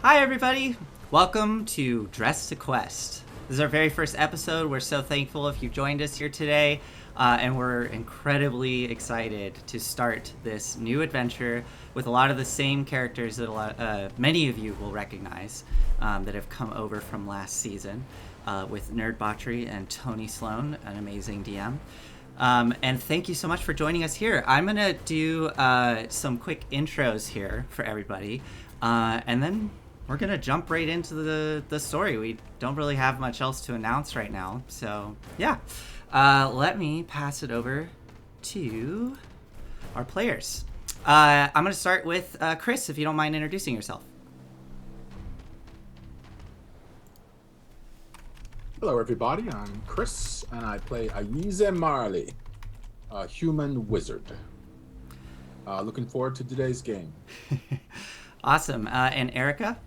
Hi, everybody. Welcome to Dress to Quest. This is our very first episode. We're so thankful if you've joined us here today, and we're incredibly excited to start this new adventure with a lot of the same characters that many of you will recognize that have come over from last season with Nerd Botchery and Tony Sloan, an amazing DM. And thank you so much for joining us here. I'm going to do some quick intros here for everybody, and then we're going to jump right into the story. We don't really have much else to announce right now. So, yeah. Let me pass it over to our players. I'm going to start with Chris, if you don't mind introducing yourself. Hello, everybody. I'm Chris, and I play Ayize Marley, a human wizard. Looking forward to today's game. Awesome. And Erica?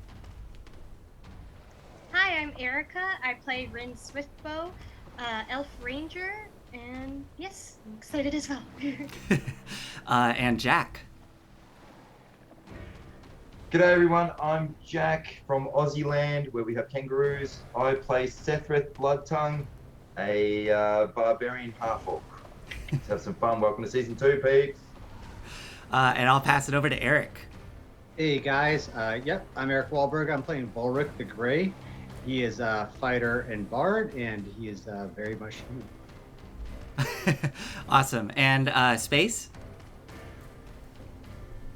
Hi, I'm Erica. I play Rin Swiftbow, Elf Ranger, and yes, I'm excited as well. And Jack. G'day everyone, I'm Jack from Aussie land where we have kangaroos. I play Sethrith Bloodtongue, a barbarian half-orc. Let's have some fun. Welcome to Season 2, peeps. And I'll pass it over to Eric. Hey guys, I'm Eric Wahlberg. I'm playing Volric the Grey. He is a fighter and bard, and he is very much human. Awesome. And Space?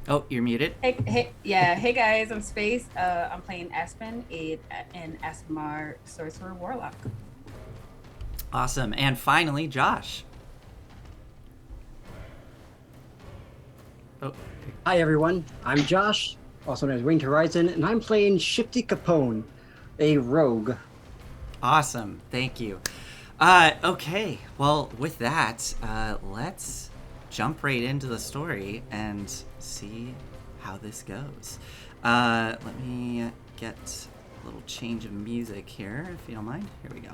Oh, you're muted. Hey guys, I'm Space. I'm playing Aspen, an Aspenmar Sorcerer Warlock. Awesome. And finally, Josh. Oh. Hi everyone, I'm Josh, also known as Winged Horizon, and I'm playing Shifty Capone, a rogue. Awesome, thank you. Okay, well, with that, let's jump right into the story and see how this goes. Let me get a little change of music here, if you don't mind. Here we go.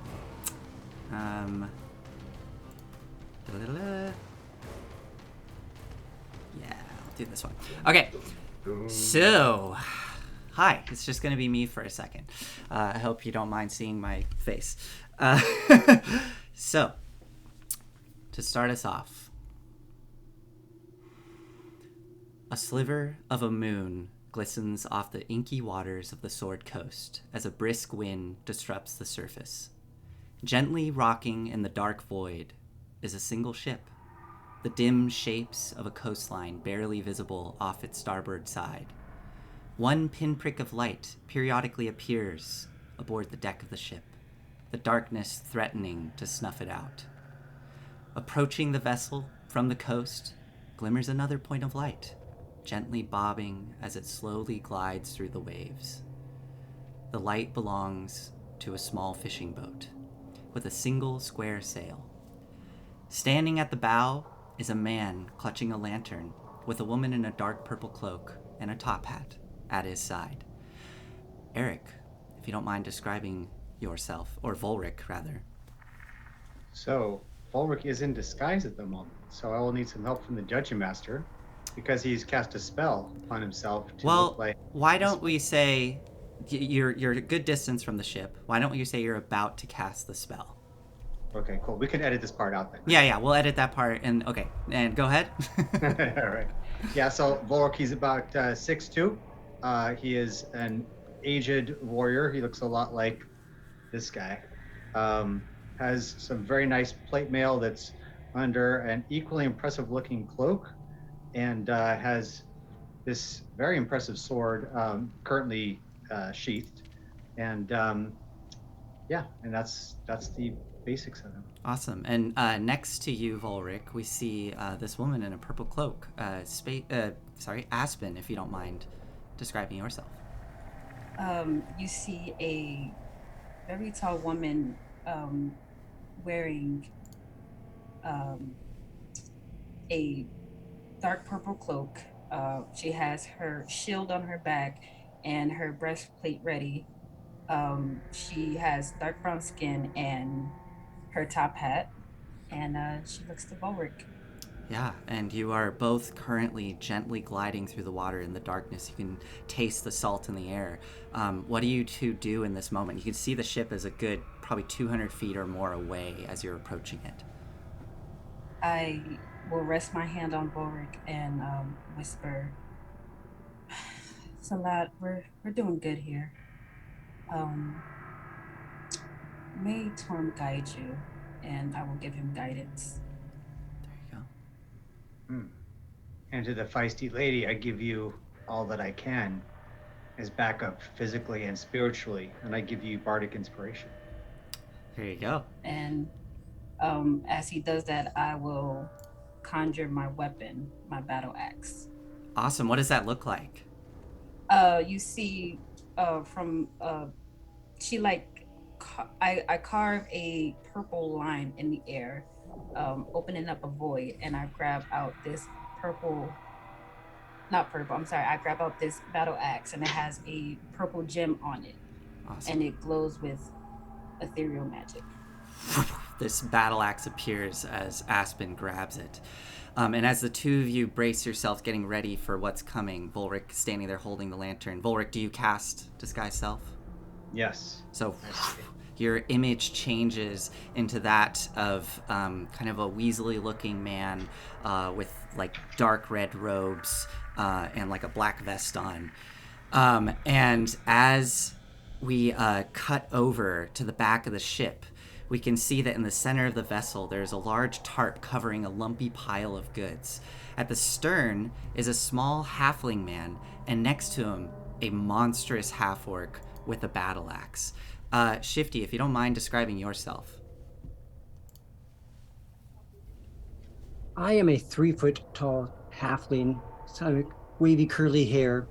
Yeah, I'll do this one. Okay, so, hi, it's just going to be me for a second. I hope you don't mind seeing my face. So, to start us off, a sliver of a moon glistens off the inky waters of the Sword Coast as a brisk wind disrupts the surface. Gently rocking in the dark void is a single ship, the dim shapes of a coastline barely visible off its starboard side. One pinprick of light periodically appears aboard the deck of the ship, the darkness threatening to snuff it out. Approaching the vessel from the coast glimmers another point of light, gently bobbing as it slowly glides through the waves. The light belongs to a small fishing boat, with a single square sail. Standing at the bow is a man clutching a lantern, with a woman in a dark purple cloak and a top hat at his side. Eric, if you don't mind describing yourself, or Volric, rather. So, Volric is in disguise at the moment, so I will need some help from the Dungeon Master, because he's cast a spell upon himself to look like... Why don't we say you're a good distance from the ship. Why don't you say you're about to cast the spell? Okay, cool. We can edit this part out then. Yeah, we'll edit that part. And okay, and go ahead. All right. Yeah, so Volric, he's about 6'2". He is an aged warrior. He looks a lot like this guy. Has some very nice plate mail that's under an equally impressive looking cloak, and has this very impressive sword currently sheathed. And and that's the basics of him. Awesome. And next to you, Volric, we see this woman in a purple cloak. Aspen, if you don't mind describing yourself. You see a very tall woman wearing a dark purple cloak. She has her shield on her back and her breastplate ready. She has dark brown skin and her top hat, and she looks to Volric. Yeah, and you are both currently gently gliding through the water in the darkness. You can taste the salt in the air. What do you two do in this moment? You can see the ship is a good probably 200 feet or more away as you're approaching it. I will rest my hand on Ulrich and whisper, "It's a lot. We're doing good here. Um, may Torm guide you, and I will give him guidance." There you go. And to the feisty lady, I give you all that I can as backup physically and spiritually, and I give you bardic inspiration. There you go. And as he does that, I will conjure my weapon, my battle axe. Awesome. What does that look like? You see, from she like I carve a purple line in the air, opening up a void, and I grab out this not purple. I'm sorry. I grab out this battle axe, and it has a purple gem on it, Awesome. and it glows with ethereal magic. This battle axe appears as Aspen grabs it. And as the two of you brace yourselves getting ready for what's coming, Volric standing there holding the lantern. Volric, do you cast Disguise Self? Yes. So your image changes into that of kind of a weaselly-looking man with like dark red robes and like a black vest on. And as we cut over to the back of the ship, we can see that in the center of the vessel there's a large tarp covering a lumpy pile of goods. At the stern is a small halfling man, and next to him a monstrous half-orc with a battle axe. Shifty, if you don't mind describing yourself. I am a 3-foot tall halfling, some wavy curly hair,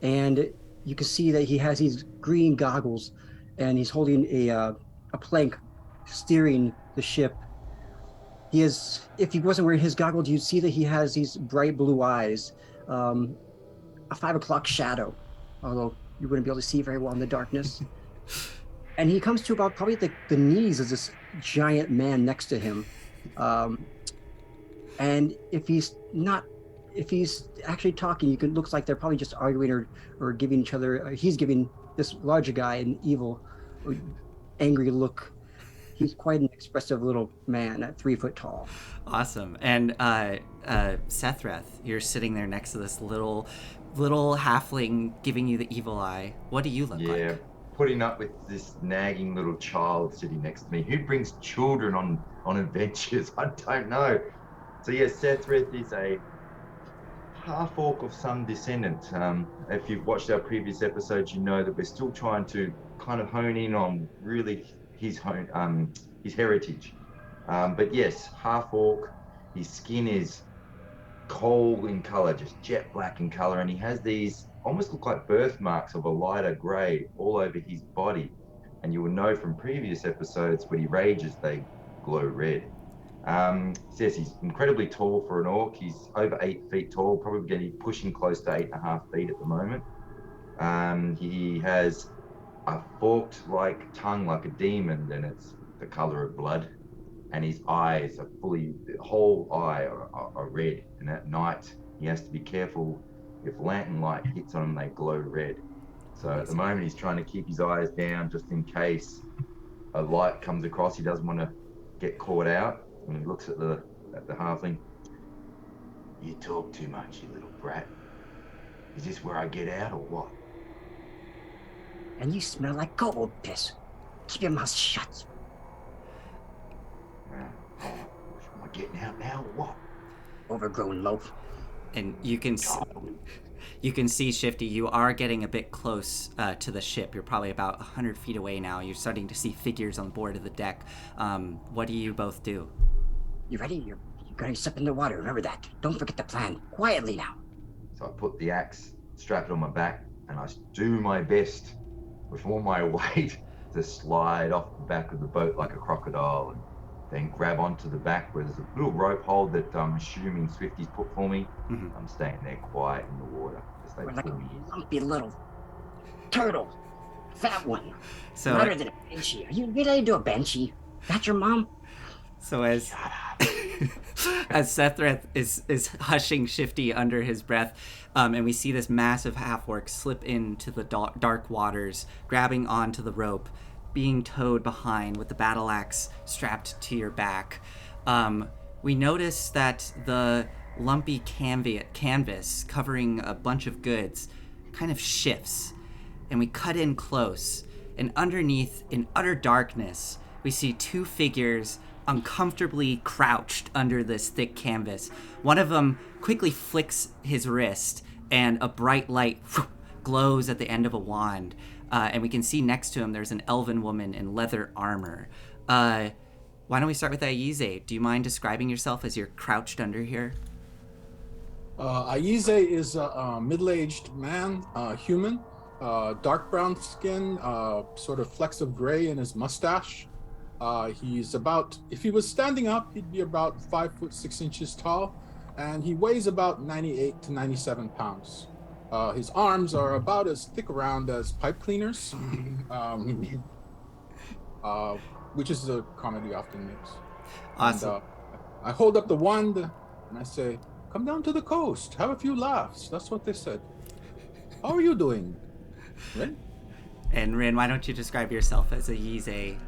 and you can see that he has these green goggles, and he's holding a plank steering the ship. He is, if he wasn't wearing his goggles, you'd see that he has these bright blue eyes, a 5 o'clock shadow, although you wouldn't be able to see very well in the darkness. And he comes to about probably the knees of this giant man next to him. And if he's actually talking, looks like they're probably just arguing or giving each other, he's giving this larger guy an evil, angry look. He's quite an expressive little man at 3 foot tall. Awesome. And Sethreth, you're sitting there next to this little halfling giving you the evil eye. What do you look like? Yeah, putting up with this nagging little child sitting next to me. Who brings children on adventures? I don't know. So yeah, Sethreth is a half-orc of some descendant. If you've watched our previous episodes, you know that we're still trying to kind of hone in on really his heritage. But yes, half-orc. His skin is coal in color, just jet black in color, and he has these almost look like birthmarks of a lighter gray all over his body. And you will know from previous episodes when he rages, they glow red. Says he's incredibly tall for an orc. He's over 8 feet tall, probably getting pushing close to 8.5 feet at the moment. He has a forked like tongue like a demon, and it's the color of blood. And his eyes are the whole eye are red. And at night, he has to be careful. If lantern light hits on him, they glow red. So at the moment, he's trying to keep his eyes down just in case a light comes across. He doesn't want to get caught out. And he looks at the halfling. You talk too much, you little brat. Is this where I get out or what? And you smell like gold piss. Keep your mouth shut. Am I getting out now or what? Overgrown loaf. And you can see, Shifty, you are getting a bit close to the ship. You're probably about 100 feet away now. You're starting to see figures on board of the deck. What do you both do? You ready? You gotta step in the water. Remember that. Don't forget the plan. Quietly now. So I put the axe, strap it on my back, and I do my best with all my weight to slide off the back of the boat like a crocodile, and then grab onto the back where there's a little rope hold that I'm assuming Swifty's put for me. Mm-hmm. I'm staying there quiet in the water as they We're like pull a me in. lumpy little turtle. Fat one. So Louder than a banshee. Are you ready to do a banshee? That's your mom? So as as Sethrith is hushing Shifty under his breath, and we see this massive half-orc slip into the dark waters, grabbing onto the rope, being towed behind with the battle axe strapped to your back. We notice that the lumpy canvas covering a bunch of goods kind of shifts, and we cut in close, and underneath, in utter darkness, we see two figures uncomfortably crouched under this thick canvas. One of them quickly flicks his wrist, and a bright light glows at the end of a wand. And we can see next to him there's an elven woman in leather armor. Why don't we start with Aize? Do you mind describing yourself as you're crouched under here? Aize is a middle-aged man, human, dark brown skin, sort of flecks of gray in his mustache. He's about, if he was standing up, he'd be about 5 foot 6 inches tall, and he weighs about 98 to 97 pounds. His arms are about as thick around as pipe cleaners, which is a comment he often makes. Awesome. And, I hold up the wand and I say, "Come down to the coast, have a few laughs." That's what they said. How are you doing, Rin? And Rin, why don't you describe yourself as Aize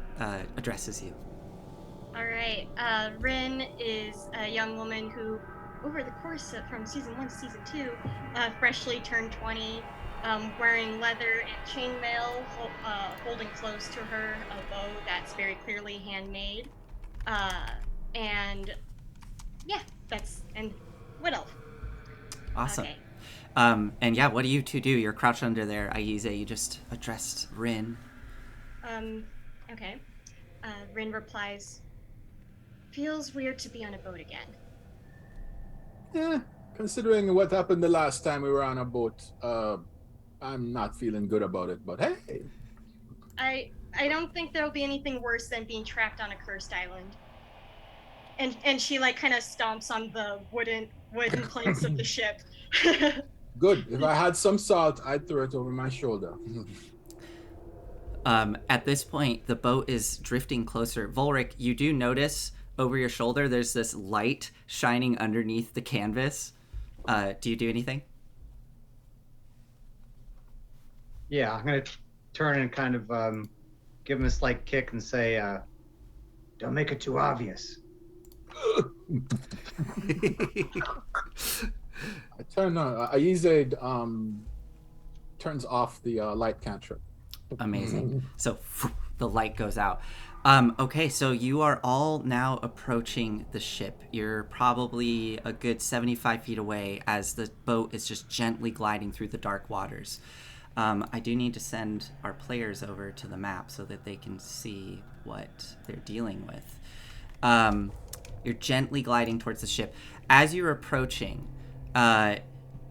addresses you? All right. Rin is a young woman who, over the course of from season 1 to season 2, freshly turned 20, wearing leather and chainmail, holding close to her a bow that's very clearly handmade. And yeah, and what else? Awesome. Okay. And yeah, what do you two do? You're crouched under there, Aize. You just addressed Rin. Okay. Rin replies, "Feels weird to be on a boat again." Yeah, considering what happened the last time we were on a boat, I'm not feeling good about it, but hey. I don't think there'll be anything worse than being trapped on a cursed island. And she like kind of stomps on the wooden planks of the ship. Good. If I had some salt, I'd throw it over my shoulder. At this point, the boat is drifting closer. Volric, you do notice over your shoulder there's this light shining underneath the canvas. Do you do anything? Yeah, I'm gonna turn and kind of give him a slight kick and say, "Don't make it too obvious." I turn Aize turns off the light cantrip. Amazing. So the light goes out. Okay, so you are all now approaching the ship. You're probably a good 75 feet away as the boat is just gently gliding through the dark waters. I do need to send our players over to the map so that they can see what they're dealing with. You're gently gliding towards the ship. As you're approaching,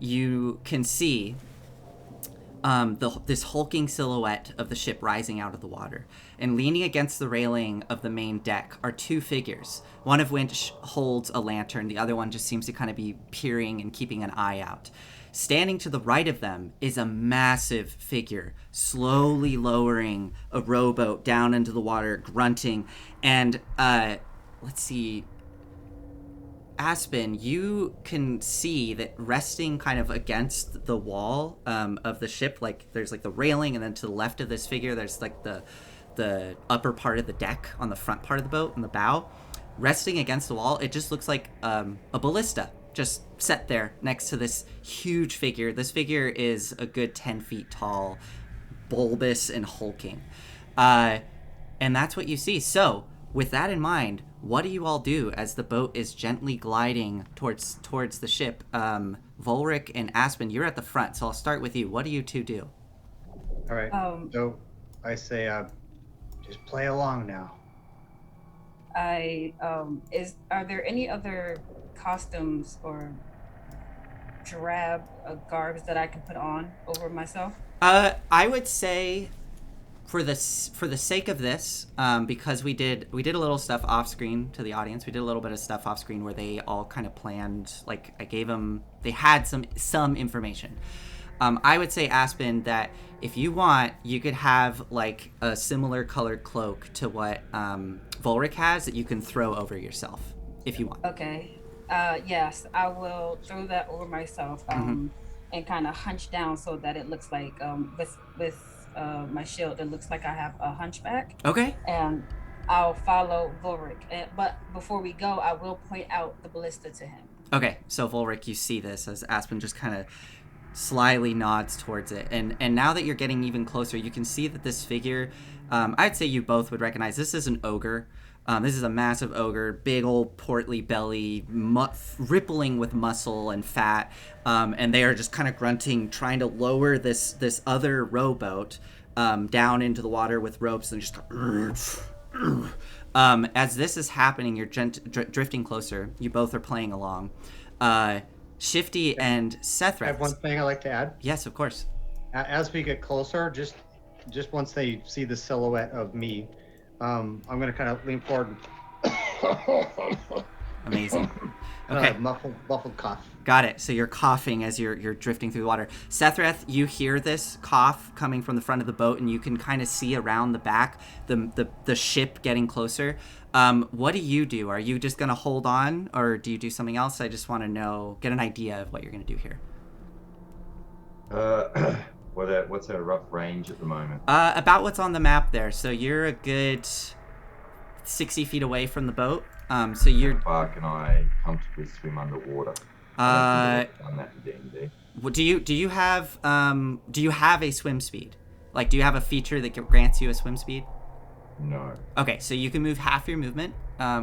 you can see this hulking silhouette of the ship rising out of the water. And leaning against the railing of the main deck are two figures, one of which holds a lantern, the other one just seems to kind of be peering and keeping an eye out. Standing to the right of them is a massive figure, slowly lowering a rowboat down into the water, grunting. And, let's see... Aspen, you can see that resting kind of against the wall of the ship, like there's like the railing, and then to the left of this figure there's like the upper part of the deck on the front part of the boat and the bow. Resting against the wall, it just looks like a ballista just set there next to this huge figure. This figure is a good 10 feet tall, bulbous and hulking. And that's what you see. So with that in mind, what do you all do as the boat is gently gliding towards the ship? Volric and Aspen, you're at the front, so I'll start with you. What do you two do? All right. So I say, just play along now. Are there any other costumes or drab garbs that I can put on over myself? I would say, for the sake of this, because we did a little stuff off screen to the audience. We did a little bit of stuff off screen where they all kind of planned. Like I gave them, they had some information. I would say, Aspen, that if you want, you could have like a similar colored cloak to what Volric has that you can throw over yourself if you want. Okay. Yes, I will throw that over myself and kind of hunch down so that it looks like with my shield, it looks like I have a hunchback. Okay. And I'll follow Volric. But before we go, I will point out the ballista to him. Okay, so Volric, you see this as Aspen just kind of slyly nods towards it. And now that you're getting even closer, you can see that this figure, I'd say you both would recognize, this is an ogre. This is a massive ogre, big old portly belly, rippling with muscle and fat. And they are just kind of grunting, trying to lower this other rowboat down into the water with ropes and just... as this is happening, you're drifting closer. You both are playing along. Shifty and Sethrath. I have one thing I'd like to add. Yes, of course. As we get closer, just once they see the silhouette of me, I'm going to kind of lean forward. Amazing. Okay. Muffled cough. Got it. So you're coughing as you're drifting through the water. Sethrath, you hear this cough coming from the front of the boat, and you can kind of see around the back the ship getting closer. What do you do? Are you just going to hold on, or do you do something else? I just want to get an idea of what you're going to do here. What's our rough range at the moment? About what's on the map there. So you're a good 60 feet away from the boat. So you're... How far can I comfortably swim underwater? I don't think I've done that in D&D. Do you have a swim speed? Like, do you have a feature that grants you a swim speed? No. Okay, so you can move half your movement,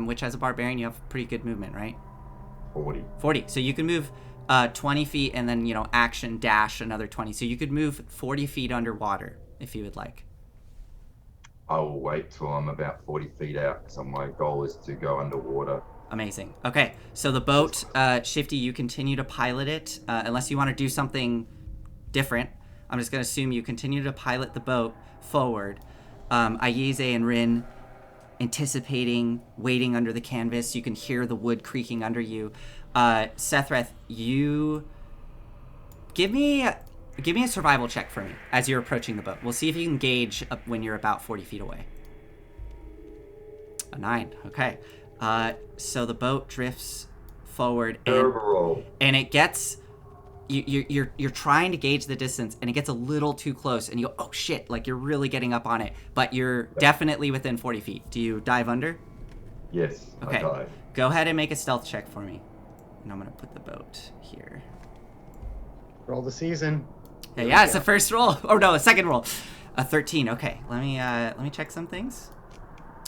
which as a barbarian you have pretty good movement, right? 40. So you can move 20 feet and then, action dash another 20. So you could move 40 feet underwater if you would like. I will wait till I'm about 40 feet out, so my goal is to go underwater. Amazing. Okay, so the boat, Shifty, you continue to pilot it, unless you want to do something different. I'm just going to assume you continue to pilot the boat forward. Aize and Rin anticipating, waiting under the canvas. You can hear the wood creaking under you. Sethrath, you give me a survival check for me as you're approaching the boat. We'll see if you can gauge up when you're about 40 feet away. A 9. Okay. So the boat drifts forward and it gets you're trying to gauge the distance and it gets a little too close and you go, oh shit, like you're really getting up on it, but you're definitely within 40 feet. Do you dive under? Yes. Okay. I dive. Go ahead and make a stealth check for me. And I'm gonna put the boat here. Roll the season. Yeah, it's the first roll. Oh no, a second roll. A 13. Okay, let me check some things.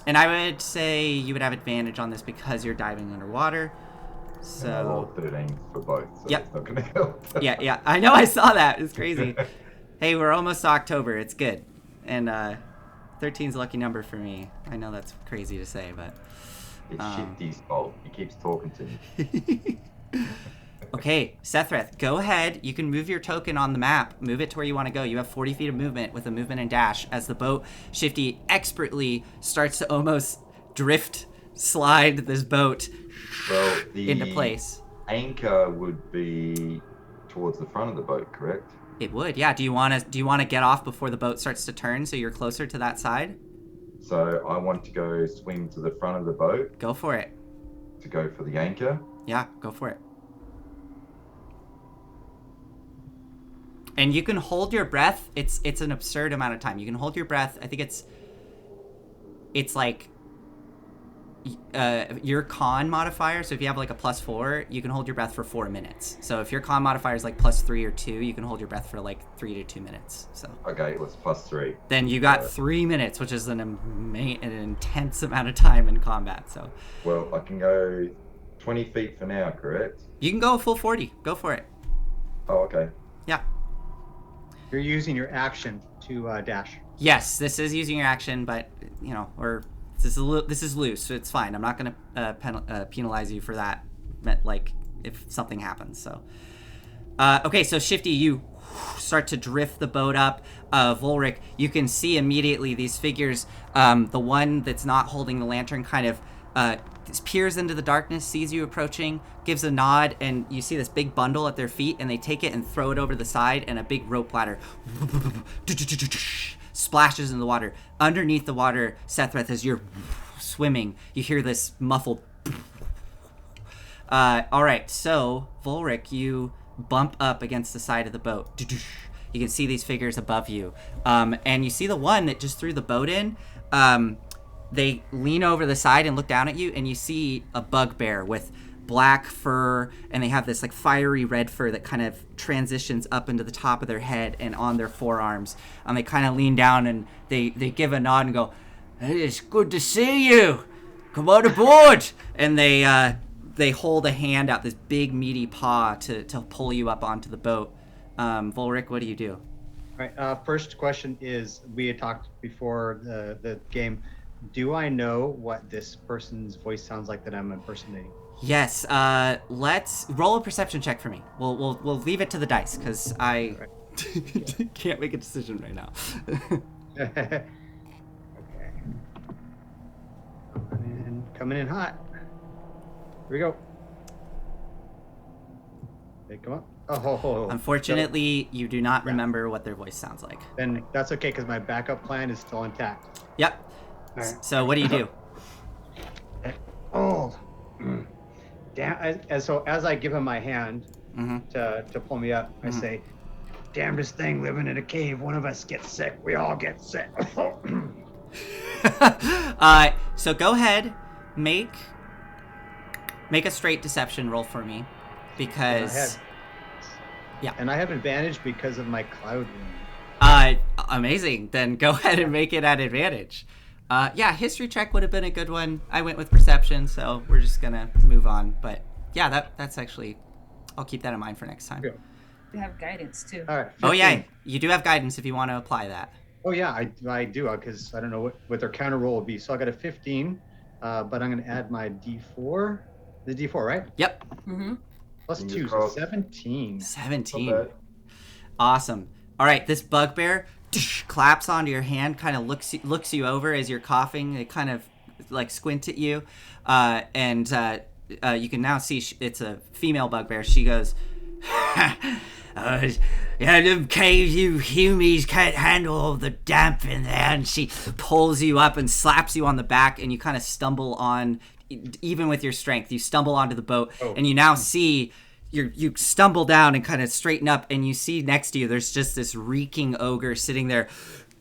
And I would say you would have advantage on this because you're diving underwater. So I rolled 13 for both. So Yep. It's not gonna help. yeah. I know. I saw that. It's crazy. Hey, we're almost to October. It's good. And 13's a lucky number for me. I know that's crazy to say, but It's Shifty's fault. He keeps talking to me. Okay, Sethrath, go ahead. You can move your token on the map. Move it to where you want to go. You have 40 feet of movement with a movement and dash as the boat, Shifty, expertly starts to almost slide this boat into place. Anchor would be towards the front of the boat, correct? It would, yeah. Do you want to get off before the boat starts to turn so you're closer to that side? So I want to go swim to the front of the boat. Go for it. To go for the anchor. Yeah, go for it. And you can hold your breath. It's an absurd amount of time. You can hold your breath. I think it's like your con modifier. So if you have like a +4, you can hold your breath for 4 minutes. So if your con modifier is like +3 or 2, you can hold your breath for like 3 to 2 minutes. So okay, it was +3. Then you got 3 minutes, which is an intense amount of time in combat. So well, I can go 20 feet for now, correct? You can go a full 40. Go for it. Oh, okay. Yeah. You're using your action to dash. Yes, this is using your action, but this is loose, so it's fine. I'm not going to penalize you for that. Like if something happens. So, okay. So Shifty, you start to drift the boat up. Volric, you can see immediately these figures. The one that's not holding the lantern kind of peers into the darkness, sees you approaching, gives a nod, and you see this big bundle at their feet, and they take it and throw it over the side, and a big rope ladder splashes in the water. Underneath the water, Sethrath, as you're swimming, you hear this muffled All right, so Volric, you bump up against the side of the boat. You can see these figures above you, and you see the one that just threw the boat in. They lean over the side and look down at you, and you see a bugbear with black fur, and they have this like fiery red fur that kind of transitions up into the top of their head and on their forearms. They kind of lean down and they give a nod and go, "It's good to see you. Come on aboard." And they hold a hand out, this big meaty paw to pull you up onto the boat. Volric, what do you do? All right. First question is, we had talked before the game. Do I know what this person's voice sounds like that I'm impersonating? Yes. Let's roll a perception check for me. We'll leave it to the dice because I can't make a decision right now. Okay. Coming in hot. Here we go. They come up. Oh. Unfortunately, you do not remember what their voice sounds like. Then that's okay because my backup plan is still intact. Yep. Right. So what do you do? Oh. Damn. And so as I give him my hand to pull me up, I say, "Damnedest thing living in a cave. One of us gets sick. We all get sick." So go ahead, make a straight deception roll for me, because and I have advantage because of my cloud wound. Amazing. Then go ahead and make it at advantage. History check would have been a good one. I went with perception, so we're just gonna move on. But yeah, that's actually, I'll keep that in mind for next time. You have guidance too. All right. 15. Oh yeah, you do have guidance if you want to apply that. Oh yeah, I do, because I don't know what their counter roll will be. So I got a 15, but I'm gonna add my D4. The D4, right? Yep. Plus 2, so 17. 17. Awesome. All right, this bugbear claps onto your hand, kind of looks you over as you're coughing. It kind of like squint at you, and you can now see it's a female bugbear. She goes, "Them caves, you humies can't handle all the damp in there." And she pulls you up and slaps you on the back, and you kind of stumble on, even with your strength, you stumble onto the boat, and you now see, you stumble down and kind of straighten up, and you see next to you, there's just this reeking ogre sitting there,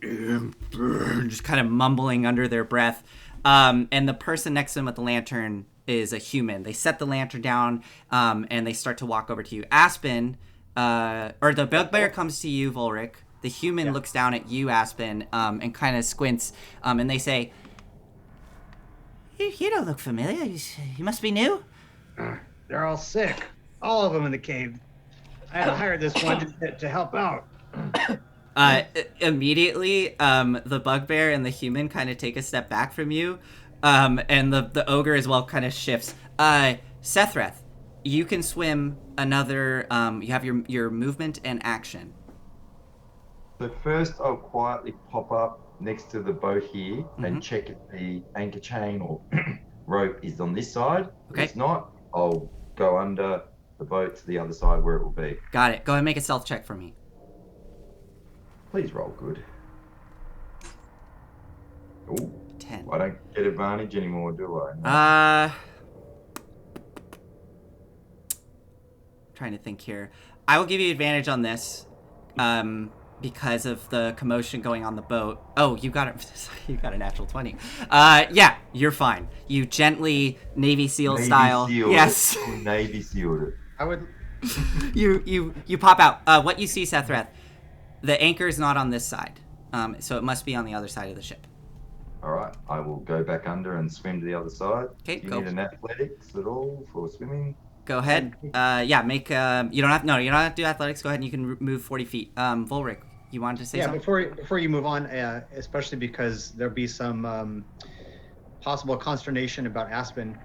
just kind of mumbling under their breath. And the person next to them with the lantern is a human. They set the lantern down, and they start to walk over to you. Aspen, or the bugbear comes to you, Volric. The human looks down at you, Aspen, and kind of squints, and they say, You don't look familiar. You must be new." They're all sick. All of them in the cave. I had to hire this one to help out. Immediately, the bugbear and the human kind of take a step back from you, and the ogre as well kind of shifts. Sethreth, you can swim another. You have your movement and action. So first, I'll quietly pop up next to the boat here and check if the anchor chain or rope is on this side. Okay. If it's not, I'll go under the boat to the other side where it will be. Got it. Go ahead and make a stealth check for me. Please roll good. Ooh, 10. I don't get advantage anymore, do I? Trying to think here. I will give you advantage on this, because of the commotion going on the boat. Oh, you got it. You got a natural 20. Yeah, you're fine. You gently Navy SEAL style. Yes. Navy SEALed it. I would. You pop out. What you see, Sethreth, the anchor is not on this side, so it must be on the other side of the ship. All right, I will go back under and swim to the other side. Okay, Do you go. need an athletics at all for swimming? Go ahead. Make. You don't have to do athletics. Go ahead and you can move 40 feet. Volric, you wanted to say something? Before you move on, especially because there'll be some possible consternation about Aspen.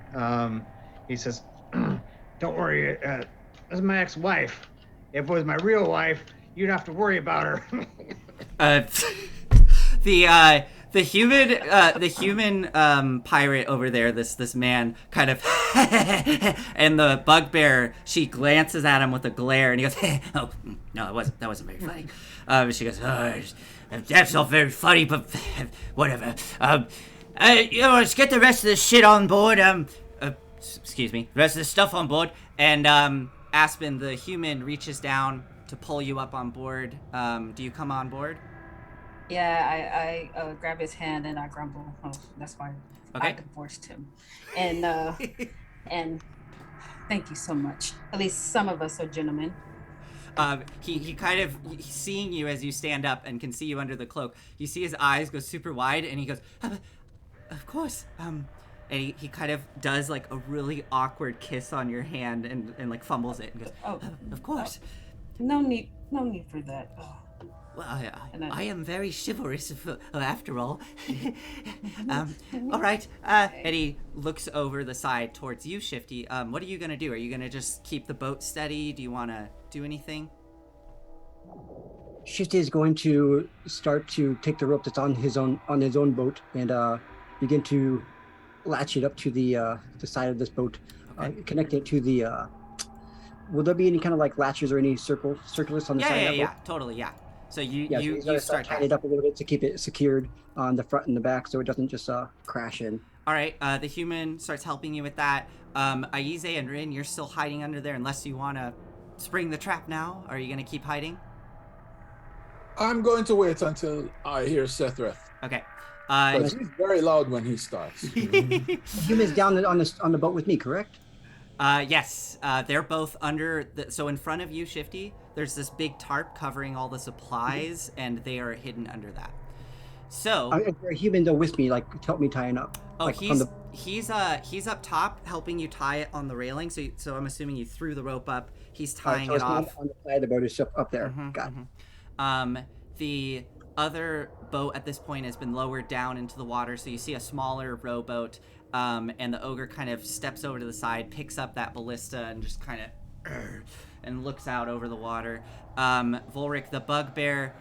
He says, "Don't worry, this is my ex-wife. If it was my real wife, you'd have to worry about her." The human pirate over there, this man kind of, and the bugbear, she glances at him with a glare, and he goes, "Oh no, that wasn't very funny." She goes, "Oh, that's not very funny, but whatever. Let's get the rest of the shit on board. excuse me, the rest of the stuff on board. And Aspen, the human, reaches down to pull you up on board. Do you come on board? Yeah, I grab his hand and I grumble. Oh, that's why I divorced him. And and thank you so much. At least some of us are gentlemen. He kind of, seeing you as you stand up and can see you under the cloak, you see his eyes go super wide, and he goes, of course. And he kind of does like a really awkward kiss on your hand and like fumbles it and goes, of course. No need for that. Oh. Well, I am very chivalrous, after all. All right. And he looks over the side towards you, Shifty. What are you going to do? Are you going to just keep the boat steady? Do you want to do anything? Shifty is going to start to take the rope that's on his own boat and begin to latch it up to the side of this boat, connect it to the. Will there be any kind of like latches or any circulars on the side of the boat? Yeah, totally, yeah. So so you start tying it up a little bit to keep it secured on the front and the back, so it doesn't just crash in. All right, the human starts helping you with that. Aize and Rin, you're still hiding under there unless you want to spring the trap now. Are you going to keep hiding? I'm going to wait until I hear Sethreth. Okay. Because he's very loud when he starts. The human's down on the boat with me, correct? Yes. They're both under so in front of you, Shifty, there's this big tarp covering all the supplies, and they are hidden under that. So a human though with me, like to help me tying up. Oh, like, he's up top helping you tie it on the railing. So I'm assuming you threw the rope up. He's tying so it off. Not on the side of the boat, it's up there. Got it. The other boat at this point has been lowered down into the water, so you see a smaller rowboat, and the ogre kind of steps over to the side, picks up that ballista, and just kind of and looks out over the water. Volric, the bugbear,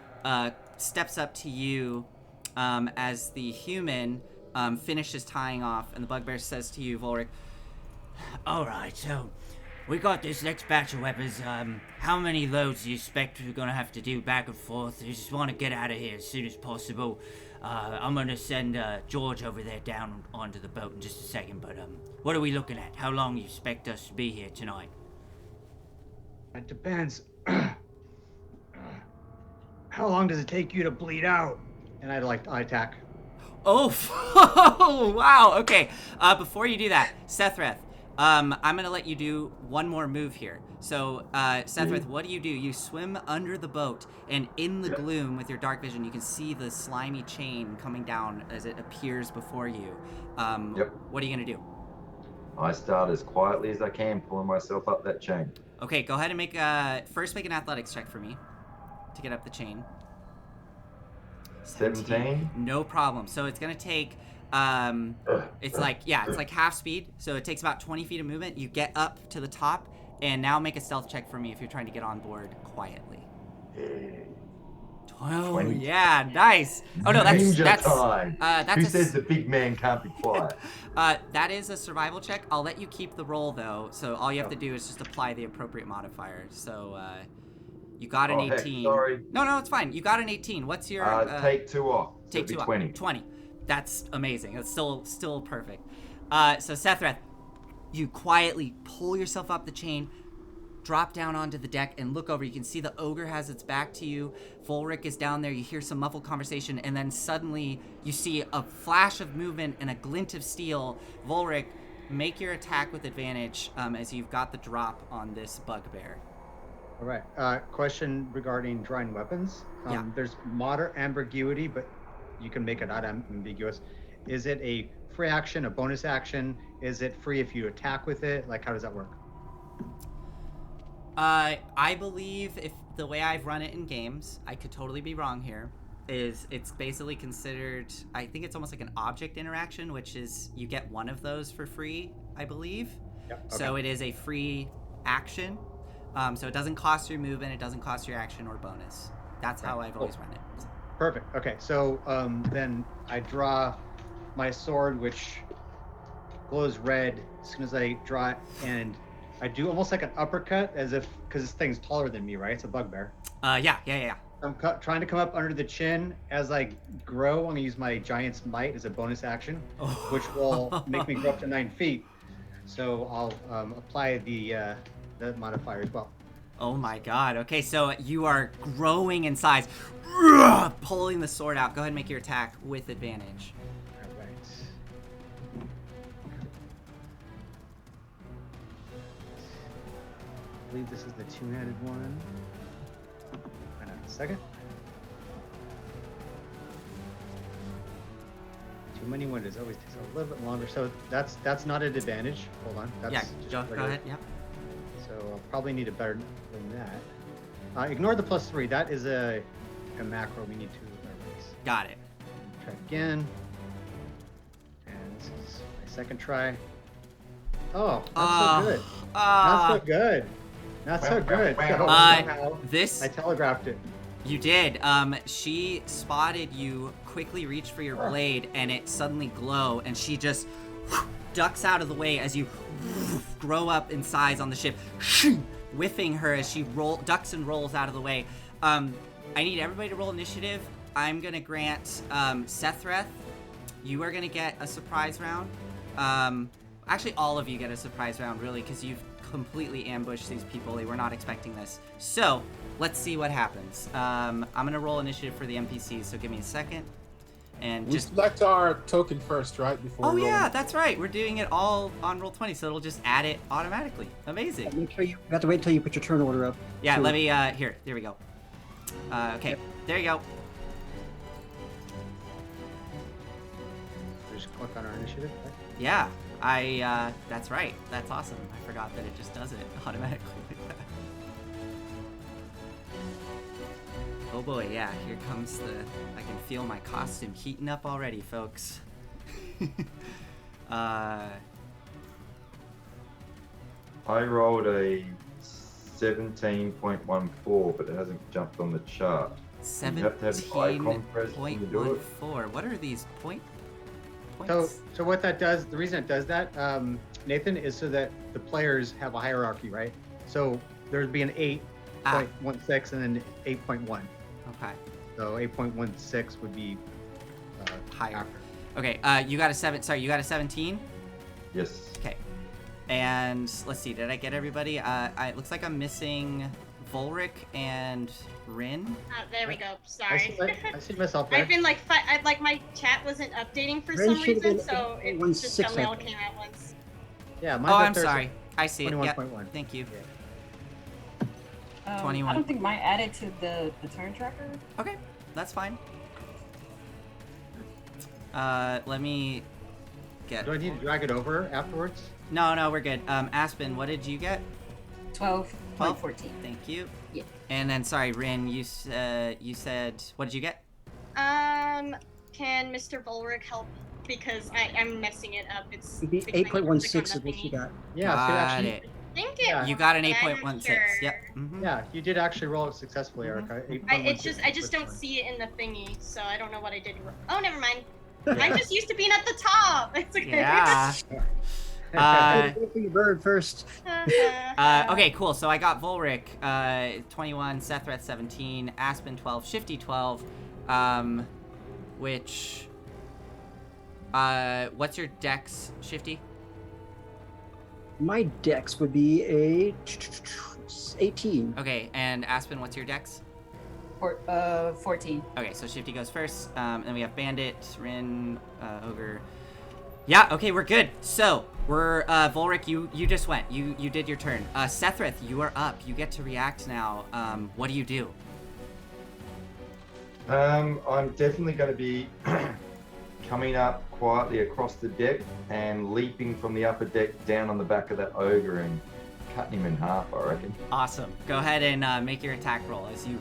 steps up to you as the human finishes tying off, and the bugbear says to you, Volric, all right, so we got this next batch of weapons. How many loads do you expect we're gonna have to do back and forth? You just want to get out of here as soon as possible. I'm gonna send George over there down onto the boat in just a second, but what are we looking at? How long do you expect us to be here tonight? It depends. How long does it take you to bleed out? And I attack. Oh, wow. Okay. Before you do that, Sethreth, I'm going to let you do one more move here. So, Sethreth, what do? You swim under the boat, and in the gloom with your dark vision, you can see the slimy chain coming down as it appears before you. What are you going to do? I start as quietly as I can, pulling myself up that chain. Okay, go ahead and make an athletics check for me to get up the chain. 17. No problem. So it's gonna take it's like half speed, so it takes about 20 feet of movement. You get up to the top, and now make a stealth check for me if you're trying to get on board quietly. 20. Yeah, nice. Oh no, that's time. Who says the big man can't be quiet? That is a survival check. I'll let you keep the roll though, so all you have to do is just apply the appropriate modifier. So you got an 18. Heck, sorry. No, it's fine. You got an 18. What's your take 2 off? Take 2 20. Off. 20. That's amazing. That's still perfect. So Sethreth, you quietly pull yourself up the chain, drop down onto the deck, and look over. You can see the ogre has its back to you. Volric is down there. You hear some muffled conversation, and then suddenly you see a flash of movement and a glint of steel. Volric, make your attack with advantage as you've got the drop on this bugbear. All right. Question regarding drawing weapons. There's moderate ambiguity, but you can make it not ambiguous. Is it a free action, a bonus action? Is it free if you attack with it? Like, how does that work? I believe if the way I've run it in games, I could totally be wrong here, is it's basically considered, I think it's almost like an object interaction, which is you get one of those for free, I believe. Yep. Okay. So it is a free action. So it doesn't cost your movement, it doesn't cost your action or bonus. That's how I've always run it. Perfect. Okay, so then I draw my sword, which glows red as soon as I draw it, and I do almost like an uppercut, as if, because this thing's taller than me, right? It's a bugbear. Yeah. I'm trying to come up under the chin. As I grow, I'm going to use my Giant's Might as a bonus action, which will make me grow up to 9 feet. So I'll apply the modifier as well. Oh my god. Okay, so you are growing in size. Pulling the sword out. Go ahead and make your attack with advantage. All right. I believe this is the two-handed one. Hang on a second. Too many windows always takes a little bit longer. So that's not an advantage. Hold on. That's Yeah, just go regular. ahead. Yep. So I'll probably need a better than that. Ignore the +3. That is a macro we need to erase. Got it. Try again. And this is my second try. Oh, not so good. Not so good. Not so good. So somehow This I telegraphed it. you did. She spotted you, quickly reached for your blade, and it suddenly glow, and she just ducks out of the way as you grow up in size on the ship, whiffing her as she ducks and rolls out of the way. I need everybody to roll initiative. I'm gonna grant Sethreth, you are gonna get a surprise round. Actually, all of you get a surprise round, really, because you've completely ambushed these people. They were not expecting this. So let's see what happens. I'm gonna roll initiative for the NPCs, so give me a second. And We just select our token first, right? Before oh we roll. yeah, that's right. We're doing it all on roll 20, so it'll just add it automatically. Amazing. Make sure you have to wait until you put your turn order up. Yeah, So- let me here. There we go. Okay, there you go. Just click on our initiative. Right? Yeah, that's right. That's awesome. I forgot that it just does it automatically like that. Oh boy, yeah, here comes I can feel my costume heating up already, folks. I rolled a 17.14, but it hasn't jumped on the chart. You have to have the icon pressed when you do it. 17.14. What are these points? So what that does, the reason it does that, Nathan, is so that the players have a hierarchy, right? So there'd be an 8.16 and then 8.1. Okay. So 8.16 would be Higher. after. Okay, you got a 17? Yes. Okay. And let's see, did I get everybody? It looks like I'm missing Volric and Rin. There we go. I Sorry. see myself there. I've been like, my chat wasn't updating for Ren some should have reason, been so it 8.16, just suddenly I all think. came at once. Yeah, Oh, mine's up I'm there, so sorry. I see it. Yep. 21.1. Thank you. Yeah. 21. I don't think mine added to the turn tracker. Okay, that's fine. Let me get. Do I need to drag it over afterwards? No, we're good. Aspen, what did you get? 12, 12? 14. Thank you. Yeah. And then, sorry, Rin, you said, what did you get? Can Mr. Volric help? Because I'm messing it up. It's It'd be because I need to click 8.16 is on the what you thingy. got. Yeah, so Got actually, it. Thank you. Yeah. You got an I'm 8.16. sure. Yep. Mm-hmm. yeah, you did actually roll it successfully, Erica. I just don't see it in the thingy, so I don't know what I did. Oh, never mind. Yeah. I'm just used to being at the top. It's okay. Yeah. Go for your bird first. Okay, cool. So I got Volric, 21, Sethreth, 17, Aspen, 12, Shifty, 12, which, what's your dex, Shifty? My dex would be a 18. Okay, and Aspen, what's your dex? 14. Okay, so Shifty goes first, then we have Bandit, Rin, Ogre. Yeah, okay, we're good. So, we're, Volric, you just went. You did your turn. Sethreth, you are up. You get to react now. What do you do? I'm definitely going to be coming up quietly across the deck and leaping from the upper deck down on the back of that ogre and cutting him in half, I reckon. Awesome. Go ahead and make your attack roll as you...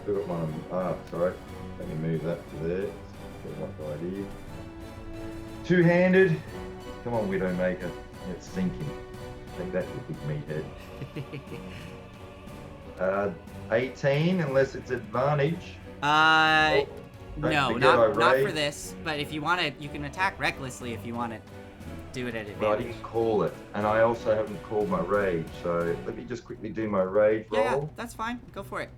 Still got one on sorry. Let me move that to there. Get one idea. Two-handed. Come on, Widowmaker. It's sinking. Take that, you big meathead. 18, unless it's advantage. No, forget not I for raised. this. But if you want to, you can attack recklessly if you want to do it at Well, I advantage. didn't call it, and I also haven't called my rage, so let me just quickly do my rage Yeah, roll. that's fine. Go for it.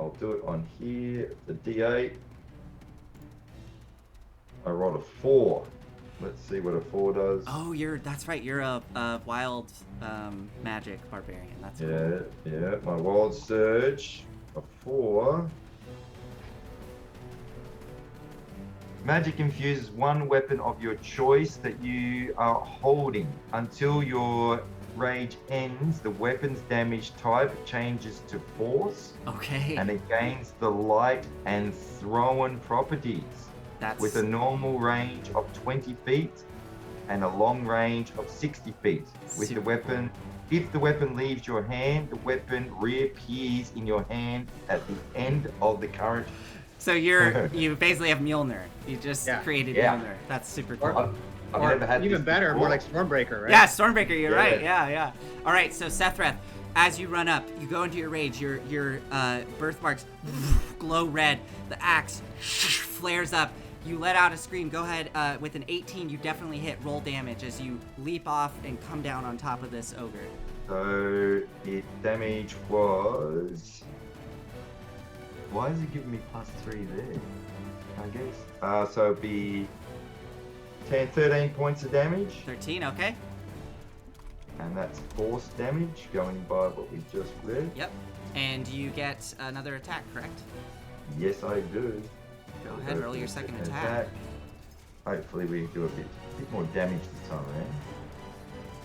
I'll do it on here. The D8. I rolled a 4. Let's see what a 4 does. Oh, that's right. You're a wild magic barbarian. That's Yeah, yeah. My wild surge, a 4. Magic infuses one weapon of your choice that you are holding. Until your rage ends, the weapon's damage type changes to force, Okay. and it gains the light and thrown properties. That's With a normal range of 20 feet and a long range of 60 feet. With the weapon, if the weapon leaves your hand, the weapon reappears in your hand at the end of the current. So you basically have Mjolnir. You just created Mjolnir. That's super cool. I've never had even this better, before. more like Stormbreaker, right? Yeah, Stormbreaker, you're Yeah. right. Yeah. All right, so Sethreth, as you run up, you go into your rage. Your birthmarks glow red. The axe flares up. You let out a scream. Go ahead. With an 18, you definitely hit roll damage as you leap off and come down on top of this ogre. So its damage was. Why is it giving me +3 there? I guess. So it'd be 13 points of damage. 13, okay. And that's force damage, going by what we just read. Yep. And you get another attack, correct? Yes, I do. Go ahead, roll your second attack. Hopefully we do a bit more damage this time around.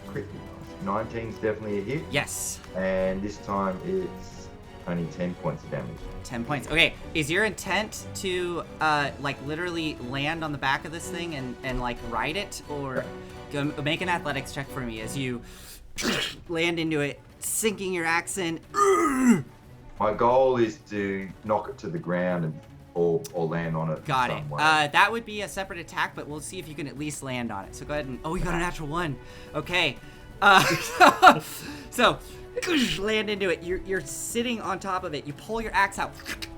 Critically nice. 19's definitely a hit. Yes. And this time it's only 10 points of damage. 10 points. Okay, is your intent to like literally land on the back of this thing and like ride it, or go make an athletics check for me as you land into it, sinking your axe in? My goal is to knock it to the ground and or land on it. Got it. some way. That would be a separate attack, but we'll see if you can at least land on it. So go ahead and you got a natural 1. Okay. So land into it. You're sitting on top of it. You pull your axe out.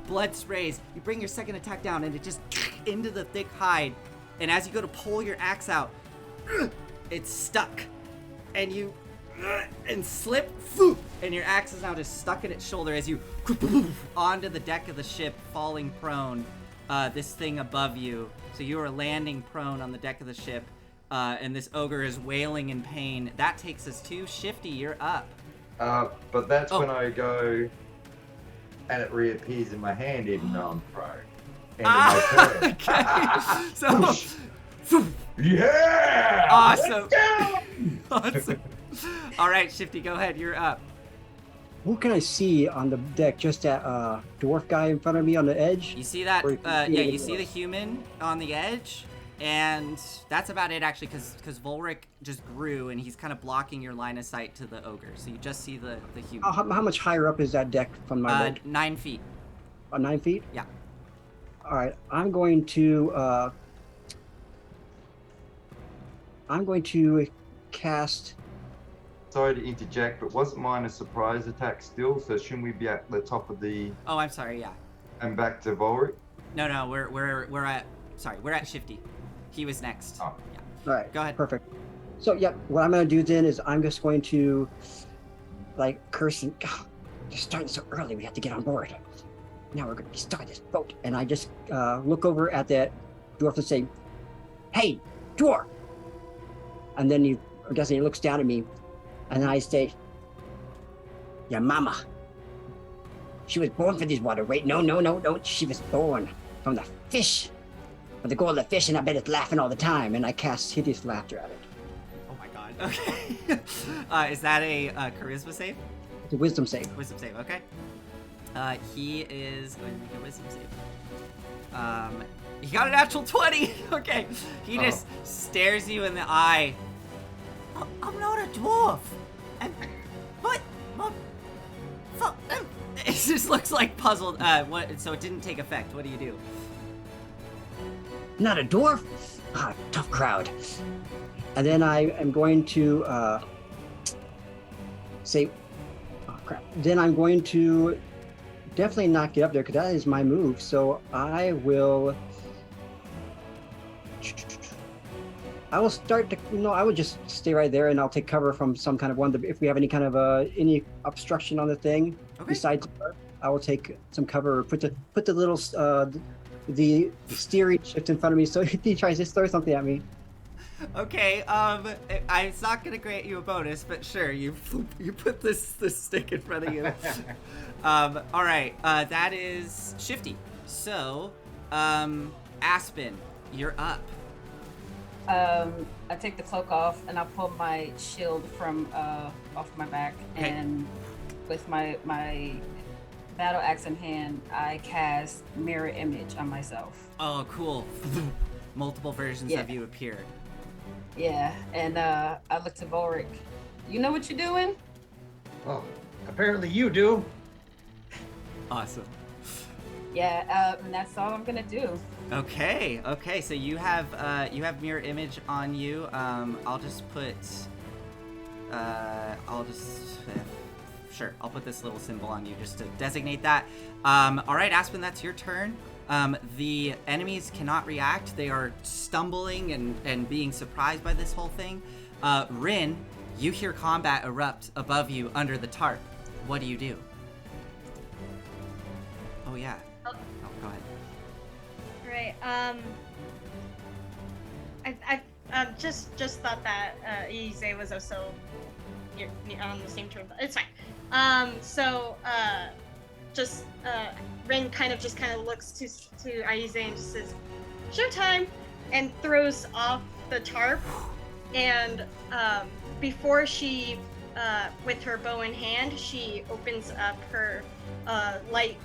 Blood sprays. You bring your second attack down, and it just into the thick hide. And as you go to pull your axe out, it's stuck, and you and slip, and your axe is now just stuck in its shoulder as you onto the deck of the ship, falling prone. This thing above you, so you are landing prone on the deck of the ship, and this ogre is wailing in pain. That takes us to Shifty. You're up. But that's when I go, and it reappears in my hand, even though I'm prone. End of my turn. Okay. So, yeah! awesome. Awesome. All right, Shifty, go ahead. You're up. What can I see on the deck? Just that dwarf guy in front of me on the edge? You see that? Or you can see Yeah, it you see the human on the edge, and that's about it actually, because Volric just grew and he's kind of blocking your line of sight to the ogre. So you just see the human. How much higher up is that deck from my boat? 9 feet. 9 feet? Yeah. All right, I'm going to cast. Sorry to interject, but wasn't mine a surprise attack still? So shouldn't we be at the top of the Oh, I'm sorry. Yeah. and back to Volric? No, we're at Shifty. He was next. Oh. Yeah. All right, Go ahead. perfect. So yeah, what I'm going to do then is I'm just going to like curse and you're starting so early. We have to get on board. Now we're going to be starting this boat, and I just look over at that dwarf and say, "Hey, dwarf!" And then he looks down at me, and I say, "Your mama. She was born for these water. Wait, no. She was born from the fish, from the golden fish, and I bet it's laughing all the time." And I cast hideous laughter at it. Oh my god. Okay. Is that a charisma save? It's a wisdom save. Wisdom save. Okay. He is going to make a wisdom save. He got a natural 20. Okay. He just stares you in the eye. I'm not a dwarf. What? It just looks like puzzled. What? So it didn't take effect. What do you do? Not a dwarf? Ah, tough crowd. And then I am going to say, oh crap. Then I'm going to definitely not get up there because that is my move. So I will start to, I would just stay right there and I'll take cover from some kind of one, if we have any kind of any obstruction on the thing. Okay. Besides, I will take some cover. Put the little the steering shift in front of me, so if he tries to throw something at me. Okay, it's not gonna grant you a bonus, but sure, you put this stick in front of you. All right, that is Shifty. So, Aspen, you're up. I take the cloak off and I pull my shield from off my back, Okay. and with my battle axe in hand, I cast mirror image on myself. Oh, cool. Multiple versions Yeah. of you appear. Yeah, and I look to Volric. You know what you're doing? Oh, apparently you do. Awesome. Yeah, and that's all I'm gonna do. Okay, so you have mirror image on you. I'll just put sure, I'll put this little symbol on you just to designate that. All right, Aspen, that's your turn. The enemies cannot react. They are stumbling and being surprised by this whole thing. Rin, you hear combat erupt above you under the tarp. What do you do? Oh yeah. Oh, go ahead. Right. I just thought that Ize was also on the same turn, but it's fine. Rin kind of looks to Ize and just says, "Showtime," and throws off the tarp. And before she, with her bow in hand, she opens up her light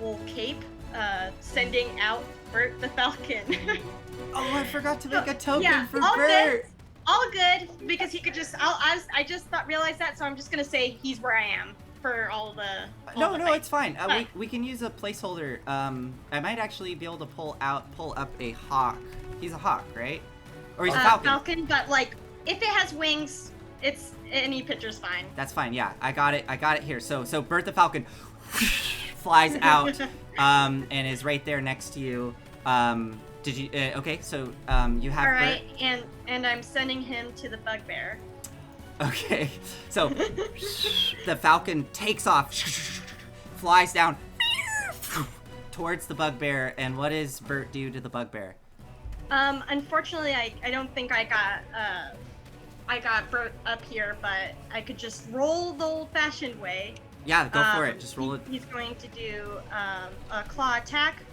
wool cape, sending out Bert the Falcon. Oh, I forgot to make a token yeah, for all Bert. All good, because he could just. I just realized that, so I'm just gonna say he's where I am for all the. No, fights. it's fine. We can use a placeholder. I might actually be able to pull up a hawk. He's a hawk, right? Or he's a falcon. Falcon, but like if it has wings, it's any picture's fine. That's fine. Yeah, I got it here. So Bert the Falcon flies out and is right there next to you. Did you? Okay, so you have. All right, Bert. and I'm sending him to the bugbear. Okay, so the falcon takes off, flies down towards the bugbear, and what does Bert do to the bugbear? Unfortunately, I don't think I got Bert up here, but I could just roll the old-fashioned way. Yeah, go for it. Just roll it. He's going to do a claw attack.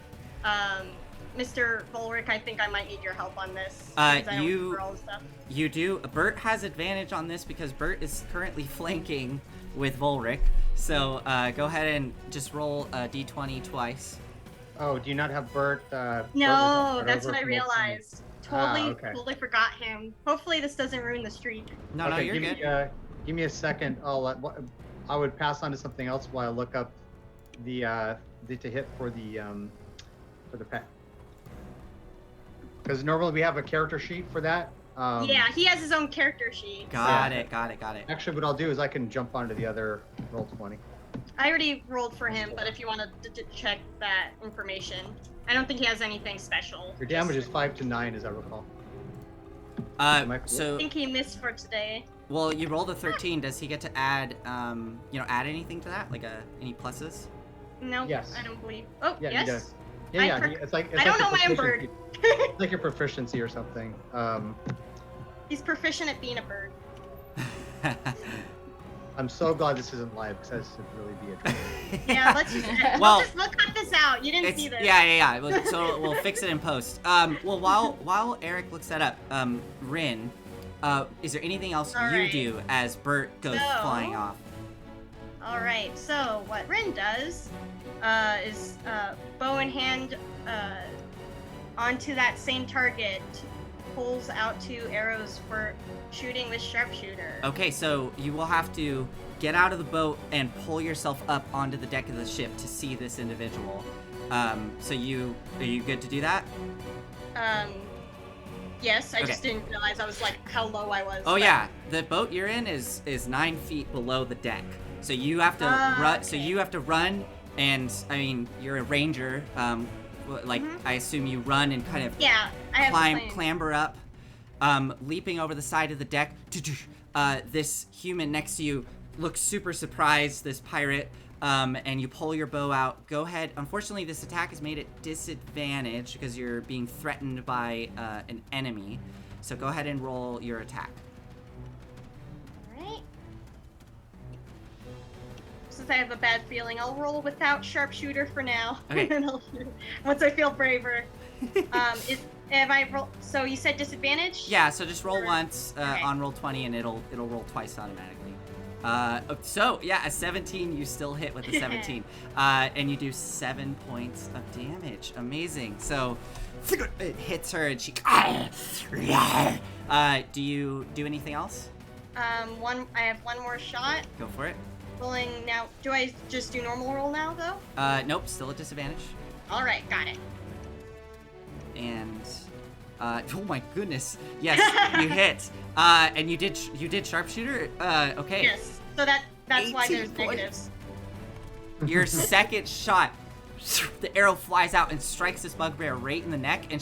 Mr. Volric, I think I might need your help on this. I don't remember all the stuff. You do. Bert has advantage on this because Bert is currently flanking with Volric. So go ahead and just roll a d20 twice. Oh, do you not have Bert? No, that's what I realized. Okay. Totally forgot him. Hopefully this doesn't ruin the streak. No, you're good. Give me a second. I would pass on to something else while I look up the to hit for the pet. Because normally we have a character sheet for that. Yeah, he has his own character sheet. Got it. Actually, what I'll do is I can jump onto the other roll 20. I already rolled for him, but if you want to check that information, I don't think he has anything special. Your damage is 5 to 9, as I recall. So I think he missed for today. well, you rolled a 13. Does he get to add, add anything to that, like any pluses? No, Yes. I don't believe. Oh, Yeah, yes. he does. Yeah. It's like I don't your know my own bird. proficiency. It's like your proficiency or something. He's proficient at being a bird. I'm so glad this isn't live because that should really be a. Yeah, let's just we'll cut this out. You didn't see this. Yeah. So we'll fix it in post. Well, while Eric looks that up, Rin, is there anything else you do as Bert goes flying off? All right. So what Rin does is bow in hand onto that same target, pulls out 2 arrows for shooting with sharpshooter. Okay, so you will have to get out of the boat and pull yourself up onto the deck of the ship to see this individual. So are you good to do that? Yes, I just didn't realize how low I was. Oh yeah, the boat you're in is 9 feet below the deck. So you have to run. Okay. So you have to run, and I mean you're a ranger. I assume you run and kind of I have clamber up, leaping over the side of the deck. This human next to you looks super surprised. This pirate, and you pull your bow out. Go ahead. Unfortunately, this attack is made at disadvantage because you're being threatened by an enemy. So go ahead and roll your attack. Alright. Since I have a bad feeling, I'll roll without sharpshooter for now. Okay. And then I'll shoot once I feel braver. So you said disadvantage? Yeah, so just roll Or- once okay. on roll 20 and it'll roll twice automatically. So yeah, a 17, you still hit with a 17. And you do 7 points of damage. Amazing. So it hits her and she do you do anything else? I have one more shot. Go for it. Rolling now. Do I just do normal roll now though? Nope, still at disadvantage. Alright, got it. And oh my goodness. Yes, you hit. And you did sharpshooter? Okay. Yes. So that's why 18 there's points. negatives. Your second shot, the arrow flies out and strikes this bugbear right in the neck, and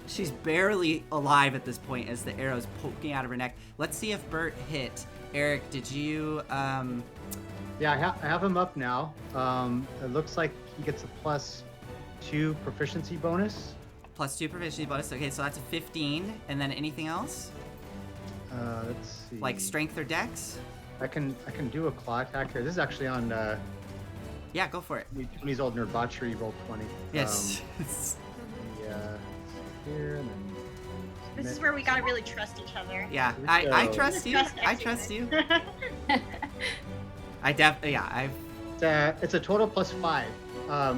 she's barely alive at this point as the arrow's poking out of her neck. Let's see if Bert hit. Eric, did you Yeah, I have him up now. It looks like he gets a +2 proficiency bonus. +2 proficiency bonus? Okay, so that's a 15, and then anything else? Let's see. Like strength or dex? I can do a claw attack here. This is actually on Yeah, go for it. when he's old nerd botchery roll 20. Yes. Yeah, here and then. This is where we gotta really trust each other. Yeah, Here we I go. trust you. I trust you. It's a total +5.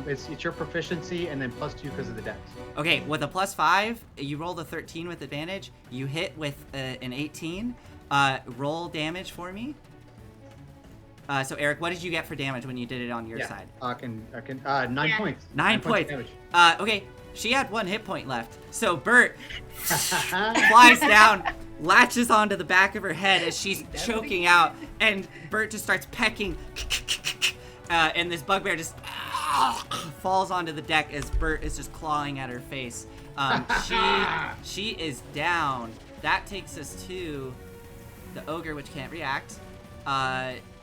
It's your proficiency and then +2 because of the dex. Okay, with a +5, you rolled a 13 with advantage. You hit with an 18. Roll damage for me. So Eric, what did you get for damage when you did it on your side? I can 9 Yeah. points. 9 points. damage. Okay, she had 1 hit point left. So Bert flies down, latches onto the back of her head as she's choking out, and Bert just starts pecking. And this bugbear just falls onto the deck as Bert is just clawing at her face. She is down. That takes us to the ogre, which can't react.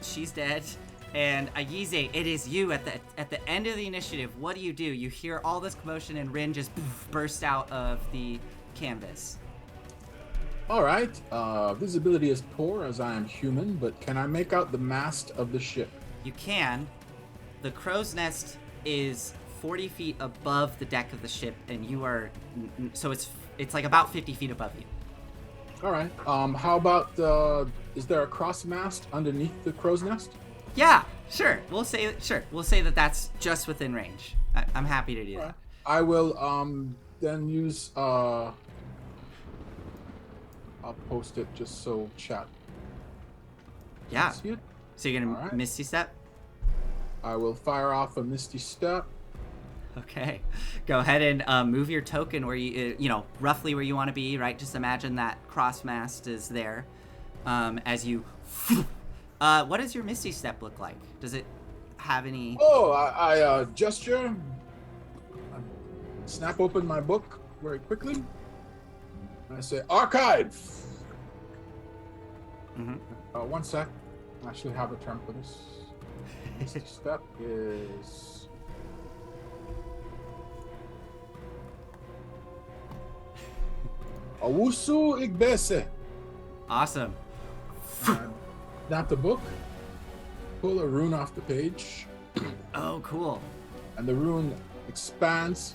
She's dead. And Ayize, it is you at the end of the initiative. What do? You hear all this commotion and Rin just burst out of the canvas. All right. Visibility is poor as I am human, but can I make out the mast of the ship? You can. The crow's nest is 40 feet above the deck of the ship, and you are so it's like about 50 feet above you. All right. How about is there a cross mast underneath the crow's nest? Yeah, sure. We'll say that that's just within range. I'm happy to do that. All right. I will then use I'll post it just so chat. Yeah. See it? So you're gonna All right. Misty Step? I will fire off a Misty Step. Okay. Go ahead and move your token where roughly where you want to be, right? Just imagine that cross mast is there. As you what does your Misty Step look like? Does it have any Oh, I gesture. Snap open my book very quickly. And I say, archive. Mhm. One sec. I actually have a term for this. Misty Step is. Awusu Igbese. Awesome. Snap the book. Pull a rune off the page. Oh, cool. And the rune expands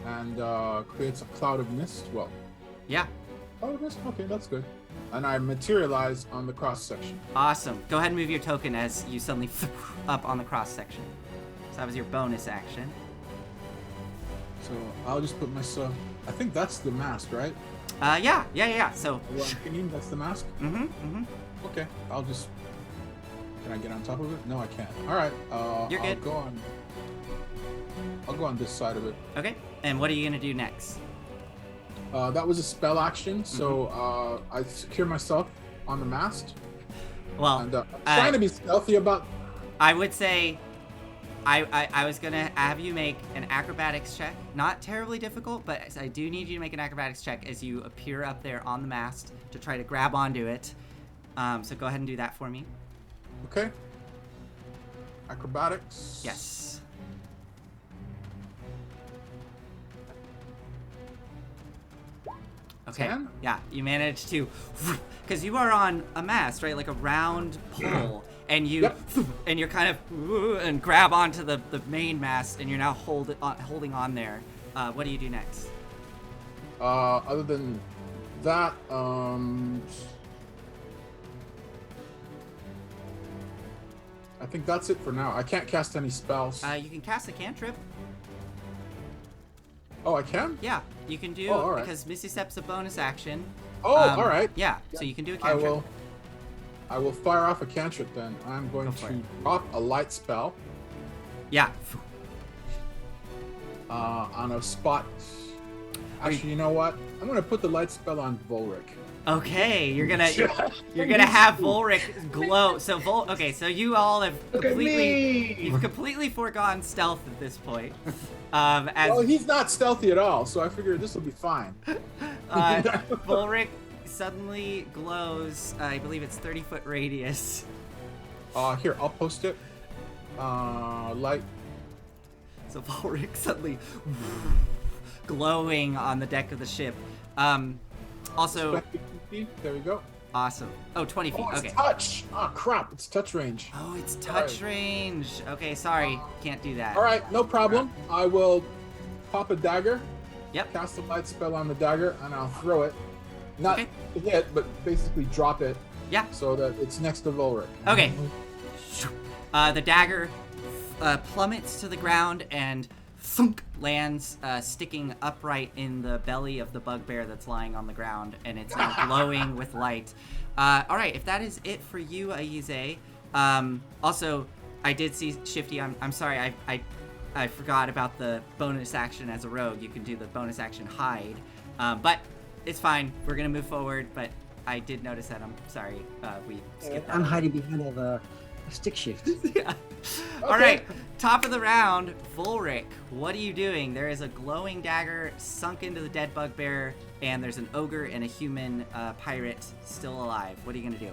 and creates a cloud of mist. Well, Yeah. cloud of mist? Okay, that's good. And I materialize on the cross section. Awesome. Go ahead and move your token as you suddenly up on the cross section. So that was your bonus action. So I'll just put myself. I think that's the mask, right? Yeah. So What I'm thinking, that's the mask. Okay, I'll just. Can I get on top of it? No, I can't. All right. You're good. I'll go on this side of it. Okay. And what are you gonna do next? That was a spell action, so I secure myself on the mast, Well, and I'm trying to be stealthy about. I would say I was gonna have you make an acrobatics check. Not terribly difficult, but I do need you to make an acrobatics check as you appear up there on the mast to try to grab onto it. So go ahead and do that for me. Okay. Acrobatics. Yes. Okay. 10? Yeah, you managed to, because you are on a mast, right? Like a round pole, and you, Yep. and you're kind of, and grab onto the main mast, and you're now holding on there. What do you do next? Other than that, I think that's it for now. I can't cast any spells. You can cast a cantrip. Oh, I can? Yeah, you can do, Oh, all right. because Misty Step's a bonus action. Oh, all right. Yeah, so you can do a I cantrip. I will fire off a cantrip then. I'm going Go for to it. drop a light spell Yeah. on a spot. Actually, you know what? I'm going to put the light spell on Volric. Okay, you're gonna have Volric glow. So okay, so you all have you've completely forgone stealth at this point. Well, he's not stealthy at all, so I figured this will be fine. Volric suddenly glows. I believe it's 30-foot radius. Here, I'll post it. Light. So Volric suddenly glowing on the deck of the ship. Also, there we go. awesome. Oh, 20 feet. Oh, it's Okay. touch. Oh, crap. It's touch range. Oh, it's touch range. Okay, sorry. Can't do that. All right, no problem. I will pop a dagger. Yep. Cast a light spell on the dagger, and I'll throw it. Not Okay. hit, but basically drop it. Yeah. So that it's next to Volric. Okay. The dagger plummets to the ground and thunk, lands sticking upright in the belly of the bugbear that's lying on the ground, and it's now glowing with light. All right, if that is it for you, Aize. Also, I did see Shifty. I'm sorry, I forgot about the bonus action as a rogue. You can do the bonus action hide, but it's fine. We're gonna move forward. But I did notice that. I'm sorry. We skipped that. I'm hiding behind a stick shift. Yeah. All right, top of the round, Volric, what are you doing? There is a glowing dagger sunk into the dead bugbear, and there's an ogre and a human pirate still alive. What are you gonna do?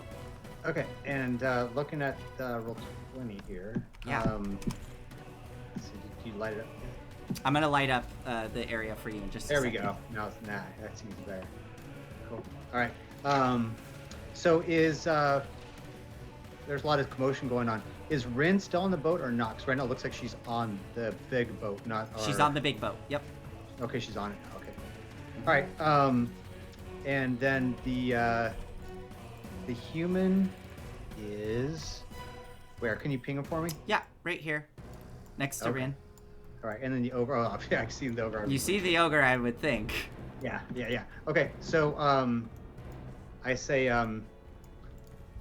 Okay, and looking at roll 20 here. Yeah. Let's see, do you light it up? I'm gonna light up the area for you in just a There we second. go. No, that seems better. Cool. All right. So is there's a lot of commotion going on. Is Rin still on the boat or not? 'Cause right now it looks like she's on the big boat, not. She's on the big boat. Yep. Okay, she's on it. Okay. All right. And then the human is where? Can you ping him for me? Yeah, right here, next to Okay. Rin. All right, and then the ogre. Oh, yeah, I see the ogre. You see the ogre, I would think. Yeah. Okay, so I say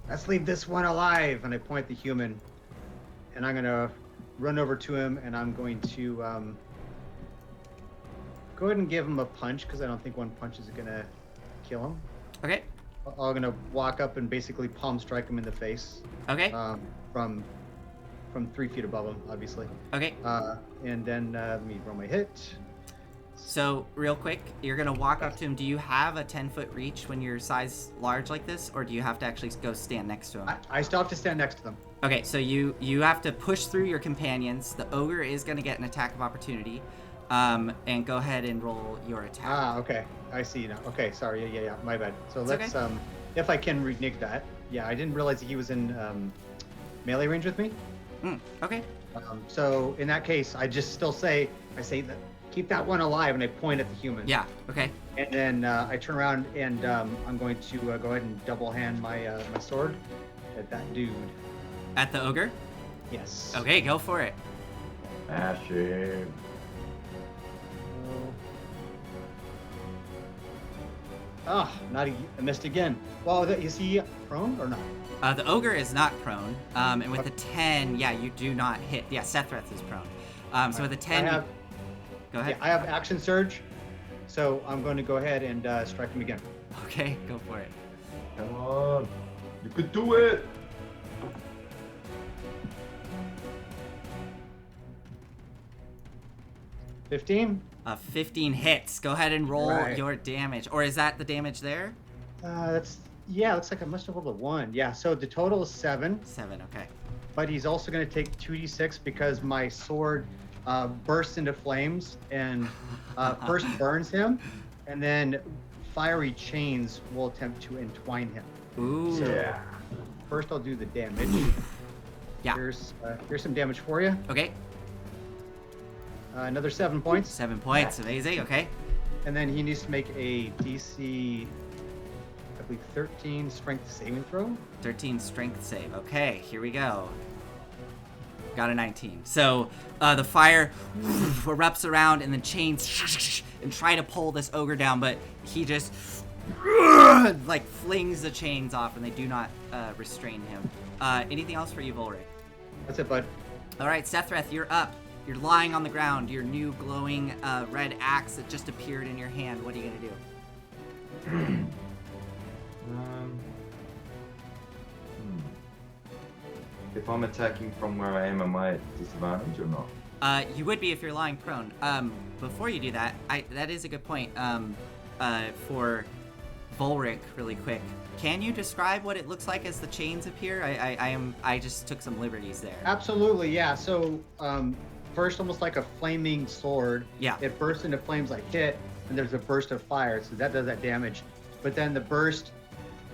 let's leave this one alive, and I point at the human, and I'm gonna run over to him, and I'm going to go ahead and give him a punch because I don't think one punch is gonna kill him. Okay. I'm gonna walk up and basically palm strike him in the face. Okay. From 3 feet above him, obviously. Okay. And then let me roll my hit. So, real quick, you're gonna walk up to him. Do you have a 10-foot reach when you're size large like this, or do you have to actually go stand next to him? I still have to stand next to them. Okay, so you have to push through your companions. The ogre is gonna get an attack of opportunity, and go ahead and roll your attack. Ah, okay. I see now. Okay, sorry. Yeah. My bad. So It's let's okay. if I can renege that. Yeah, I didn't realize he was in melee range with me. Okay. So in that case, I just still say that keep that one alive, and I point at the human. Yeah. Okay. And then I turn around and I'm going to go ahead and double hand my my sword at that dude. At the ogre. Yes. Okay, go for it. Ash him. Ah, I missed again. Well, is he prone or not? The ogre is not prone, and with a 10, yeah, you do not hit. Yeah, Sethreth is prone. So with a 10, go ahead. Yeah, I have action surge, so I'm going to go ahead and strike him again. Okay, go for it. Come on. You could do it. $15. 15 hits. Go ahead and roll Right. your damage. Or is that the damage there? Looks like I must have rolled a 1. Yeah, so the total is 7. 7, okay. but he's also going to take 2d6 because my sword bursts into flames and first burns him, and then fiery chains will attempt to entwine him. Ooh. So first I'll do the damage. Yeah. Here's some damage for you. Okay. Another 7 points. 7 points. Amazing. Okay. And then he needs to make a DC, I believe, 13 strength saving throw. 13 strength save. Okay, here we go. Got a 19. So the fire erupts around and the chains and try to pull this ogre down, but he just like flings the chains off and they do not restrain him. Anything else for you, Volric? That's it, bud. All right, Sethreth, you're up. You're lying on the ground. Your new glowing red axe that just appeared in your hand. What are you gonna do? If I'm attacking from where I am I at disadvantage or not? You would be if you're lying prone. Before you do that, that is a good point. For Volric, really quick, can you describe what it looks like as the chains appear? I just took some liberties there. Absolutely, yeah. So first, almost like a flaming sword. Yeah. It bursts into flames like hit, and there's a burst of fire, so that does that damage. But then the burst,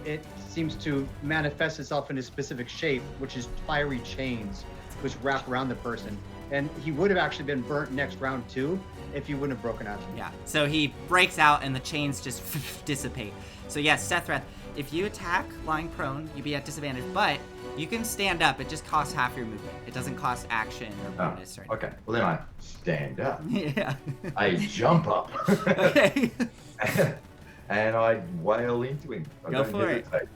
it seems to manifest itself in a specific shape, which is fiery chains, which wrap around the person. And he would have actually been burnt next round too, if he wouldn't have broken out. Yeah. So he breaks out, and the chains just dissipate. So yes, Sethreth, if you attack lying prone, you'd be at disadvantage, but you can stand up. It just costs half your movement. It doesn't cost action or bonus or anything. Okay, well then I stand up. Yeah. I jump up. Okay. And I wail into him. I Go don't for it. hesitate.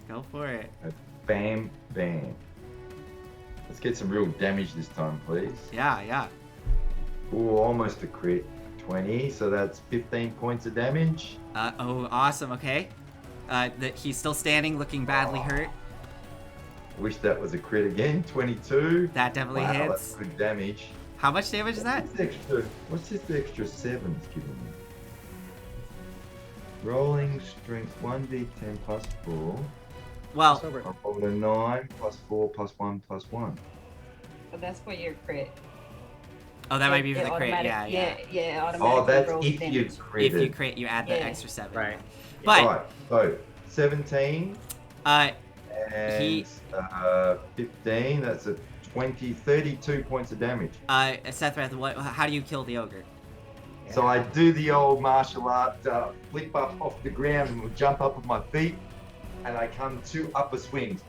Go for it. Bam, bam. Let's get some real damage this time, please. Yeah. Ooh, almost a crit. 20, so that's 15 points of damage. Oh, awesome. Okay. He's still standing, looking badly hurt. Wish that was a crit again. 22. That definitely wow, hits. That's good damage. How much damage is that? What's this extra 7 it's giving me? Rolling strength 1d10 plus 4. Well, I rolled a 9 plus 4 plus 1 plus 1. But that's for your crit. oh, that might be for It the crit. automatic- Yeah. Yeah, Oh, automatically that's rolls if you damage. crit. If you crit, you add the Yeah. extra 7. Right. But Right, so 17 uh, and 15, that's a 20, 32 points of damage. Sethreth, how do you kill the ogre? So I do the old martial art flip up off the ground and jump up with my feet, and I come 2 upper swings,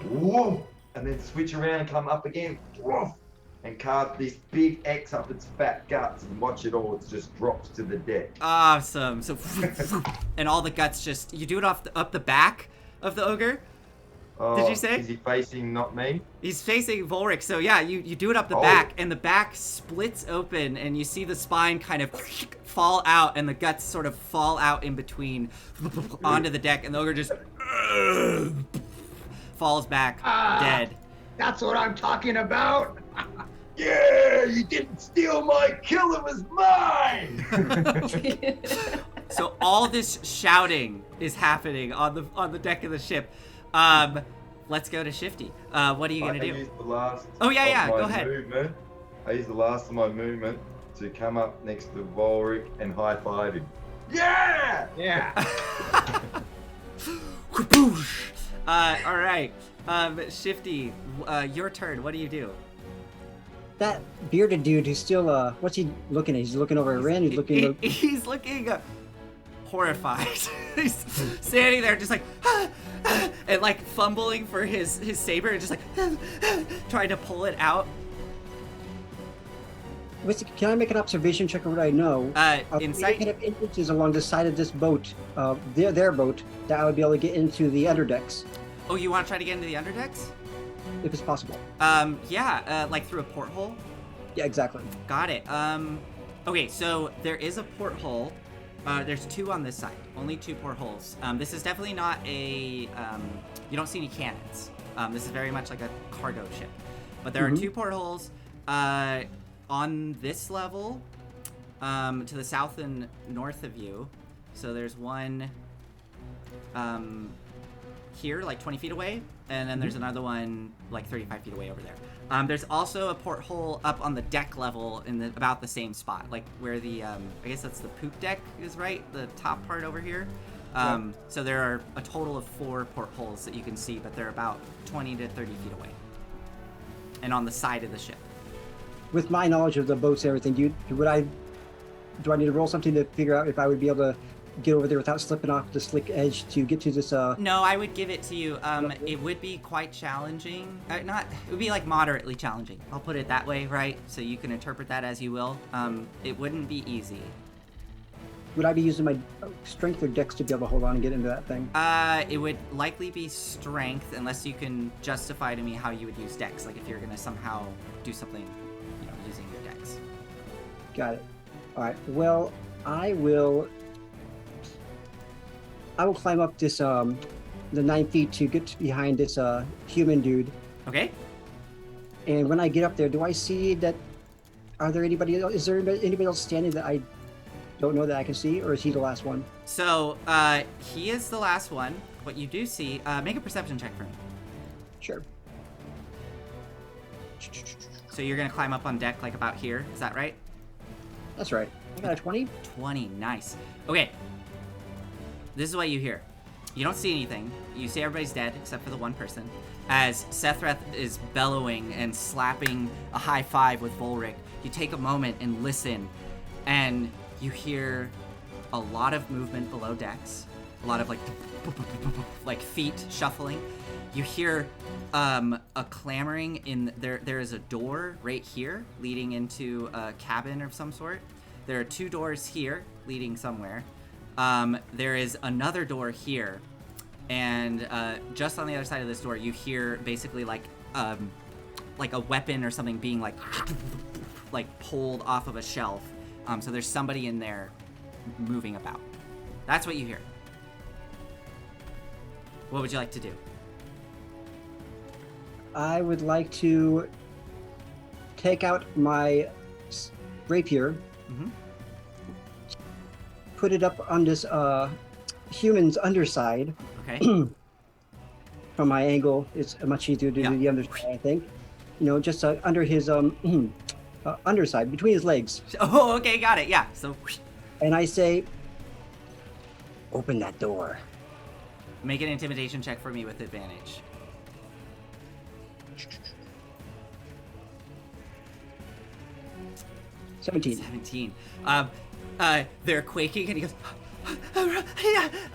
whoa, and then switch around and come up again, whoa, and carve this big X up its fat guts and watch it all. It just drops to the deck. Awesome. So, and all the guts just, you do it up the back of the ogre? Oh, Did you say? Is he facing not me? He's facing Volric, so yeah, you do it up the back, and the back splits open, and you see the spine kind of fall out, and the guts sort of fall out in between onto the deck, and the ogre just falls back dead. That's what I'm talking about. Yeah, you didn't steal my kill, it was mine! So all this shouting is happening on the deck of the ship. Let's go to Shifty. What are you gonna I do? used the last Oh, yeah, of my go ahead. Movement. I used the last of my movement to come up next to Volric and high-five him. Yeah! Yeah. All right. Shifty, your turn. What do you do? That bearded dude who's still, what's he looking at? He's looking over at Ren. He's looking. He's looking horrified. He's standing there just like, and like fumbling for his saber and just like trying to pull it out. Can I make an observation check of what I know? Insight. Kind of entrances along the side of this boat, their boat, that I would be able to get into the underdecks, Oh, you want to try to get into the underdecks? if it's possible. Yeah, like through a porthole. Yeah, exactly. Got it. Okay, so there is a porthole. There's 2 on this side. Only 2 portholes. This is definitely not a. You don't see any cannons. This is very much like a cargo ship. But there are 2 portholes on this level, to the south and north of you. So there's one here, like 20 feet away, and then there's another one like 35 feet away over there. There's also a porthole up on the deck level in about the same spot, like where the I guess that's the poop deck is, right? The top part over here. So there are a total of 4 portholes that you can see, but they're about 20 to 30 feet away, and on the side of the ship. With my knowledge of the boats and everything, do I need to roll something to figure out if I would be able to get over there without slipping off the slick edge to get to this? No, I would give it to you. It would be quite challenging. It would be like moderately challenging. I'll put it that way, right? So you can interpret that as you will. It wouldn't be easy. Would I be using my strength or dex to be able to hold on and get into that thing? It would likely be strength, unless you can justify to me how you would use dex. Like if you're gonna somehow do something, using your dex. Got it. All right. Well, I will climb up this the 9 feet to get behind this human dude. Okay. And when I get up there, do I see that? Is there anybody else standing that I don't know that I can see, or is he the last one? So he is the last one. What you do see, make a perception check for me. Sure. So you're gonna climb up on deck, like about here. Is that right? That's right. I got a 20. 20, nice. Okay. This is what you hear. You don't see anything. You see everybody's dead except for the one person. As Sethreth is bellowing and slapping a high five with Volric, you take a moment and listen, and you hear a lot of movement below decks. A lot of like feet shuffling. You hear a clamoring in there. There is a door right here leading into a cabin of some sort. There are 2 doors here leading somewhere. There is another door here, and just on the other side of this door, you hear basically like a weapon or something being like pulled off of a shelf. So there's somebody in there moving about. That's what you hear. What would you like to do? I would like to take out my rapier, put it up on this human's underside. Okay. From my angle, it's much easier to do the underside, I think. Just under his underside, between his legs. Oh, okay, got it. Yeah. So. And I say, open that door. Make an intimidation check for me with advantage. 17. They're quaking, and he goes,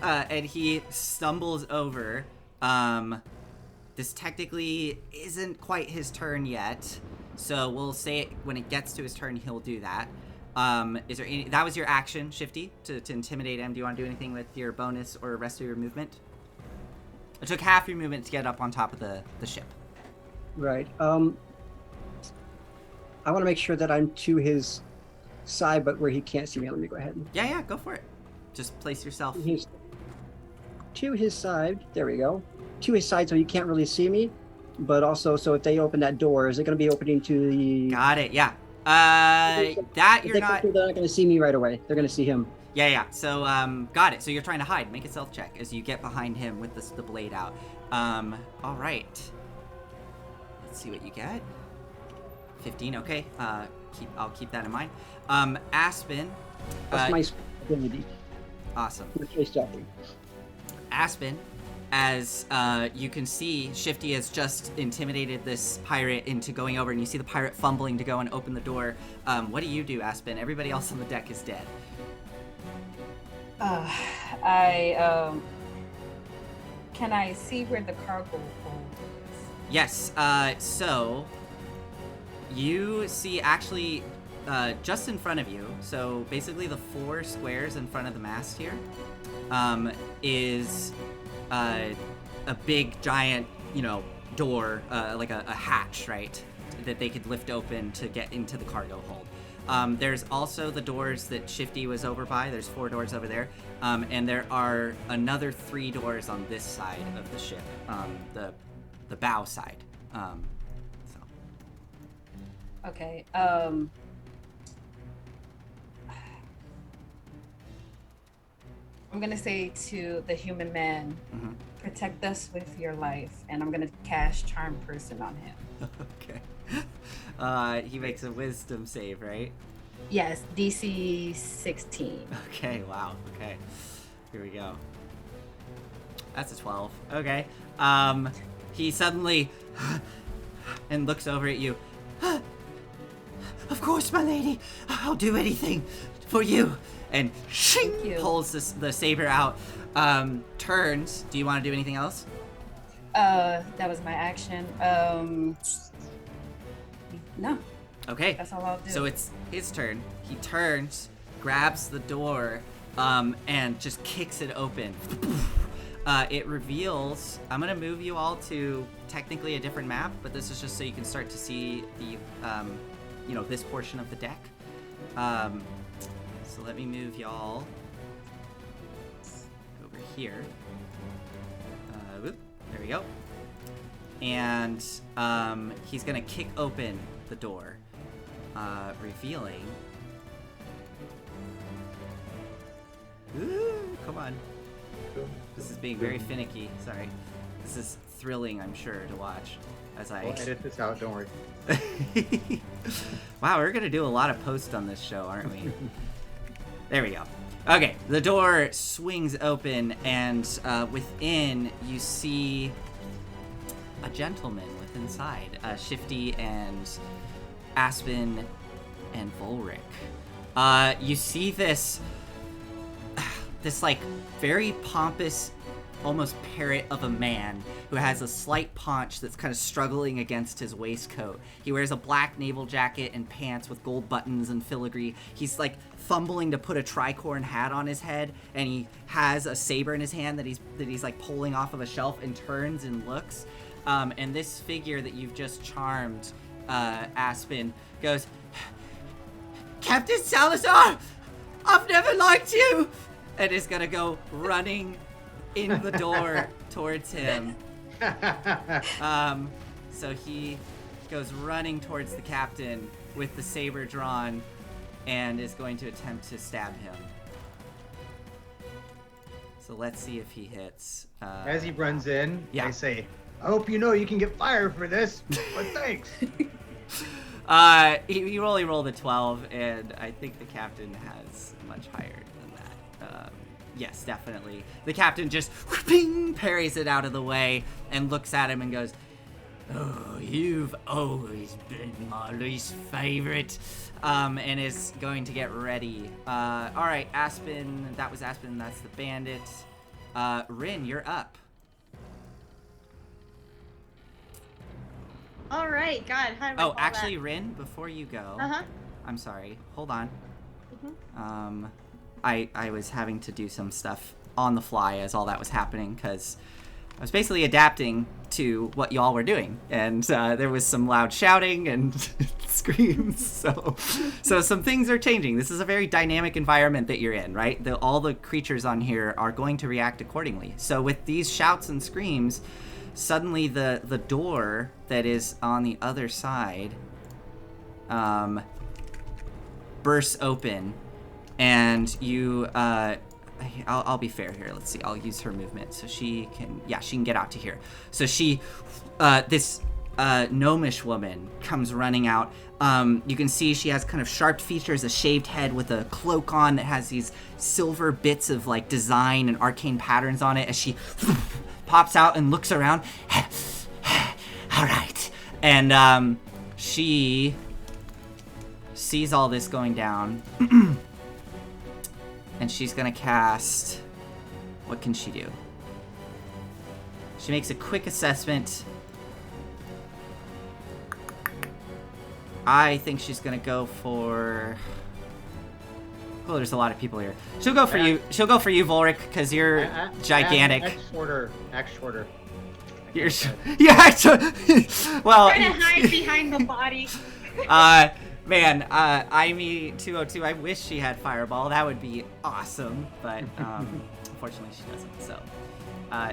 and he stumbles over. This technically isn't quite his turn yet, so we'll say when it gets to his turn, he'll do that. Is there any? That was your action, Shifty, to intimidate him. Do you want to do anything with your bonus or rest of your movement? It took half your movement to get up on top of the ship. Right. I want to make sure that I'm to his side, but where he can't see me. Let me go ahead. Yeah, go for it. Just place yourself. To his side. There we go. To his side, so he can't really see me, but also so if they open that door, is it going to be opening to the? Got it. Yeah. That you're not. They're not going to see me right away. They're going to see him. Yeah. So, got it. So you're trying to hide. Make a stealth check as you get behind him with the blade out. All right. Let's see what you get. 15. Okay. I'll keep that in mind. Aspen. That's my ability. Awesome. Stealthy. Aspen, as you can see, Shifty has just intimidated this pirate into going over, and you see the pirate fumbling to go and open the door. What do you do, Aspen? Everybody else on the deck is dead. Can I see where the cargo hold is? Yes. So you see actually just in front of you. So basically, the 4 squares in front of the mast here is a big giant, door, like a hatch, right, that they could lift open to get into the cargo hold. There's also the doors that Shifty was over by. There's 4 doors over there, and there are another 3 doors on this side of the ship, the bow side. So. Okay. I'm gonna say to the human man, Mhm. protect us with your life, and I'm gonna cast Charm Person on him. Okay. He makes a wisdom save, right? Yes, DC 16. Okay, wow. Okay. Here we go. That's a 12. Okay. He suddenly and looks over at you. Of course, my lady. I'll do anything for you. And shing, you. pulls the saber out. Turns. Do you want to do anything else? That was my action. No, Okay. that's all I'll do. So it's his turn. He turns, grabs the door, and just kicks it open. It reveals. I'm gonna move you all to technically a different map, but this is just so you can start to see the, this portion of the deck. So let me move y'all over here. Whoop, there we go. And he's gonna kick open the door, revealing. Ooh, come on. This is being very finicky. Sorry. This is thrilling, I'm sure, to watch as I. We'll edit this out. Don't worry. Wow, we're gonna do a lot of posts on this show, aren't we? There we go. Okay, the door swings open, and within you see a gentleman with inside, Shifty and Aspen and Volric. You see this like very pompous, almost parrot of a man who has a slight paunch that's kind of struggling against his waistcoat. He wears a black naval jacket and pants with gold buttons and filigree. He's like fumbling to put a tricorn hat on his head, and he has a saber in his hand that he's like pulling off of a shelf, and turns and looks. And this figure that you've just charmed, Aspen, goes, "Captain Salazar, I've never liked you!" and is gonna go running in the door towards him. So he goes running towards the captain with the saber drawn and is going to attempt to stab him. So let's see if he hits. As he runs in, Yeah. I say, "I hope you know you can get fired for this, but thanks." He only rolled a 12, and I think the captain has much higher than that. Yes, definitely. The captain just ping, parries it out of the way and looks at him and goes, "Oh, you've always been my least favorite," and is going to get ready. All right, Aspen. That was Aspen. That's the bandit. Rin, you're up. All right, God, how do I Oh, call actually, that? Rin, before you go, Uh-huh. I'm sorry. Hold on. Mhm. I was having to do some stuff on the fly as all that was happening, because I was basically adapting to what y'all were doing, and there was some loud shouting and screams. So some things are changing. This is a very dynamic environment that you're in, right? All the creatures on here are going to react accordingly. So with these shouts and screams, suddenly the door that is on the other side bursts open, and you I'll be fair here. Let's see. I'll use her movement so she can get out to here. So she this gnomish woman comes running out. You can see she has kind of sharp features, a shaved head with a cloak on that has these silver bits of like design and arcane patterns on it as she pops out and looks around. All right. And she sees all this going down. And she's gonna cast... What can she do? She makes a quick assessment. I think she's gonna go for... Oh, there's a lot of people here. She'll go for you. She'll go for you, Volric, because you're gigantic. Act shorter. You're well. Trying to hide behind the body. Man, Imi 202, I wish she had Fireball. That would be awesome, but unfortunately she doesn't. So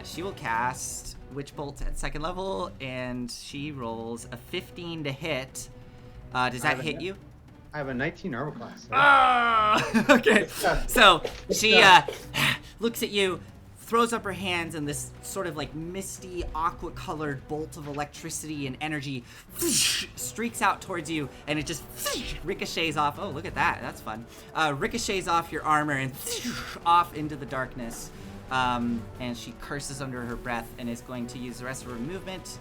she will cast Witch Bolt at 2nd level, and she rolls a 15 to hit. Does that hit you? I have a 19 armor class. Ah! Okay. So she looks at you, throws up her hands, and this sort of like misty, aqua-colored bolt of electricity and energy streaks out towards you, and it just ricochets off. Oh, look at that. That's fun. Ricochets off your armor and off into the darkness. And she curses under her breath and is going to use the rest of her movement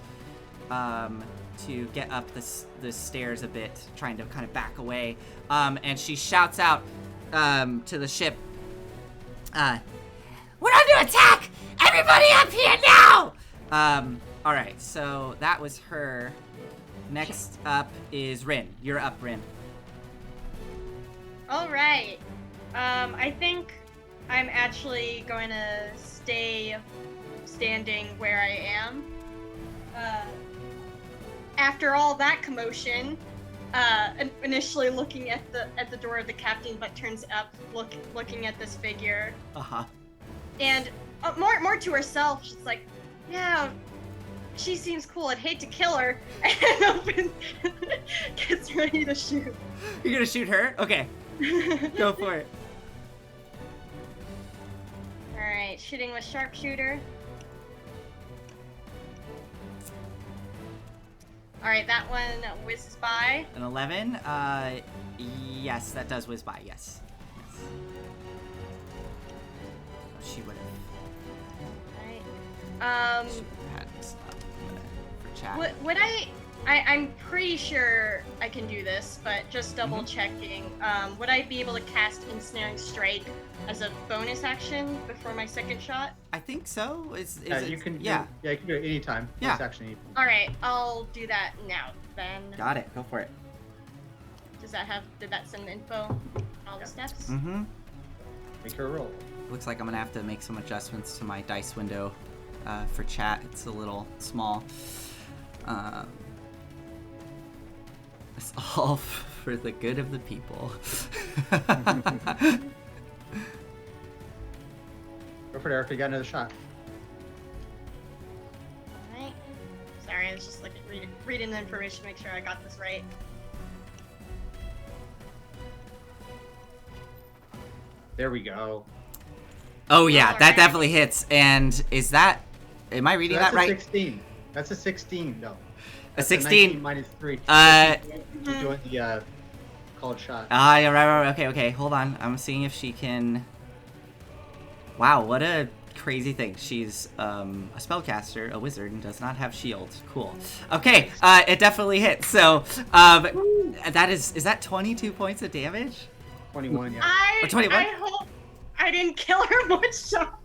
to get up the stairs a bit, trying to kind of back away. And she shouts out to the ship, "We're under attack! Everybody up here now!" All right, so that was her. Next up is Rin. You're up, Rin. All right. I think I'm actually going to stay standing where I am. After all that commotion, initially looking at the door of the captain, but turns up, looking at this figure. Uh-huh. And more to herself, she's like, "Yeah, she seems cool. I'd hate to kill her." And gets ready to shoot. You're gonna shoot her? Okay. Go for it. Alright, shooting with sharpshooter. Alright, that one whizzes by. An 11? Yes, that does whiz by, yes. She would have. Alright. Had this up for chat. Would I'm pretty sure I can do this, but just double checking. Would I be able to cast Ensnaring Strike as a bonus action before my second shot? I think so. You can do, yeah. you can do it anytime. Yeah. It's actually Alright, I'll do that now then. Got it. Go for it. Did that send info? All the steps? Mm-hmm. make her roll. Looks like I'm gonna have to make some adjustments to my dice window for chat. It's a little small. It's all for the good of the people. Go for it, Eric. You got another shot. Alright. Sorry, I was just like reading the information to make sure I got this right. There we go. Oh yeah, All that right. definitely hits. And is that? Am I reading So that's that right? a 16. That's a 16, though. A That's 16. 19 minus 3. Keep doing the called shot. Yeah, right. Okay. Hold on. I'm seeing if she can. Wow, what a crazy thing. She's a spellcaster, a wizard, and does not have shields. Cool. Okay, it definitely hits. So, that is that 22 points of damage? 21, yeah. Or 21? I hope I didn't kill her one shot.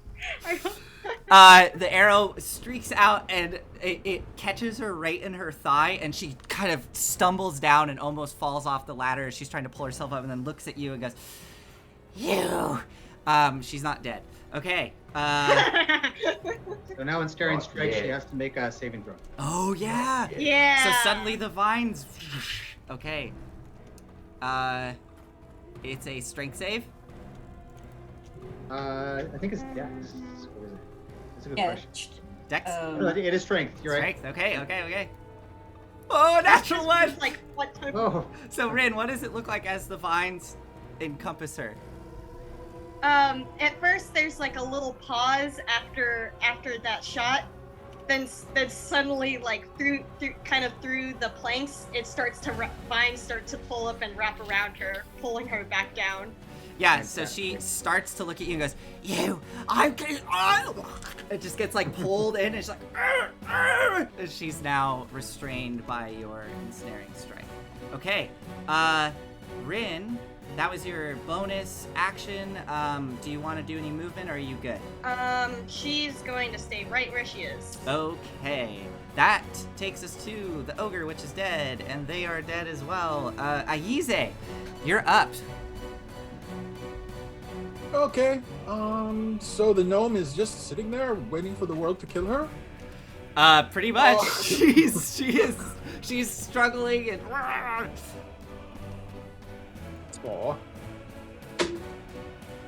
The arrow streaks out and it catches her right in her thigh, and she kind of stumbles down and almost falls off the ladder as she's trying to pull herself up, and then looks at you and goes, "You." She's not dead. Okay. So now in Staring Oh, Strike, she yeah. has to make a saving throw. Oh yeah. Yeah. So suddenly the vines. Okay. It's a strength save. I think it's Dex. What is it? That's a good Yeah. question. Dex. No, it is Strength. You're right. Strength. Okay. Oh, natural one. Like what type? Oh, So Rin, what does it look like as the vines encompass her? At first there's like a little pause after that shot. Then suddenly, like through the planks, it starts to vines start to pull up and wrap around her, pulling her back down. Yeah, so she starts to look at you and goes, "You, I'm getting." It just gets like pulled in, and she's like, "Arr, arr," and she's now restrained by your ensnaring strike. Okay, Rin, that was your bonus action. Do you want to do any movement, or are you good? She's going to stay right where she is. Okay, that takes us to the ogre, which is dead, and they are dead as well. Ayize, you're up. Okay. So the gnome is just sitting there waiting for the world to kill her? Pretty much. Oh. She's struggling and. Aw.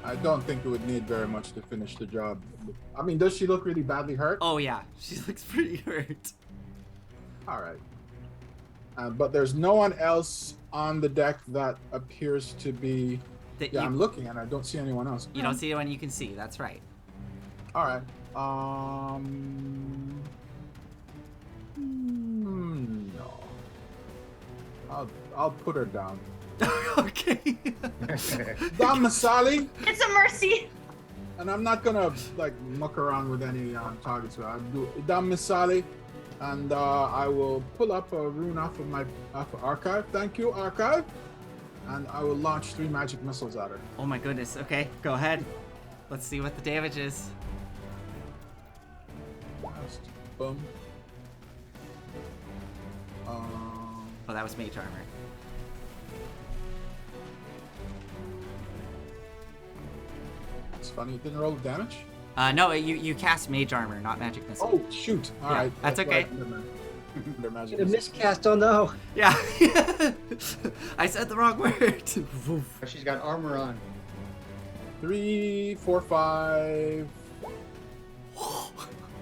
I don't think it would need very much to finish the job. I mean, does she look really badly hurt? Oh yeah, she looks pretty hurt. All right. But there's no one else on the deck that appears to be. That Yeah, you, I'm looking and I don't see anyone else. you don't see anyone you can see. That's right. All right. No. I'll put her down. Okay. Down, Masali. It's a mercy. And I'm not gonna like muck around with any targets. I'll do down, Masali, and I will pull up a rune off of Archive. Thank you, Archive. And I will launch 3 magic missiles at her. Oh my goodness. Okay, go ahead. Let's see what the damage is. Last. Boom. Oh, that was mage armor. It's funny, it didn't roll the damage. No, you cast mage armor, not magic missile. Oh shoot! All Yeah, right, that's okay. Under magic A missile. miscast, oh no. Yeah. I said the wrong word. She's got armor on. 3, 4, 5,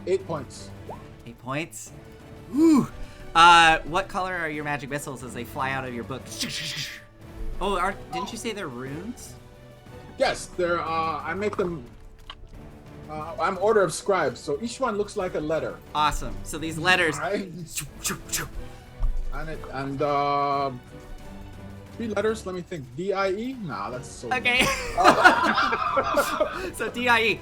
8 points. 8 points. Ooh. What color are your magic missiles as they fly out of your book? Oh, didn't you say they're runes? Yes, they're. I make them. I'm order of scribes, so each one looks like a letter. Awesome. So these letters. Right? And 3 letters. Let me think. D-I-E? Nah, that's so. Okay. So D.I.E.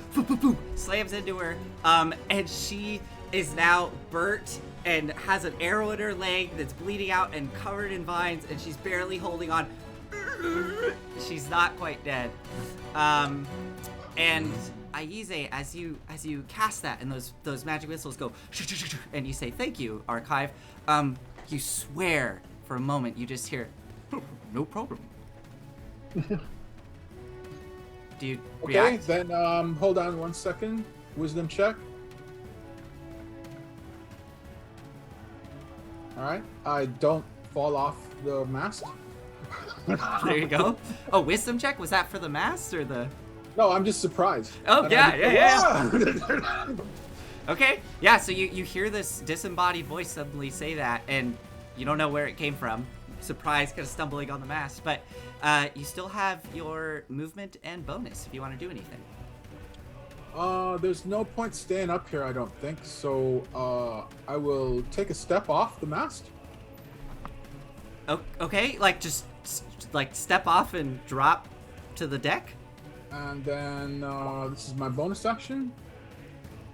slams into her, and she is now burnt and has an arrow in her leg that's bleeding out and covered in vines, and she's barely holding on. She's not quite dead. And Aize, as you cast that and those magic missiles go, and you say thank you, Archive. You swear for a moment. You just hear, no problem. Do you Okay, react? then hold on 1 second. Wisdom check. All right, I don't fall off the mast. There you go. Oh, wisdom check? Was that for the mask or the? No, I'm just surprised. Oh, And yeah. I- Okay. Yeah. So you hear this disembodied voice suddenly say that, and you don't know where it came from. Surprise, kind of stumbling on the mask, but you still have your movement and bonus if you want to do anything. There's no point staying up here, I don't think. So I will take a step off the mast. Okay. Like just like step off and drop to the deck. And then this is my bonus action.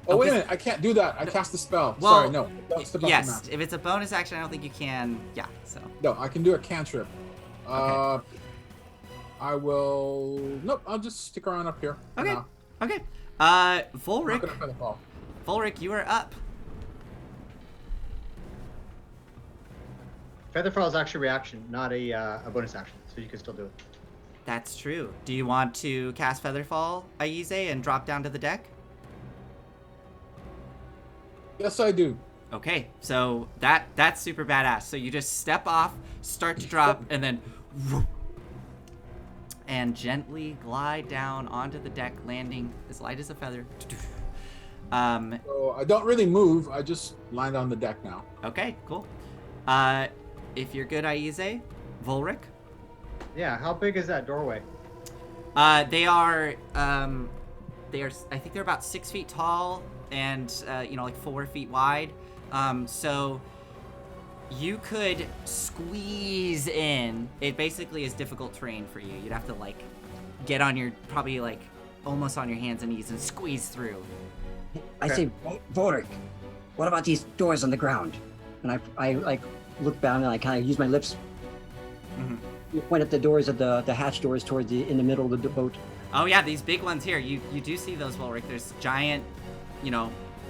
Oh, Oh, wait a 'cause- minute. I can't do that. I cast a spell. Well, Sorry, no. Don't step off the Yes. mast. If it's a bonus action, I don't think you can. Yeah. So. No, I can do a cantrip. Okay. I will... Nope, I'll just stick around up here. for Okay. now. Okay. I'm not Volric. gonna feather fall. Volric, you are up. Featherfall is actually reaction, not a bonus action, so you can still do it. That's true. Do you want to cast Featherfall, Aize, and drop down to the deck? Yes, I do. Okay, so that's super badass. So you just step off, start to drop, and then and gently glide down onto the deck, landing as light as a feather. So I don't really move. I just land on the deck now. Okay, cool. If you're good, Aize, Volric. Yeah, how big is that doorway? They are I think they're about 6 feet tall and like 4 feet wide. So you could squeeze in. It basically is difficult terrain for you. You'd have to like get on your probably like almost on your hands and knees and squeeze through. I say, Vorik, what about these doors on the ground? And I like look down and I kind of use my lips. Mhm. You point at the doors of the hatch doors towards in the middle of the boat. Oh yeah, these big ones here. You do see those, Volric. There's giant,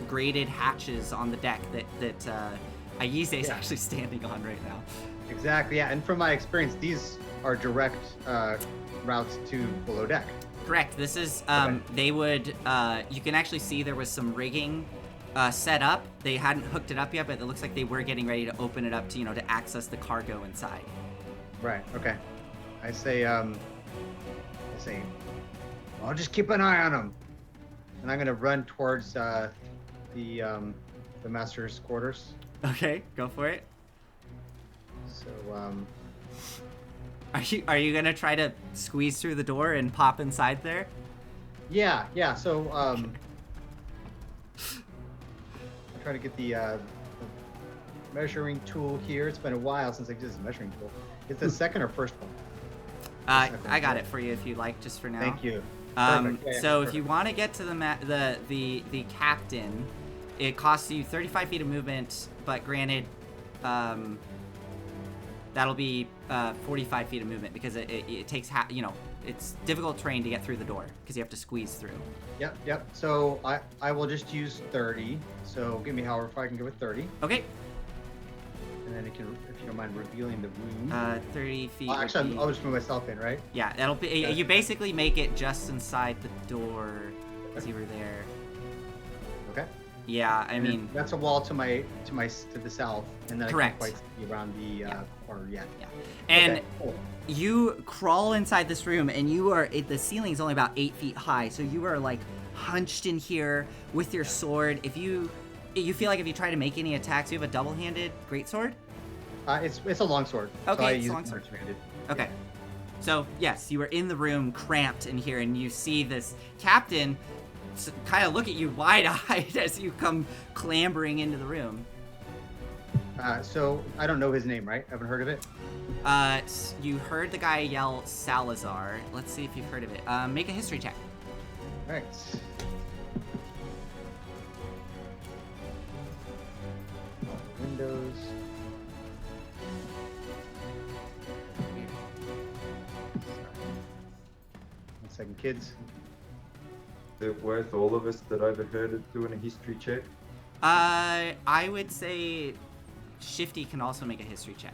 graded hatches on the deck that Aize is Yeah. actually standing on right now. Exactly, yeah. And from my experience, these are direct routes to below deck. Correct. This is Okay. they would you can actually see there was some rigging set up. They hadn't hooked it up yet, but it looks like they were getting ready to open it up to to access the cargo inside. Right. Okay. I say, I'll just keep an eye on them, and I'm gonna run towards the master's quarters. Okay, go for it. So, Are you gonna try to squeeze through the door and pop inside there? yeah. So, try to get the measuring tool here. It's been a while since I used the measuring tool. It's the second or first one? I got it for you if you like, just for now. Thank you. Perfect. Yeah, So if perfect. you want to get to the captain, it costs you 35 feet of movement, but granted, that'll be 45 feet of movement because it takes it's difficult terrain to get through the door because you have to squeeze through. Yep. So I will just use 30. So give me however far I can go with 30. Okay. And then it can, if you don't mind revealing the room. 30 feet. Oh, actually, I'll just move myself in, right? Yeah, that'll be. Okay. You basically make it just inside the door because you were there. Okay. Yeah, I And mean. that's a wall to the south, and then Correct. I can't quite see around the corner yet. Yeah. And Okay, cool. you crawl inside this room, and the ceiling's only about 8 feet high, so you are like hunched in here with your sword. If you feel like if you try to make any attacks, you have a double-handed greatsword. It's a long sword. Okay, so I it's a use long sword. one-handed. Okay. So yes, you are in the room, cramped in here, and you see this captain kind of look at you wide-eyed as you come clambering into the room. So I don't know his name, right? I haven't heard of it. You heard the guy yell Salazar. Let's see if you've heard of it. Make a history check. All right. Windows. 1 second, kids. Is it worth all of us that overheard it doing a history check? I would say Shifty can also make a history check.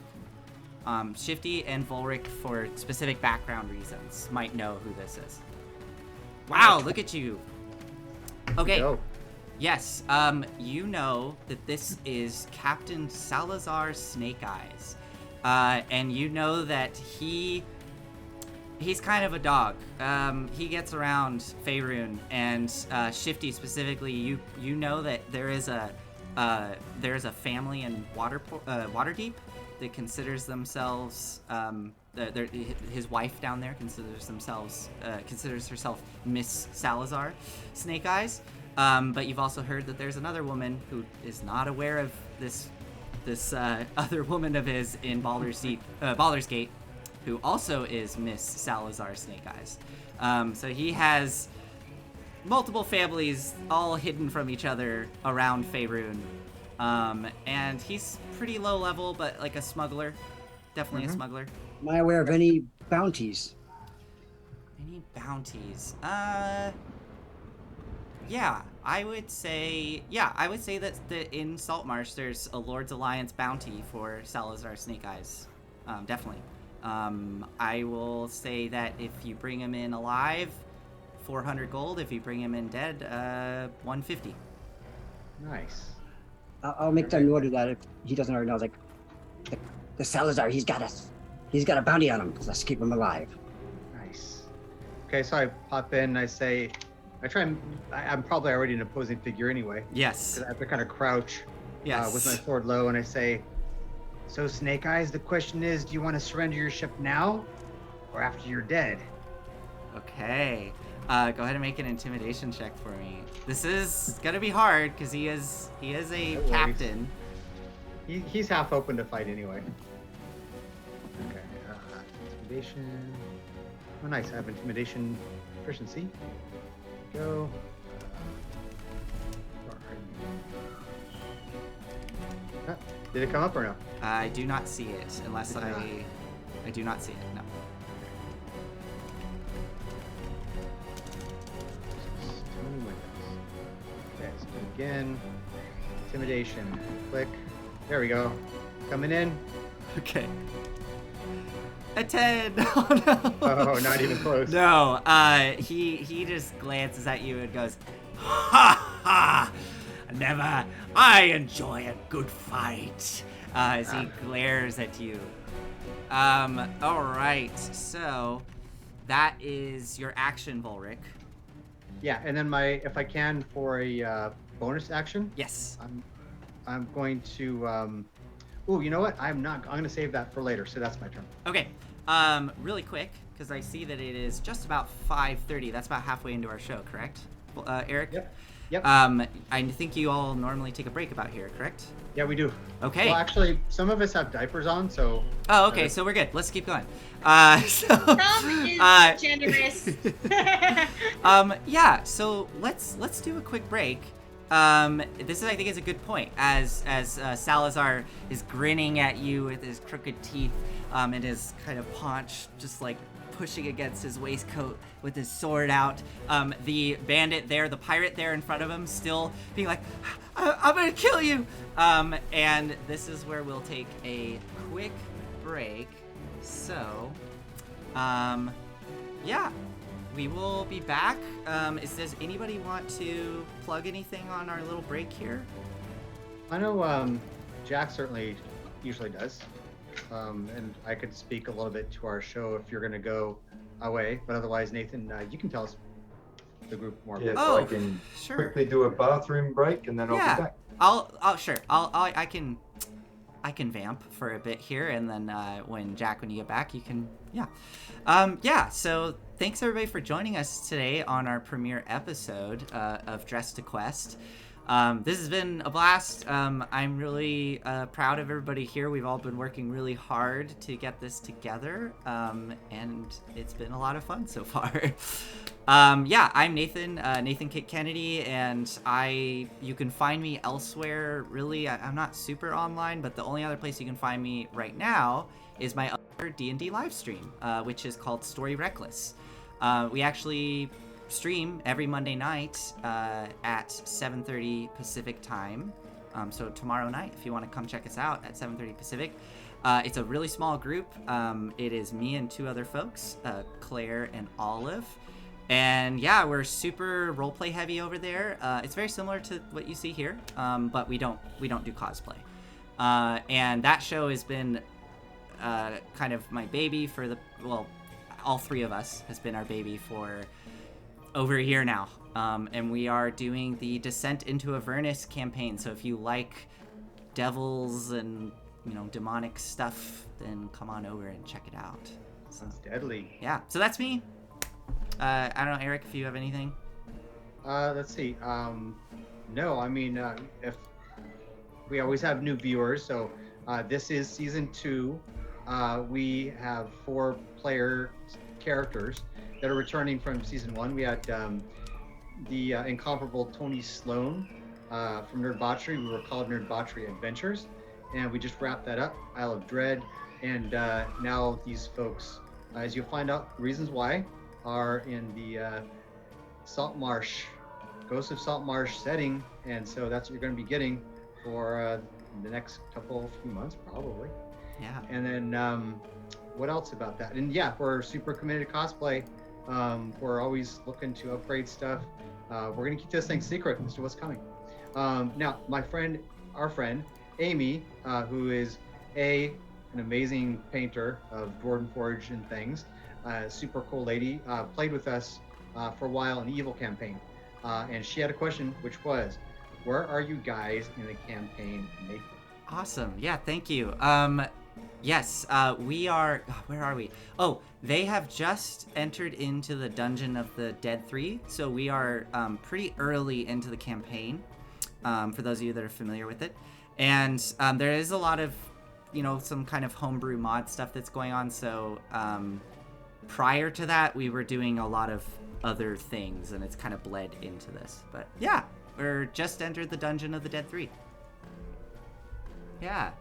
Shifty and Volric, for specific background reasons, might know who this is. Wow, look at you. Okay. Go. Yes, you know that this is Captain Salazar Snake Eyes. And you know that he's kind of a dog. He gets around Faerun, and Shifty specifically, you know that there is a family in Waterdeep that considers themselves his wife down there considers herself Miss Salazar Snake Eyes. But you've also heard that there's another woman who is not aware of this other woman of his in Baldur's Gate, who also is Miss Salazar Snake Eyes. So he has multiple families all hidden from each other around Faerun. And he's pretty low level, but like a smuggler. Definitely a smuggler. Am I aware of any bounties? Any bounties? Yeah, I would say that in Saltmarsh there's a Lord's Alliance bounty for Salazar Snake Eyes. Definitely. I will say that if you bring him in alive, 400 gold. If you bring him in dead, 150. Nice. I'll make them note of that if he doesn't already know. Like, the Salazar, he's got a bounty on him. Let's keep him alive. Nice. Okay, so I pop in. I'm probably already an opposing figure anyway. Yes. 'Cause I have to kind of crouch Yes. with my sword low, and I say, "So Snake Eyes, the question is, do you want to surrender your ship now, or after you're dead?" Okay. Go ahead and make an intimidation check for me. This is gonna be hard because he is a No worries. captain. He's half open to fight anyway. Okay. Intimidation. Oh, nice. I have intimidation proficiency. Go. Where are you? Did it come up or no? I do not see it unless Did not. I do not see it. No. Tony Windows. Okay, let's do it again. Intimidation. Click. There we go. Coming in. Okay. A 10. Oh no. Oh, not even close. No. He just glances at you and goes, "Ha ha! Never. I enjoy a good fight." As he glares at you. All right. So that is your action, Volric. Yeah, and then if I can, for a bonus action, Yes. I'm going to. Oh, you know what? I'm gonna save that for later. So that's my turn. Okay. Really quick, because I see that it is just about 5:30. That's about halfway into our show, correct? Eric? Yep. Yep. I think you all normally take a break about here, correct? Yeah, we do. Okay. Well, actually, some of us have diapers on, so. Oh, okay, so we're good. Let's keep going. Tom is generous. Yeah, so let's do a quick break. This is, I think, is a good point. As Salazar is grinning at you with his crooked teeth, and his kind of paunch just like pushing against his waistcoat with his sword out. The bandit there, the pirate there in front of him, still being like, I'm gonna kill you. And this is where we'll take a quick break. So, yeah, we will be back. Does anybody want to plug anything on our little break here? I know Jack certainly usually does. And I could speak a little bit to our show if you're going to go away. But otherwise, Nathan, you can tell us the group more. Yeah, Oh, so I can sure. quickly do a bathroom break and then I'll be back. I can vamp for a bit here, and then when you get back, you can, so thanks everybody for joining us today on our premiere episode of Dress to Quest. This has been a blast. I'm really proud of everybody here. We've all been working really hard to get this together, and it's been a lot of fun so far. I'm Nathan Kit Kennedy, and you can find me elsewhere. Really, I'm not super online, but the only other place you can find me right now is my other D&D live stream, which is called Story Reckless. We actually stream every Monday night at 7:30 Pacific time. So tomorrow night, if you want to come check us out at 7:30 Pacific. It's a really small group. It is me and two other folks, Claire and Olive. And yeah, we're super roleplay heavy over there. It's very similar to what you see here, but we don't do cosplay. And that show has been kind of my baby for all three of us has been our baby for over a year now. And we are doing the Descent into Avernus campaign. So if you like devils and demonic stuff, then come on over and check it out. Sounds deadly. Yeah, so that's me. I don't know, Eric, if you have anything. Let's see. No, I mean, if we always have new viewers, so this is season 2. We have 4 player characters that are returning from season 1. We had the incomparable Tony Sloan from Nerd Botchery. We were called Nerd Botchery Adventures, and we just wrapped that up. Isle of Dread, and now these folks, as you'll find out reasons why, are in the Saltmarsh, Ghost of Saltmarsh setting, and so that's what you're going to be getting for the next few months, probably. Yeah. And then what else about that? And yeah, we're super committed to cosplay. We're always looking to upgrade stuff. We're going to keep this thing secret as to what's coming. Now, our friend Amy, who is an amazing painter of Dwarven Forge and things, super cool lady, played with us for a while in the Evil campaign, and she had a question, which was, where are you guys in the campaign, Nathan? Awesome. Yeah, thank you. Yes, we are. Where are we? Oh, they have just entered into the Dungeon of the Dead 3, so we are pretty early into the campaign, for those of you that are familiar with it. And there is a lot of, some kind of homebrew mod stuff that's going on, so prior to that, we were doing a lot of other things, and it's kind of bled into this. But yeah, we're just entered the Dungeon of the Dead 3. Yeah.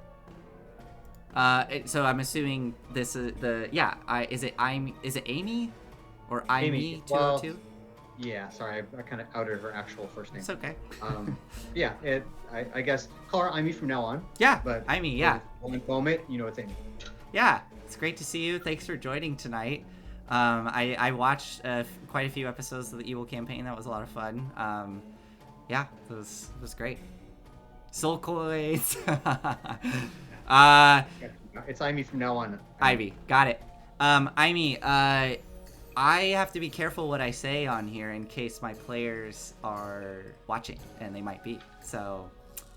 So I'm assuming this is is it Amy or Amy 202? Well, yeah, sorry, I kind of outed her actual first name. It's okay. Yeah, I guess call her Amy from now on. Yeah, but Amy, yeah. One moment, it's Amy. Yeah, it's great to see you. Thanks for joining tonight. I watched quite a few episodes of the Evil campaign. That was a lot of fun. Yeah, it was great. Soul coins. It's Amy from now on. Ivy, got it. Amy, I have to be careful what I say on here in case my players are watching, and they might be. So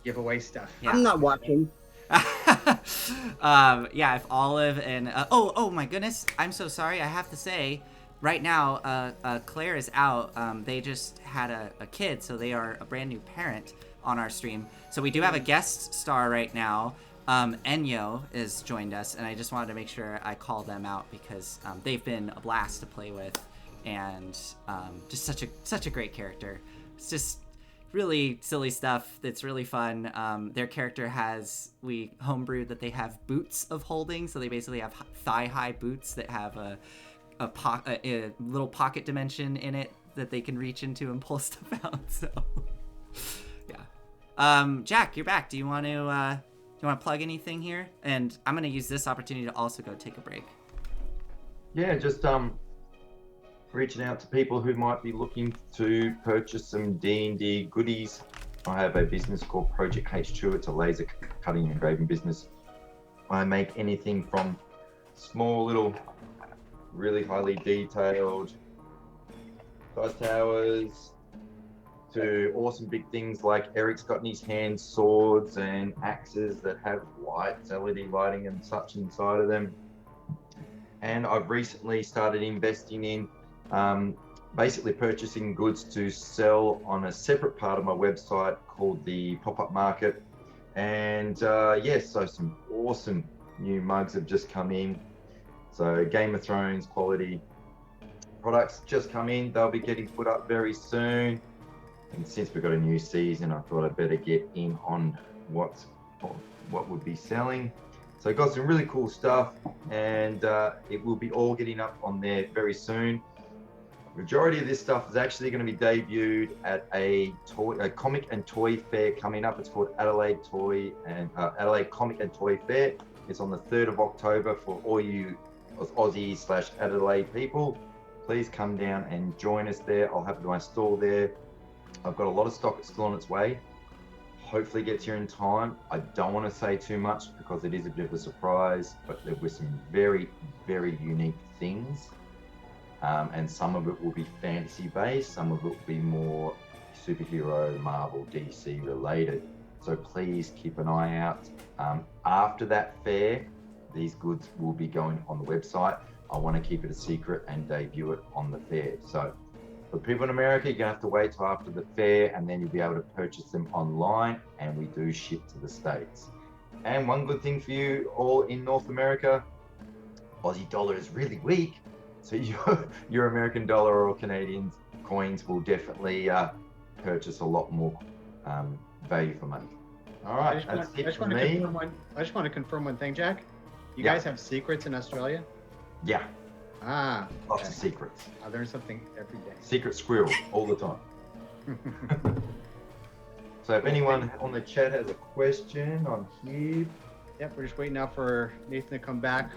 give away stuff. Yeah. I'm not watching. Yeah, if Olive and oh my goodness, I'm so sorry. I have to say, right now, Claire is out. They just had a kid, so they are a brand new parent on our stream. So we do have a guest star right now. Enyo has joined us, and I just wanted to make sure I call them out because they've been a blast to play with, and just such a great character. It's just really silly stuff that's really fun. Their character we homebrewed that they have boots of holding, so they basically have thigh-high boots that have a little pocket dimension in it that they can reach into and pull stuff out. So yeah. Jack, you're back. Do you want to plug anything here? And I'm going to use this opportunity to also go take a break. Yeah, just reaching out to people who might be looking to purchase some D&D goodies. I have a business called Project H2. It's a laser cutting and engraving business. I make anything from small little, really highly detailed dice towers to awesome big things like Eric's got in his hands swords and axes that have lights, LED lighting and such inside of them. And I've recently started investing in basically purchasing goods to sell on a separate part of my website called the Pop-Up Market. And yes, so some awesome new mugs have just come in. So Game of Thrones quality products just come in. They'll be getting put up very soon. And since we've got a new season, I thought I'd better get in on what would be selling. So I got some really cool stuff, and it will be all getting up on there very soon. Majority of this stuff is actually going to be debuted at a comic and toy fair coming up. It's called Adelaide Comic and Toy Fair. It's on the 3rd of October for all you Aussie/Adelaide people. Please come down and join us there. I'll have my stall there. I've got a lot of stock that's still on its way. Hopefully gets here in time. I don't want to say too much because it is a bit of a surprise, but there were some very, very unique things. And some of it will be fantasy based, some of it will be more superhero, Marvel, DC related. So please keep an eye out. After that fair, these goods will be going on the website. I want to keep it a secret and debut it on the fair. So for people in America, you're gonna have to wait till after the fair and then you'll be able to purchase them online, and we do ship to the States. And one good thing for you all in North America, Aussie dollar is really weak. So your American dollar or Canadian coins will definitely purchase a lot more value for money. All right, that's it for me. I just want to confirm one thing, Jack. You Yeah. guys have secrets in Australia? Yeah, Ah, lots okay. of secrets. I learn something every day. Secret squirrel all the time. So if anyone on the chat has a question, I'm here. Yep, we're just waiting now for Nathan to come back.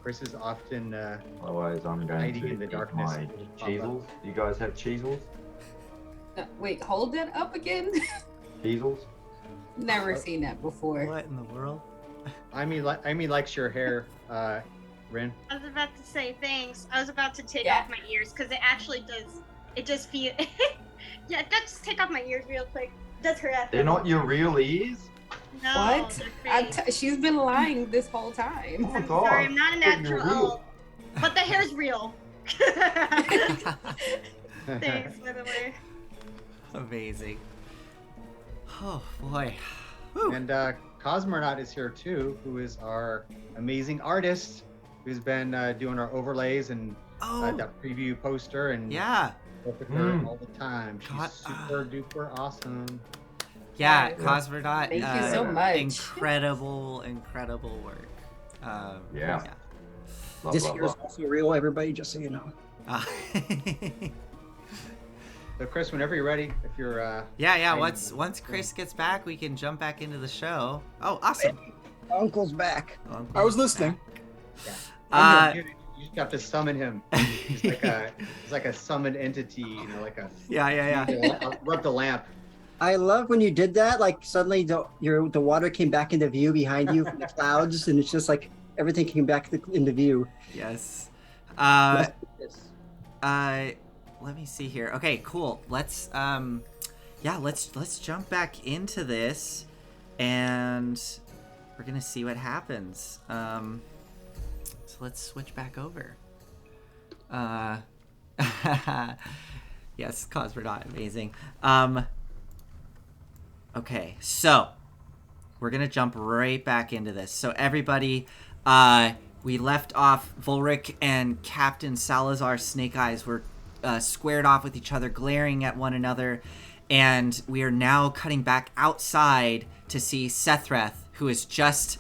Chris is often Otherwise, I'm going hiding to in the eat darkness. my cheesels. Do you guys have cheesels? Wait, hold that up again. Cheesels? Never seen that before. What in the world? I mean, likes your hair, Rin. I was about to say thanks. I was about to take Yeah. off my ears because it actually does. It just feel. Yeah, just take off my ears real quick. Does her after? They're not your real ears? No, What? they're fake. She's been lying this whole time. Oh my I'm god. sorry, I'm not a I thought you were natural, real. but the hair's real. Thanks, by the way. Amazing. Oh boy. Whew. And Cosmonaut is here too, who is our amazing artist, who's been doing our overlays and Oh, that preview poster and yeah. work with her all the time. She's God, super duper awesome. Yeah, Yeah. Cosmodot. Thank you so much. Incredible work. Yeah. Love, This love, here is love. also real, everybody, just so you know. So Chris, whenever you're ready, if you're yeah. I- Once Chris gets back, we can jump back into the show. Oh, awesome. Uncle's back. I was listening. you just have to summon him. He's like a summoned entity, you know, like a Yeah. rub the lamp. I love when you did that. Like suddenly the water came back into view behind you from the clouds, and it's just like everything came back into view. Yes. Yes. Let me see here. Okay, cool. Let's jump back into this, and we're gonna see what happens. So let's switch back over. Yes, cause we're not amazing. Okay, so we're gonna jump right back into this. So everybody, we left off. Volric and Captain Salazar Snake Eyes were squared off with each other, glaring at one another, and we are now cutting back outside to see Sethreth, who has just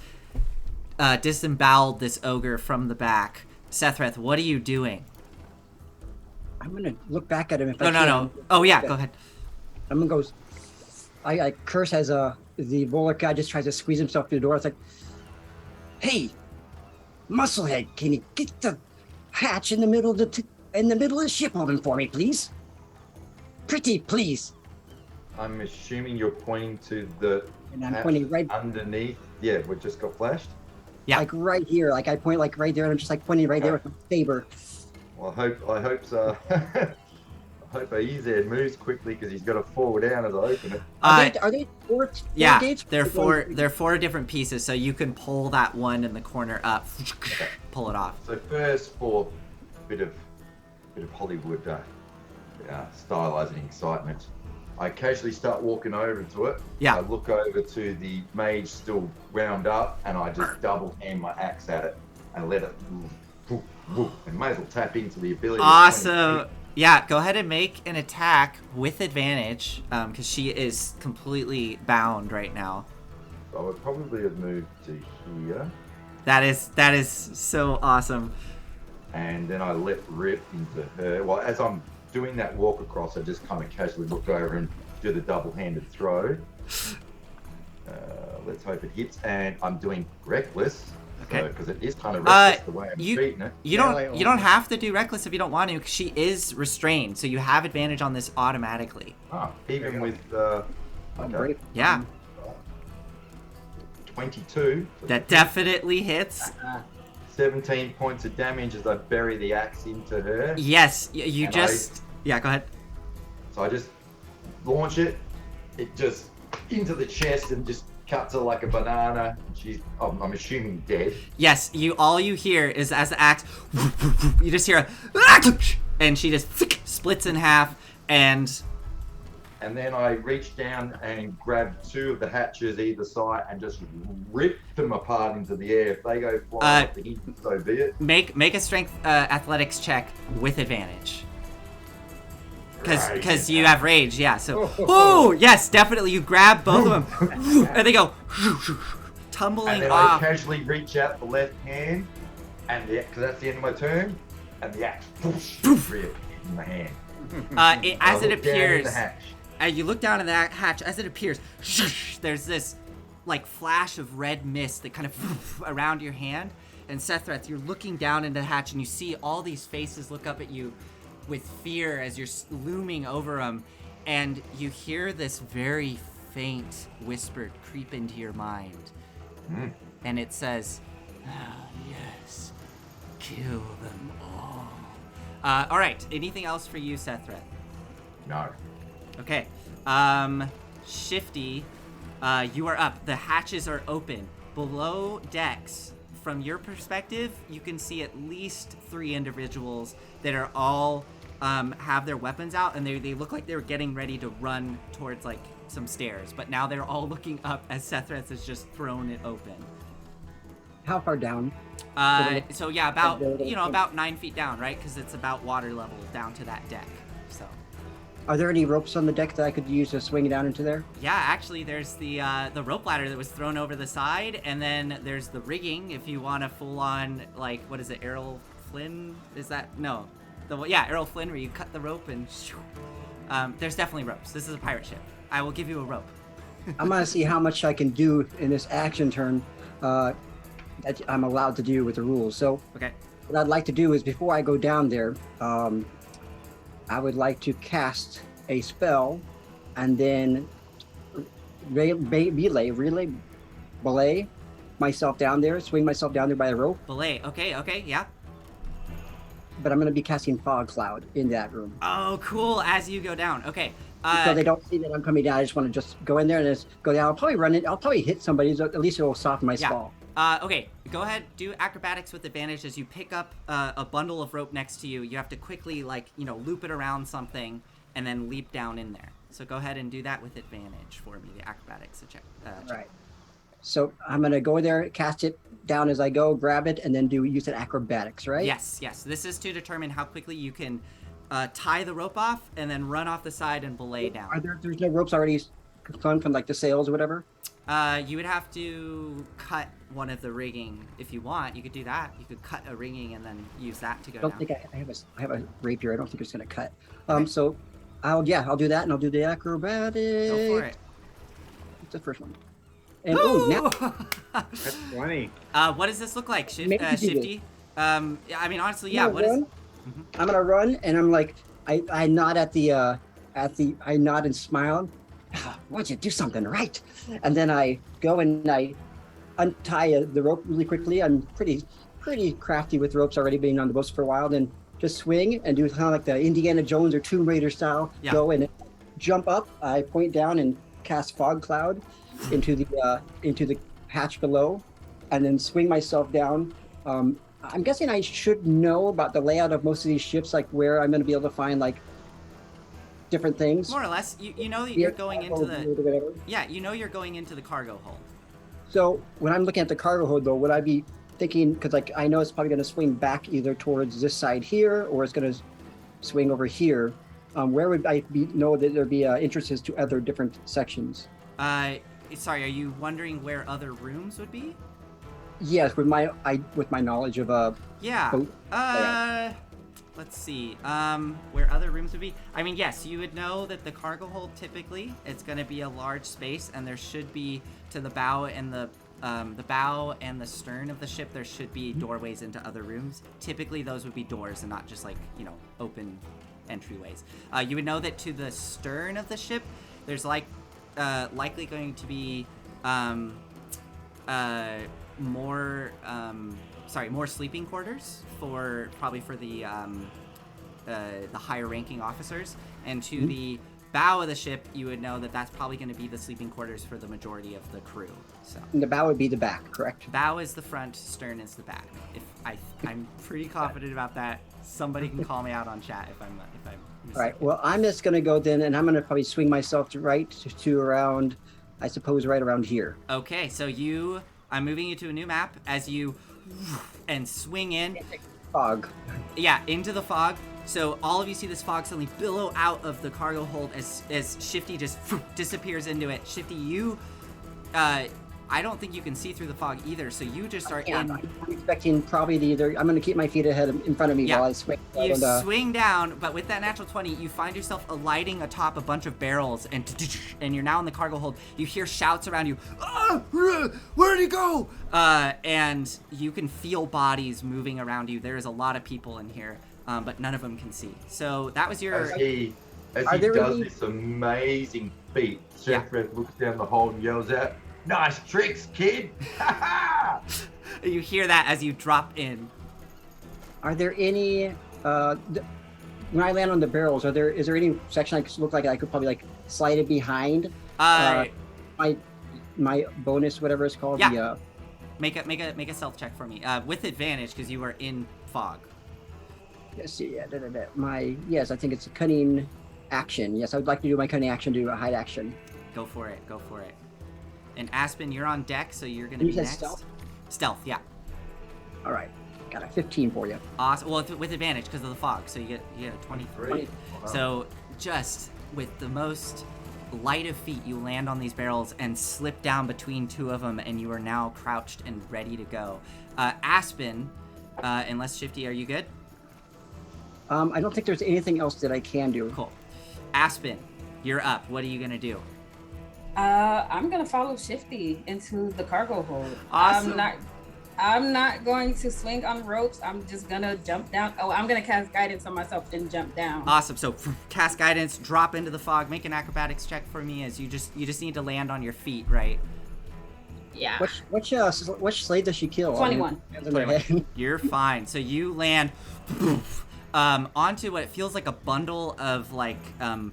disemboweled this ogre from the back. Sethreth, what are you doing? I'm gonna look back at him if No, I no, can. no. Oh yeah, go ahead. I'm gonna go. I curse as the Volok guy just tries to squeeze himself through the door. It's like, hey, musclehead, can you get the hatch in the middle of the ship open for me, please? Pretty please. I'm assuming you're pointing to the And I'm hatch pointing right, underneath. Yeah, we just got flashed. Yeah. like right here. Like I point like right there, and I'm just like pointing right there with my saber. Well, I hope so. I hope Ezed moves quickly because he's got to fall down as I open it. Are they four Yeah, gates? they're four different pieces, so you can pull that one in the corner up, pull it off. So first, for a bit of Hollywood stylizing excitement, I casually start walking over to it. Yeah. I look over to the mage still wound up, and I just double hand my axe at it and let it. And may as well tap into the ability. Awesome. Yeah, go ahead and make an attack with advantage, because she is completely bound right now. I would probably have moved to here. That is so awesome. And then I let rip into her. Well, as I'm doing that walk across, I just kind of casually look over and do the double-handed throw. Let's hope it hits. And I'm doing reckless. Okay. Because it is kind of reckless the way I'm you treating it. you don't have to do reckless if you don't want to, because she is restrained, so you have advantage on this automatically. Even with Great. Yeah, 22. that definitely hits. 17 points of damage as I bury the axe into her. Yes, you just yeah. Go ahead. So I just launch it. It just into the chest and just cuts her like a banana. She's, I'm assuming, dead. Yes, all you hear is as the axe, you just hear a, and she just splits in half, and then I reach down and grab two of the hatches either side and just rip them apart into the air. If they go flying off the hinges, so be it. make a strength athletics check with advantage. Because you have rage, yeah. So, oh yes, definitely. You grab both of them, and they go tumbling And then off. I casually reach out the left hand, and because that's the end of my turn, and the axe reappears in my hand. As it I look down in appears, the hatch. you look down in that hatch. As it appears, there's this like flash of red mist that kind of around your hand. And Sethreth, you're looking down into the hatch, and you see all these faces look up at you with fear as you're looming over them, and you hear this very faint whisper creep into your mind, and it says, yes, kill them all. All right, anything else for you, Sethreth? No. Okay, Shifty, you are up. The hatches are open. Below decks, from your perspective, you can see at least 3 individuals that are all have their weapons out, and they look like they were getting ready to run towards like some stairs, but now they're all looking up as Sethreth has just thrown it open. How far down? So yeah, about 9 feet down, right? Because it's about water level down to that deck. So Are there any ropes on the deck that I could use to swing down into there? yeah, actually, there's the rope ladder that was thrown over the side, and then there's the rigging if you want a full on, like, what is it, Errol Flynn? Is that no? Errol Flynn, where you cut the rope and there's definitely ropes. This is a pirate ship. I will give you a rope. I'm gonna see how much I can do in this action turn that I'm allowed to do with the rules. So Okay. what I'd like to do is before I go down there, I would like to cast a spell and then belay myself down there, swing myself down there by a rope. Belay. Okay, yeah. But I'm going to be casting Fog Cloud in that room. Oh, cool. As you go down. Okay. So they don't see that I'm coming down. I just want to just go in there and just go down. I'll probably run it. I'll probably hit somebody. So at least it will soften my spell. Okay, go ahead, do acrobatics with advantage as you pick up a bundle of rope next to you. You have to quickly, loop it around something and then leap down in there. So go ahead and do that with advantage for me, the acrobatics check. Right. So I'm going to go there, cast it down as I go, grab it, and then use it acrobatics, right? Yes. This is to determine how quickly you can tie the rope off and then run off the side and belay down. There's no ropes already from like the sails or whatever? You would have to cut one of the rigging if you want. You could do that. You could cut a rigging and then use that to go down. I don't think I have a rapier. I don't think it's going to cut. So I'll do that, and I'll do the acrobatics. Go for it. It's the first one. And now That's 20. What does this look like, Shifty? I mean, honestly, yeah. What is? Mm-hmm. I'm gonna run, and I'm like, I nod I nod and smile. Why don't you do something right? And then I go and I untie the rope really quickly. I'm pretty crafty with ropes, already being on the boats for a while. Then just swing and do kind of like the Indiana Jones or Tomb Raider style. Yeah. Go and jump up. I point down and cast fog cloud into the hatch below, and then swing myself down. I'm guessing I should know about the layout of most of these ships, like where I'm going to be able to find like different things. More or less, you know that you're going into whatever. Yeah, you know you're going into the cargo hold. So when I'm looking at the cargo hold, though, would I be thinking, because like I know it's probably going to swing back either towards this side here, or it's going to swing over here. Where would I know that there'd be entrances to other different sections? Sorry, are you wondering where other rooms would be? Yes, with my knowledge of Yeah. boat layout. Let's see. Where other rooms would be? I mean, yes, you would know that the cargo hold typically it's going to be a large space, and there should be to the bow and the bow and the stern of the ship. There should be doorways into other rooms. Typically, those would be doors and not just like open entryways. You would know that to the stern of the ship, there's likely going to be more sleeping quarters for the higher ranking officers, and to the bow of the ship you would know that that's probably going to be the sleeping quarters for the majority of the crew. So And the bow would be the back, correct? bow is the front, stern is the back. I'm pretty confident about that. Somebody can call me out on chat if I'm mistaken. All right. Well, I'm just gonna go then, and I'm gonna probably swing myself to around, I suppose, right around here. Okay, so I'm moving you to a new map as you and swing in. Fog. Yeah, into the fog. So all of you see this fog suddenly billow out of the cargo hold as Shifty just disappears into it. Shifty, you, I don't think you can see through the fog either. So you just are in. I'm expecting probably to either. I'm going to keep my feet in front of me while I swing. You swing down, but with that natural 20, you find yourself alighting atop a bunch of barrels, and you're now in the cargo hold. You hear shouts around you. Ah, where'd he go? And you can feel bodies moving around you. There is a lot of people in here, but none of them can see. So that was your. As he does this amazing feat, Shepard looks down the hole and yells out, "Nice tricks, kid!" You hear that as you drop in. Are there any? When I land on the barrels, is there any section I look like I could probably like slide it behind? My bonus, whatever it's called. Yeah. Make a stealth check for me with advantage because you are in fog. Yes. Yeah. Yes. I think it's a cunning action. Yes, I would like to do my cunning action, do a hide action. Go for it. And Aspen, you're on deck, so you're going to be next. Stealth, yeah. All right. Got a 15 for you. Awesome. Well, with advantage because of the fog, so you get a 23. Wow. So just with the most light of feet, you land on these barrels and slip down between two of them, and you are now crouched and ready to go. Aspen, unless Shifty, are you good? I don't think there's anything else that I can do. Cool. Aspen, you're up. What are you going to do? I'm gonna follow Shifty into the cargo hold. Awesome. I'm not going to swing on ropes. I'm just gonna jump down. Oh, I'm gonna cast guidance on myself and jump down. Awesome. So cast guidance, drop into the fog, make an acrobatics check for me as you just need to land on your feet, right? Yeah. Which slave does she kill? 21. 21. You're fine. So you land onto what feels like a bundle of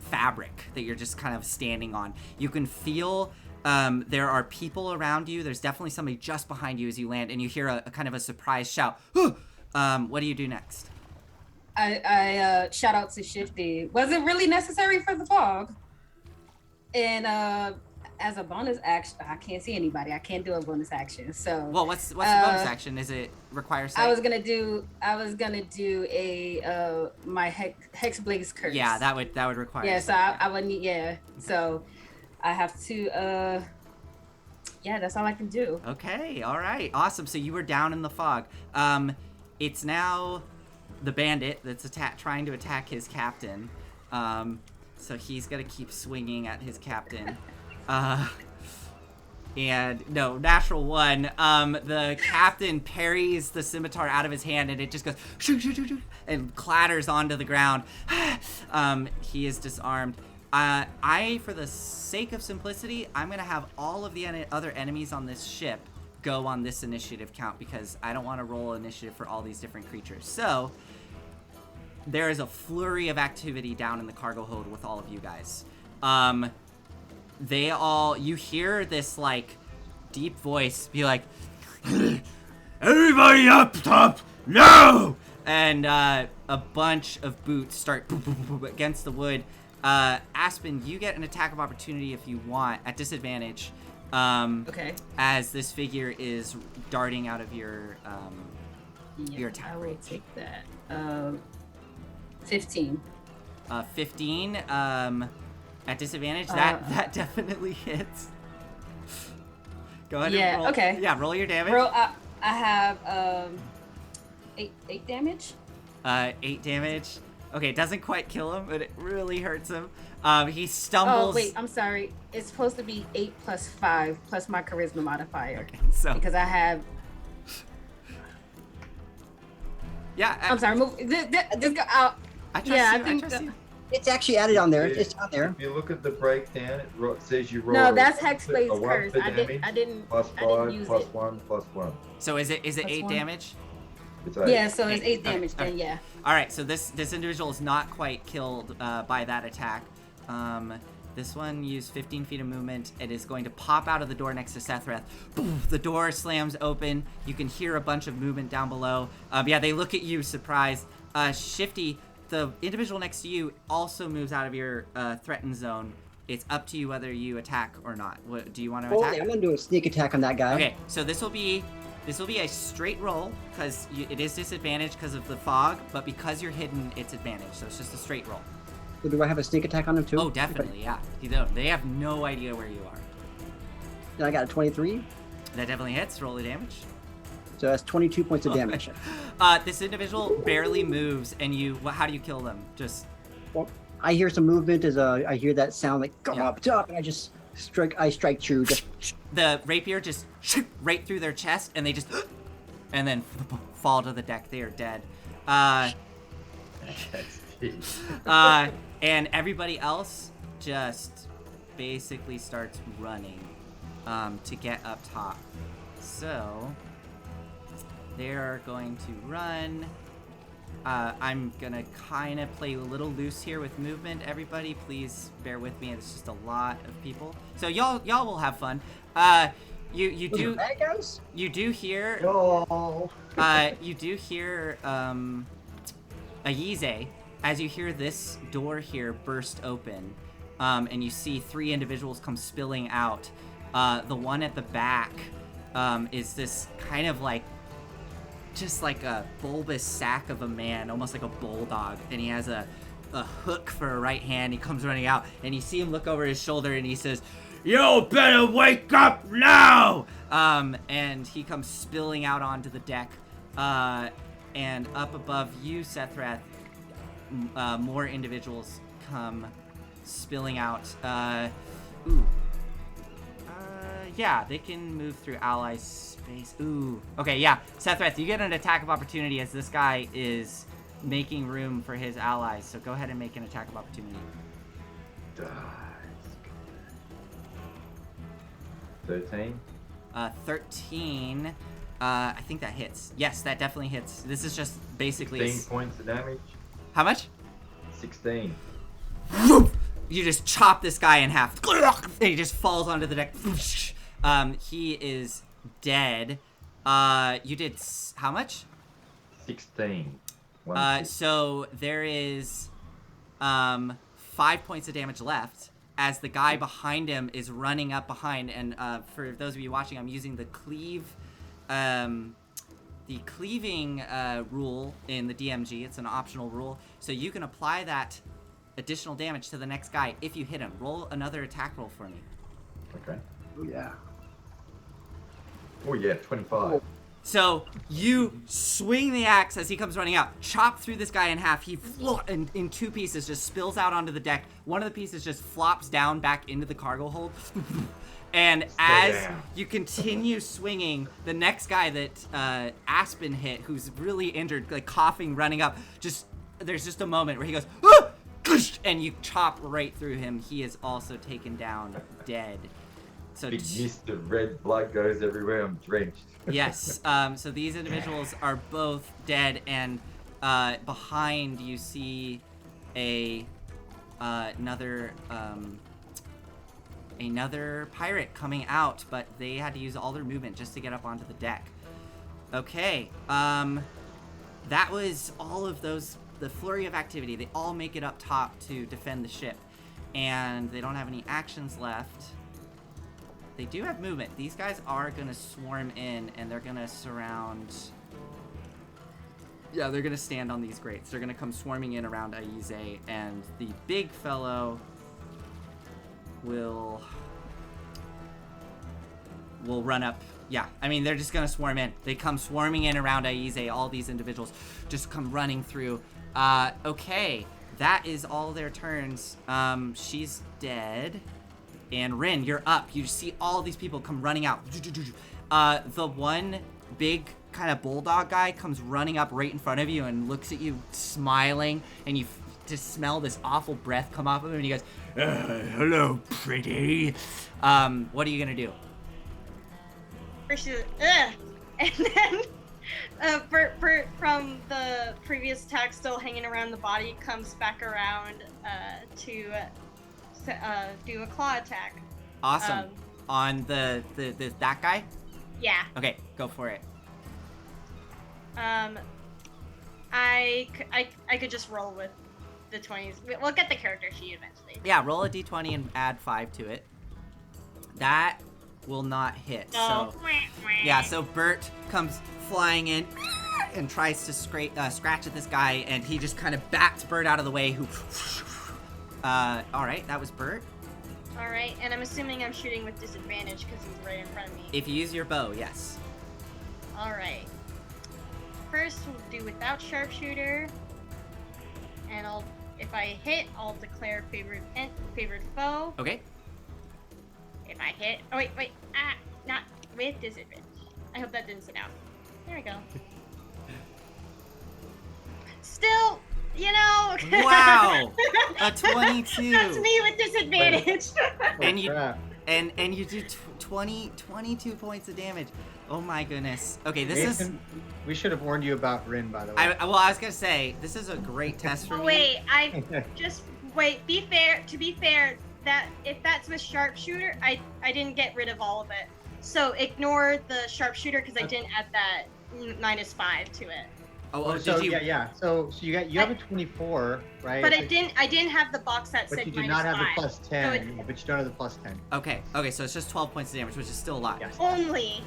fabric that you're just kind of standing on. You can feel There are people around you. There's definitely somebody just behind you as you land, and you hear a kind of a surprise shout. What do you do next? I shout out to Shifty. Was it really necessary for the fog? And as a bonus action, I can't see anybody. I can't do a bonus action. So well, what's the bonus action? Is it require sight? I was gonna do a my hex blaze curse. Yeah, that would require. Yeah, sight, so I would need. Yeah, so I have to. Yeah, that's all I can do. Okay, all right, awesome. So you were down in the fog. It's now the bandit that's trying to attack his captain. So he's gonna keep swinging at his captain. And no, natural one. The captain parries the scimitar out of his hand, and it just goes shoot, shoot, shoot, shoot, and clatters onto the ground. He is disarmed. For the sake of simplicity, I'm gonna have all of the other enemies on this ship go on this initiative count because I don't want to roll initiative for all these different creatures. So there is a flurry of activity down in the cargo hold with all of you guys. You hear this like deep voice be like, everybody up top now, and a bunch of boots start boop, boop, boop, boop, against the wood. Aspen, you get an attack of opportunity if you want at disadvantage. Okay. As this figure is darting out of your attack I will range. take that. 15. 15 at disadvantage. That definitely hits. Go ahead and roll. Okay. Yeah, roll your damage. I have 8 damage. 8 damage. Okay, it doesn't quite kill him, but it really hurts him. He stumbles. Oh wait, I'm sorry. It's supposed to be 8 plus 5 plus my charisma modifier. Okay, so because I have. Yeah. I'm sorry. Move. Just go out. I trust you. It's actually added on there. It's on there. If you look at the breakdown, it says you roll. No, that's Hexblade's a 1 curse. for I damage, didn't. plus I didn't 5, use plus it. 1, plus 1. So is it Plus 8 1. damage? It's 8. Yeah, so it's 8 damage Okay. then. Yeah. All right, so this individual is not quite killed by that attack. This one used 15 feet of movement. It is going to pop out of the door next to Sethreth. Boom, the door slams open. You can hear a bunch of movement down below. Yeah, they look at you surprised. Shifty, the individual next to you also moves out of your threatened zone. It's up to you whether you attack or not. What, do you want to attack? I'm gonna do a sneak attack on that guy. Okay, so this will be a straight roll because it is disadvantage because of the fog, but because you're hidden, it's advantage. So it's just a straight roll. So do I have a sneak attack on him too? Oh, definitely, yeah. They have no idea where you are. Then I got a 23. That definitely hits. Roll the damage. So that's 22 points of damage. This individual barely moves, and how do you kill them? Just. Well, I hear some movement as I hear that sound like go up, and I just strike true. Just the rapier just right through their chest, and they just and then fall to the deck. They are dead. And everybody else just basically starts running to get up top. So they're going to run. I'm gonna kind of play a little loose here with movement. Everybody, please bear with me. It's just a lot of people. So y'all will have fun. You do hear Ayize as you hear this door here burst open, and you see 3 individuals come spilling out. The one at the back is this kind of like just like a bulbous sack of a man, almost like a bulldog, and he has a hook for a right hand. He comes running out, and you see him look over his shoulder, and he says, "You better wake up now!" And he comes spilling out onto the deck, and up above you, Sethreth, more individuals come spilling out. Yeah, they can move through ally space. Ooh. Okay, yeah. Sethreth, you get an attack of opportunity as this guy is making room for his allies. So go ahead and make an attack of opportunity. 13. 13. I think that hits. Yes, that definitely hits. This is just basically 16 points of damage. How much? 16. you just chop this guy in half, and he just falls onto the deck. He is dead. You did how much? 16. So there is 5 points of damage left as the guy behind him is running up behind. And for those of you watching, I'm using the cleaving rule in the DMG. It's an optional rule, so you can apply that additional damage to the next guy if you hit him. Roll another attack roll for me. Okay. Oh, yeah. Oh yeah, 25. So you swing the axe as he comes running out, chop through this guy in half. He in 2 pieces just spills out onto the deck. One of the pieces just flops down back into the cargo hold. And as you continue swinging, the next guy that Aspen hit, who's really injured, like coughing, running up, there's just a moment where he goes, ah! And you chop right through him. He is also taken down, dead. So Big mist of red blood goes everywhere. I'm drenched. Yes. So these individuals are both dead, and behind you see another pirate coming out, but they had to use all their movement just to get up onto the deck. Okay. That was all of those. The flurry of activity. They all make it up top to defend the ship, and they don't have any actions left. They do have movement. These guys are gonna swarm in, and they're gonna surround. Yeah, they're gonna stand on these grates. They're gonna come swarming in around Aize, and the big fellow will run up. Yeah, I mean, they're just gonna swarm in. They come swarming in around Aize. All these individuals just come running through. Okay, that is all their turns. She's dead. And Rin, you're up. You see all these people come running out. The one big kind of bulldog guy comes running up right in front of you and looks at you smiling, and you just smell this awful breath come off of him, and he goes, hello, pretty. What are you gonna do? First, and then Bert from the previous attack, still hanging around the body, comes back around to do a claw attack. Awesome. On the that guy? Yeah. Okay, go for it. I could just roll with the 20s. We'll get the character sheet eventually. Yeah, roll a d20 and add 5 to it. That will not hit. Oh. So yeah, so Bert comes flying in and tries to scratch at this guy, and he just kind of bats Bert out of the way, who all right, that was Bert. All right, and I'm assuming I'm shooting with disadvantage because he's right in front of me. If you use your bow, yes. All right. First, we'll do without sharpshooter, and if I hit, I'll declare favored foe. Okay. If I hit, not with disadvantage. I hope that didn't sit out. There we go. Still, Wow, a 22. That's me with disadvantage. And you do 22 points of damage. Oh my goodness. Okay, We should have warned you about Rin, by the way. I was gonna say, this is a great test for me. Wait. To be fair, that if that's with sharpshooter, I didn't get rid of all of it. So ignore the sharpshooter because I didn't add that -5 to it. So you have a 24, right? But I didn't have the box that said -5. But you do not have the plus 10. But you don't have the plus 10. Okay, so it's just 12 points of damage, which is still a lot. Yes. Only,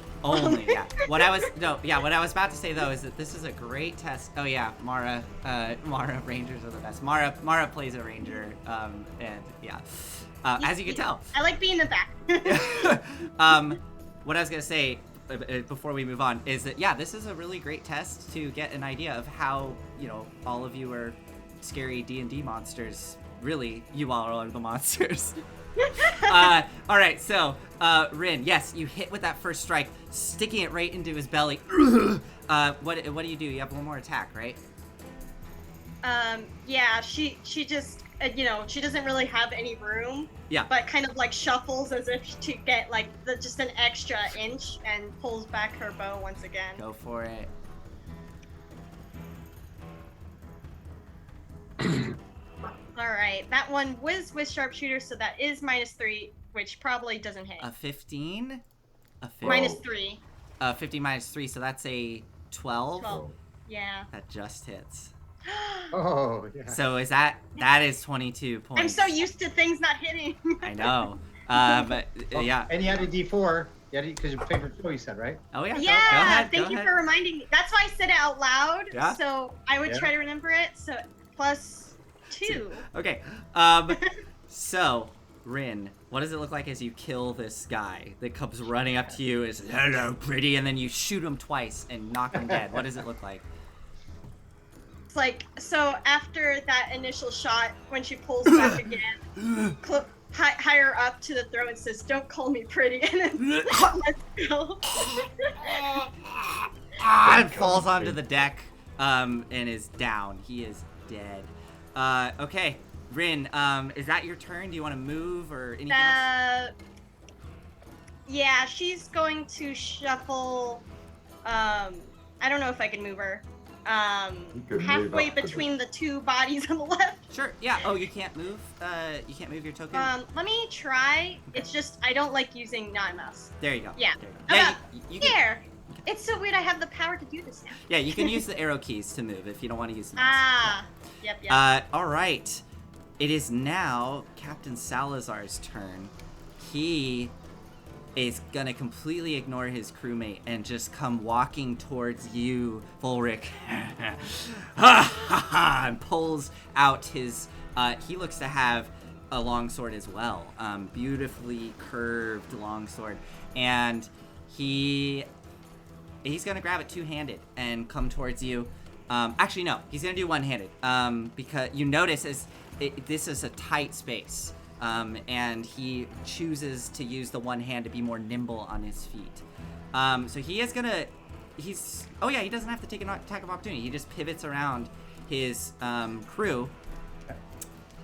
yeah. What I was about to say though is that this is a great test. Oh yeah, Mara Rangers are the best. Mara plays a ranger, and yeah, as you can tell. I like being in the back. What I was gonna say before we move on is that this is a really great test to get an idea of how all of you are scary D&D monsters. Really, you all are the monsters. All right, so Rin, yes, you hit with that first strike, sticking it right into his belly. What do you do? You have one more attack, right? Yeah, she just she doesn't really have any room. Yeah. But kind of like shuffles as if to get like just an extra inch and pulls back her bow once again. Go for it. All right, that one was with sharpshooter, so that is -3, which probably doesn't hit. A 15? A 15? -3. 50 minus 3, so that's a 12? 12. Yeah. That just hits. Oh, yeah. So is that is 22 points. I'm so used to things not hitting. I know. But yeah. And you had a D4. Yeah, because your favorite show, you said, right? Oh yeah. Yeah, Go ahead. thank you for reminding me. That's why I said it out loud. Yeah. So I would Yeah. try to remember it. So +2. Okay. So Rin, what does it look like as you kill this guy that comes running up to you and says, "Hello, pretty," and then you shoot him twice and knock him dead? What does it look like? It's like, so after that initial shot, when she pulls back again, higher up to the throat and says, "Don't call me pretty," and then let's go. And falls onto the deck and is down. He is dead. Okay. Rin, is that your turn? Do you want to move or anything else? Yeah, she's going to shuffle. I don't know if I can move her. You could move Halfway up to between the two bodies on the left. Sure. Yeah. Oh, you can't move. You can't move your token. Let me try. Okay. It's just I don't like using mouse. There you go. Yeah. There you go. Yeah. You can, Here. It's so weird. I have the power to do this now. yeah. You can use the arrow keys to move if you don't want to use the mouse. Ah. Yep. All right. It is now Captain Salazar's turn. He is gonna completely ignore his crewmate and just come walking towards you, Volric, and pulls out his. He looks to have a longsword as well, beautifully curved longsword, and he's gonna grab it two-handed and come towards you. Actually, no, he's gonna do one-handed because you notice this is a tight space. And he chooses to use the one hand to be more nimble on his feet. So he is gonna, he doesn't have to take an attack of opportunity. He just pivots around his crew.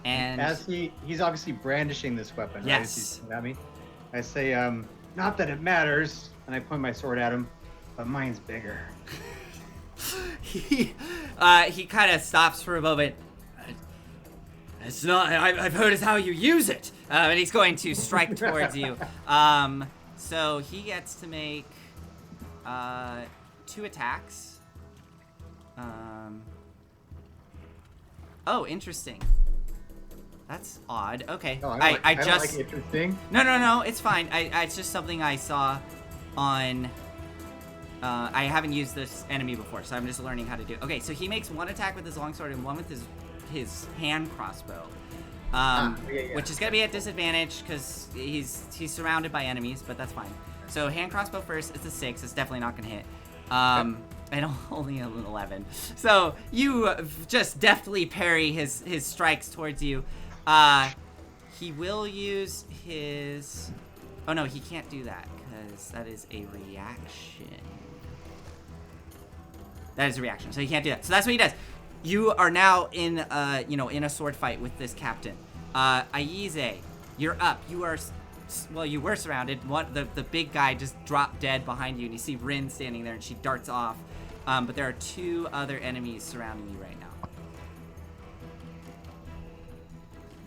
And as he's obviously brandishing this weapon, yes. Right? As he's at me, I say, not that it matters, and I point my sword at him, but mine's bigger. he kind of stops for a moment. It's not. I've heard it's how you use it, and he's going to strike towards you. So he gets to make 2 attacks. Oh, interesting. That's odd. Okay. No, I don't just. like interesting. No. It's fine. It's just something I saw on. I haven't used this enemy before, so I'm just learning how to do it. Okay, so he makes 1 attack with his longsword and 1 with his hand crossbow, which is gonna be at disadvantage because he's surrounded by enemies, but that's fine. So hand crossbow first. It's a 6. It's definitely not gonna hit. And only an 11. So you just deftly parry his strikes towards you. He will use his. Oh no, he can't do that because that is a reaction. That is a reaction, so he can't do that. So that's what he does. You are now in a sword fight with this captain. Aize, you're up. You are, well, you were surrounded. The big guy just dropped dead behind you, and you see Rin standing there, and she darts off. But there are 2 other enemies surrounding you right now.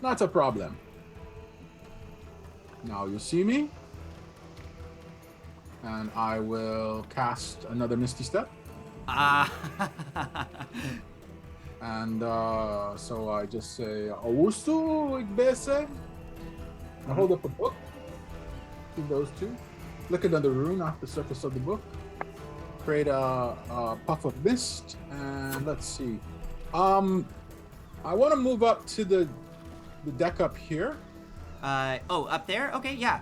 Not a problem. Now you see me, and I will cast another Misty Step. And so I just say, Owusu Igbese. I hold up a book. See those 2. Look at the rune off the surface of the book. Create a puff of mist. And let's see. I want to move up to the deck up here. Up there? Okay, yeah.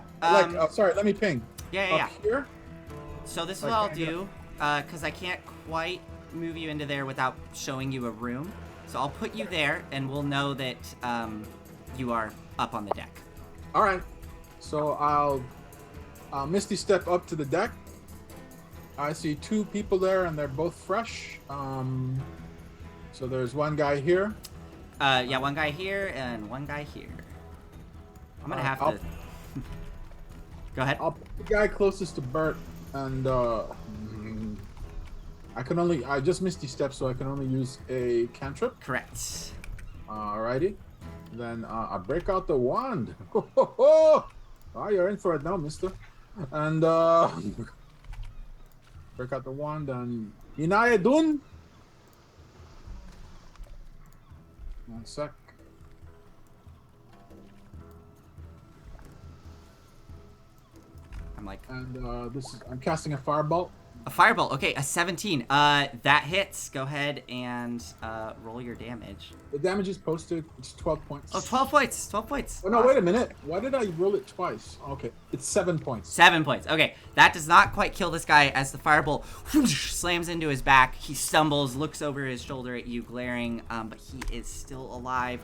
Sorry, let me ping. Yeah. Up here. So this is what I'll do, because I can't quite move you into there without showing you a room. So I'll put you there, and we'll know that you are up on the deck. All right. So I'll Misty Step up to the deck. I see 2 people there, and they're both fresh. So there's one guy here. Yeah, one guy here and one guy here. I'm gonna have to. Go ahead. I'll put the guy closest to Bert, and I just Misty Step, so I can only use a cantrip. Correct. Alrighty. Then I break out the wand. Oh, you're in for it now, mister. And break out the wand and Inaya Dun. 1 sec. I'm like, And I'm casting a firebolt. a firebolt. Okay, a 17. That hits. Go ahead and roll your damage. The damage is posted. It's 12 points. Oh, 12 points. 12 points. Oh, no, wait a minute. Why did I roll it twice? Okay, it's 7 points. 7 points. Okay, that does not quite kill this guy as the firebolt whoosh, slams into his back. He stumbles, looks over his shoulder at you, glaring, but he is still alive.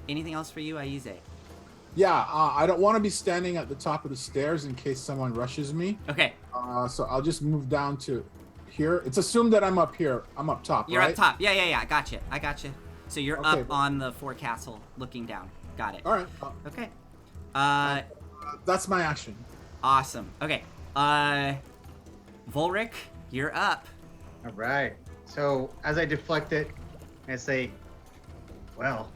Anything else for you, Aize? Yeah, I don't want to be standing at the top of the stairs in case someone rushes me. Okay. So I'll just move down to here. It's assumed that I'm up here. I'm up top, You're right? up top. Yeah. I got you. So you're Okay. up on the forecastle looking down. Got it. All right. Okay. That's my action. Awesome. Okay. Volric, you're up. All right. So as I deflect it, I say, well,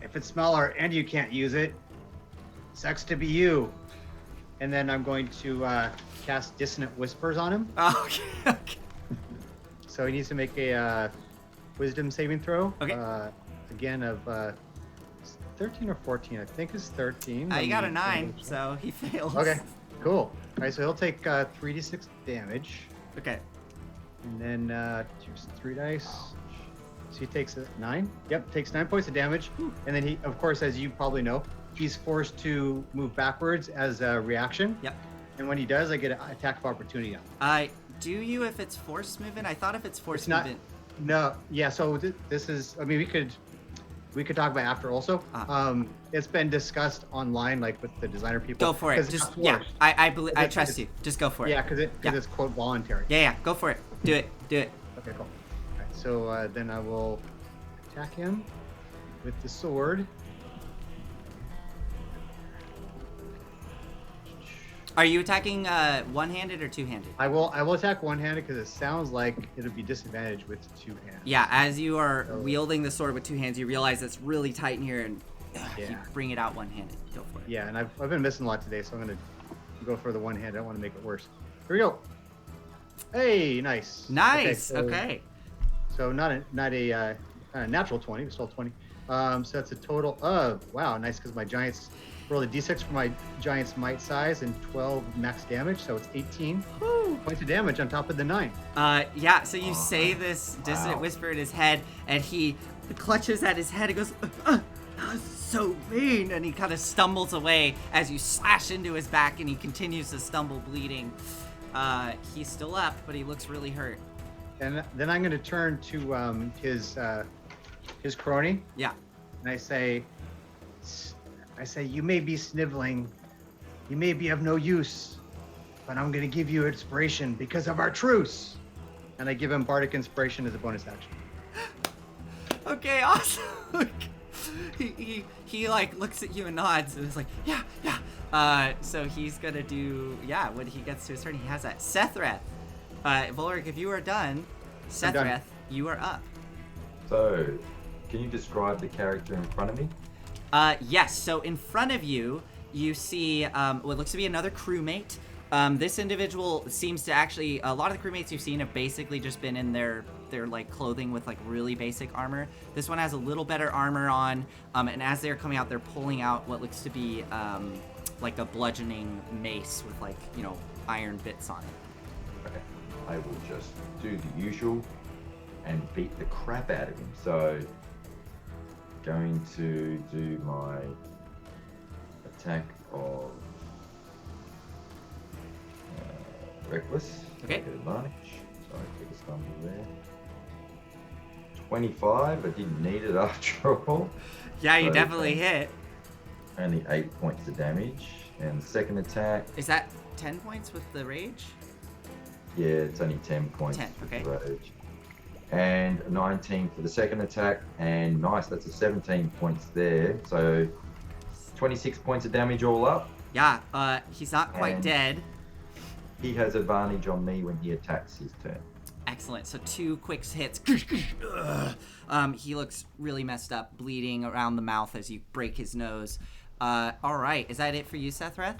if it's smaller and you can't use it, sucks to be you. And then I'm going to cast Dissonant Whispers on him. Okay. So he needs to make a Wisdom saving throw. Okay. Again of 13 or 14. I think it's 13. You got a 9, so he fails. Okay, cool. All right, so he'll take 3d6 damage. Okay. And then choose 3 dice. So he takes 9. Yep, takes 9 points of damage. And then he, of course, as you probably know, he's forced to move backwards as a reaction. Yep. And when he does, I get an attack of opportunity on him. Do you if it's force movement? I thought if it's force It's not- movement. No, yeah. So this is. I mean, we could talk about after also. It's been discussed online, like with the designer people. Go for it. 'cause it's Just not yeah. forced. I believe. I It's- trust you. Just go for it. Yeah, because it's quote voluntary. Yeah. Go for it. Do it. Okay, cool. All right, so then I will attack him with the sword. Are you attacking one-handed or two-handed? I will attack one-handed because it sounds like it'll be disadvantaged with 2 hands. Yeah. As you are wielding the sword with 2 hands, you realize it's really tight in here, and you Yeah. bring it out one-handed. Go for it. Yeah, and I've been missing a lot today, so I'm gonna go for the one hand. I don't want to make it worse. Here we go. Hey, nice. Nice. Okay. Okay. So not a natural 20, but still 20. So that's a total of nice because my giants rolled a d6 for my giant's might size and 12 max damage, so it's 18 points of damage on top of the 9. Yeah. So you say this dissonant whisper in his head, and he clutches at his head and goes, "That's so mean," and he kind of stumbles away as you slash into his back, and he continues to stumble, bleeding. He's still up, but he looks really hurt. And then I'm going to turn to his crony. Yeah. And I say, you may be sniveling, you may be of no use, but I'm going to give you inspiration because of our truce. And I give him Bardic Inspiration as a bonus action. Okay, awesome. he like looks at you and nods and is like, yeah. So he's gonna do, when he gets to his turn, he has that. Sethreth. Volric, if you are done, Sethreth, you are up. So, can you describe the character in front of me? Yes, so in front of you, you see what looks to be another crewmate. This individual seems to actually, a lot of the crewmates you've seen have basically just been in their like clothing with like really basic armor. This one has a little better armor on, and as they're coming out, they're pulling out what looks to be like a bludgeoning mace with like, iron bits on it. Okay. I will just do the usual and beat the crap out of him. So, going to do my attack of reckless. Okay. Get advantage. So I take a stumble there. 25. I didn't need it after all. Yeah, you So, definitely hit. Only 8 points of damage. And the second attack, Is that 10 points with the rage? yeah, it's only 10 points. 10, okay. for rage. And 19 for the second attack. And nice, that's a 17 points there. So 26 points of damage all up. Yeah, he's not quite And- dead. He has advantage on me when he attacks his turn. Excellent. So 2 quick hits. He looks really messed up, bleeding around the mouth as you break his nose. All right. Is that it for you, Sethreth?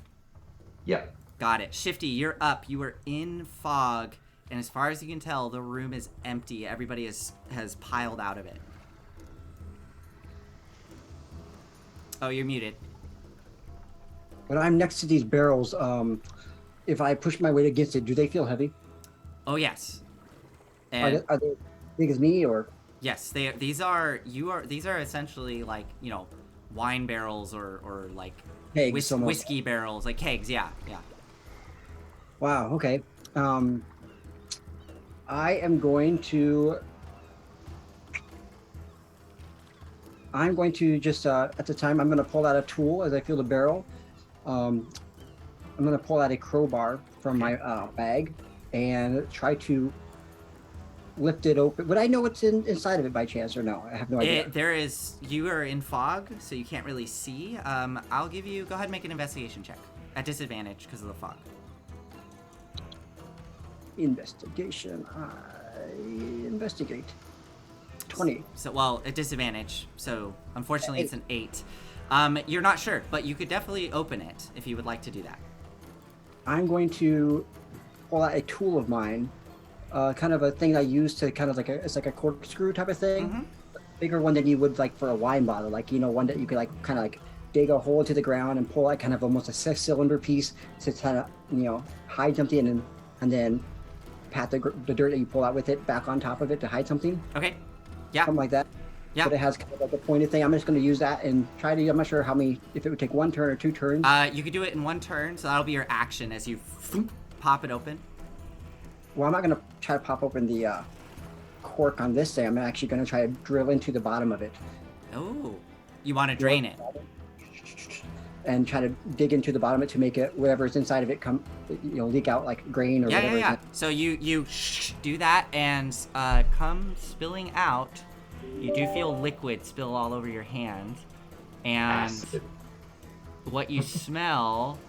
Yep. Got it. Shifty, you're up. You are in fog, and as far as you can tell, the room is empty. Everybody has piled out of it. Oh, you're muted. When I'm next to these barrels, if I push my weight against it, do they feel heavy? Oh, yes. Are And they big as me, or? yes, these are essentially like, wine barrels or like Kegs, almost. whiskey barrels, like kegs. Yeah. Wow. Okay. I am going to just at the time I'm going to pull out a tool as I feel the barrel. I'm going to pull out a crowbar from my bag and try to lift it open. Would I know what's inside of it by chance, or no? I have no idea. You are in fog, so you can't really see. I'll give you. Go ahead and make an investigation check at disadvantage because of the fog. Investigation. I investigate. 20. So, well, at disadvantage. So, unfortunately, it's an 8. You're not sure, but you could definitely open it if you would like to do that. I'm going to pull out a tool of mine, kind of a thing I use to kind of it's like a corkscrew type of thing. Mm-hmm. Bigger one than you would like for a wine bottle, like one that you could like kind of like dig a hole into the ground and pull out kind of almost a cylinder piece to kind of hide something and then pat the dirt that you pull out with it back on top of it to hide something. Okay. Yeah. Something like that. Yeah. But it has kind of like a pointed thing. I'm just going to use that and try to. I'm not sure if it would take 1 turn or 2 turns. You could do it in 1 turn, so that'll be your action as you pop it open. Well, I'm not going to try to pop open the cork on this thing. I'm actually going to try to drill into the bottom of it. Oh, you want to drain it? And try to dig into the bottom of it to make it whatever's inside of it come, leak out like grain or whatever. Yeah. So you do that, and come spilling out. You do feel liquid spill all over your hand, and what you smell.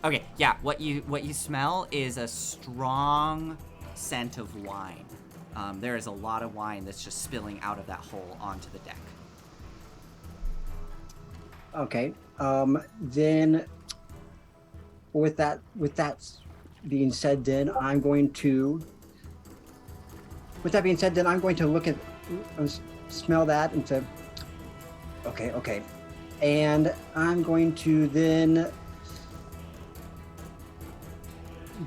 Okay, yeah. What you smell is a strong scent of wine. There is a lot of wine that's just spilling out of that hole onto the deck. Okay. Then, with that being said, then I'm going to. With that being said, then I'm going to look at, smell that, and say, okay, and I'm going to then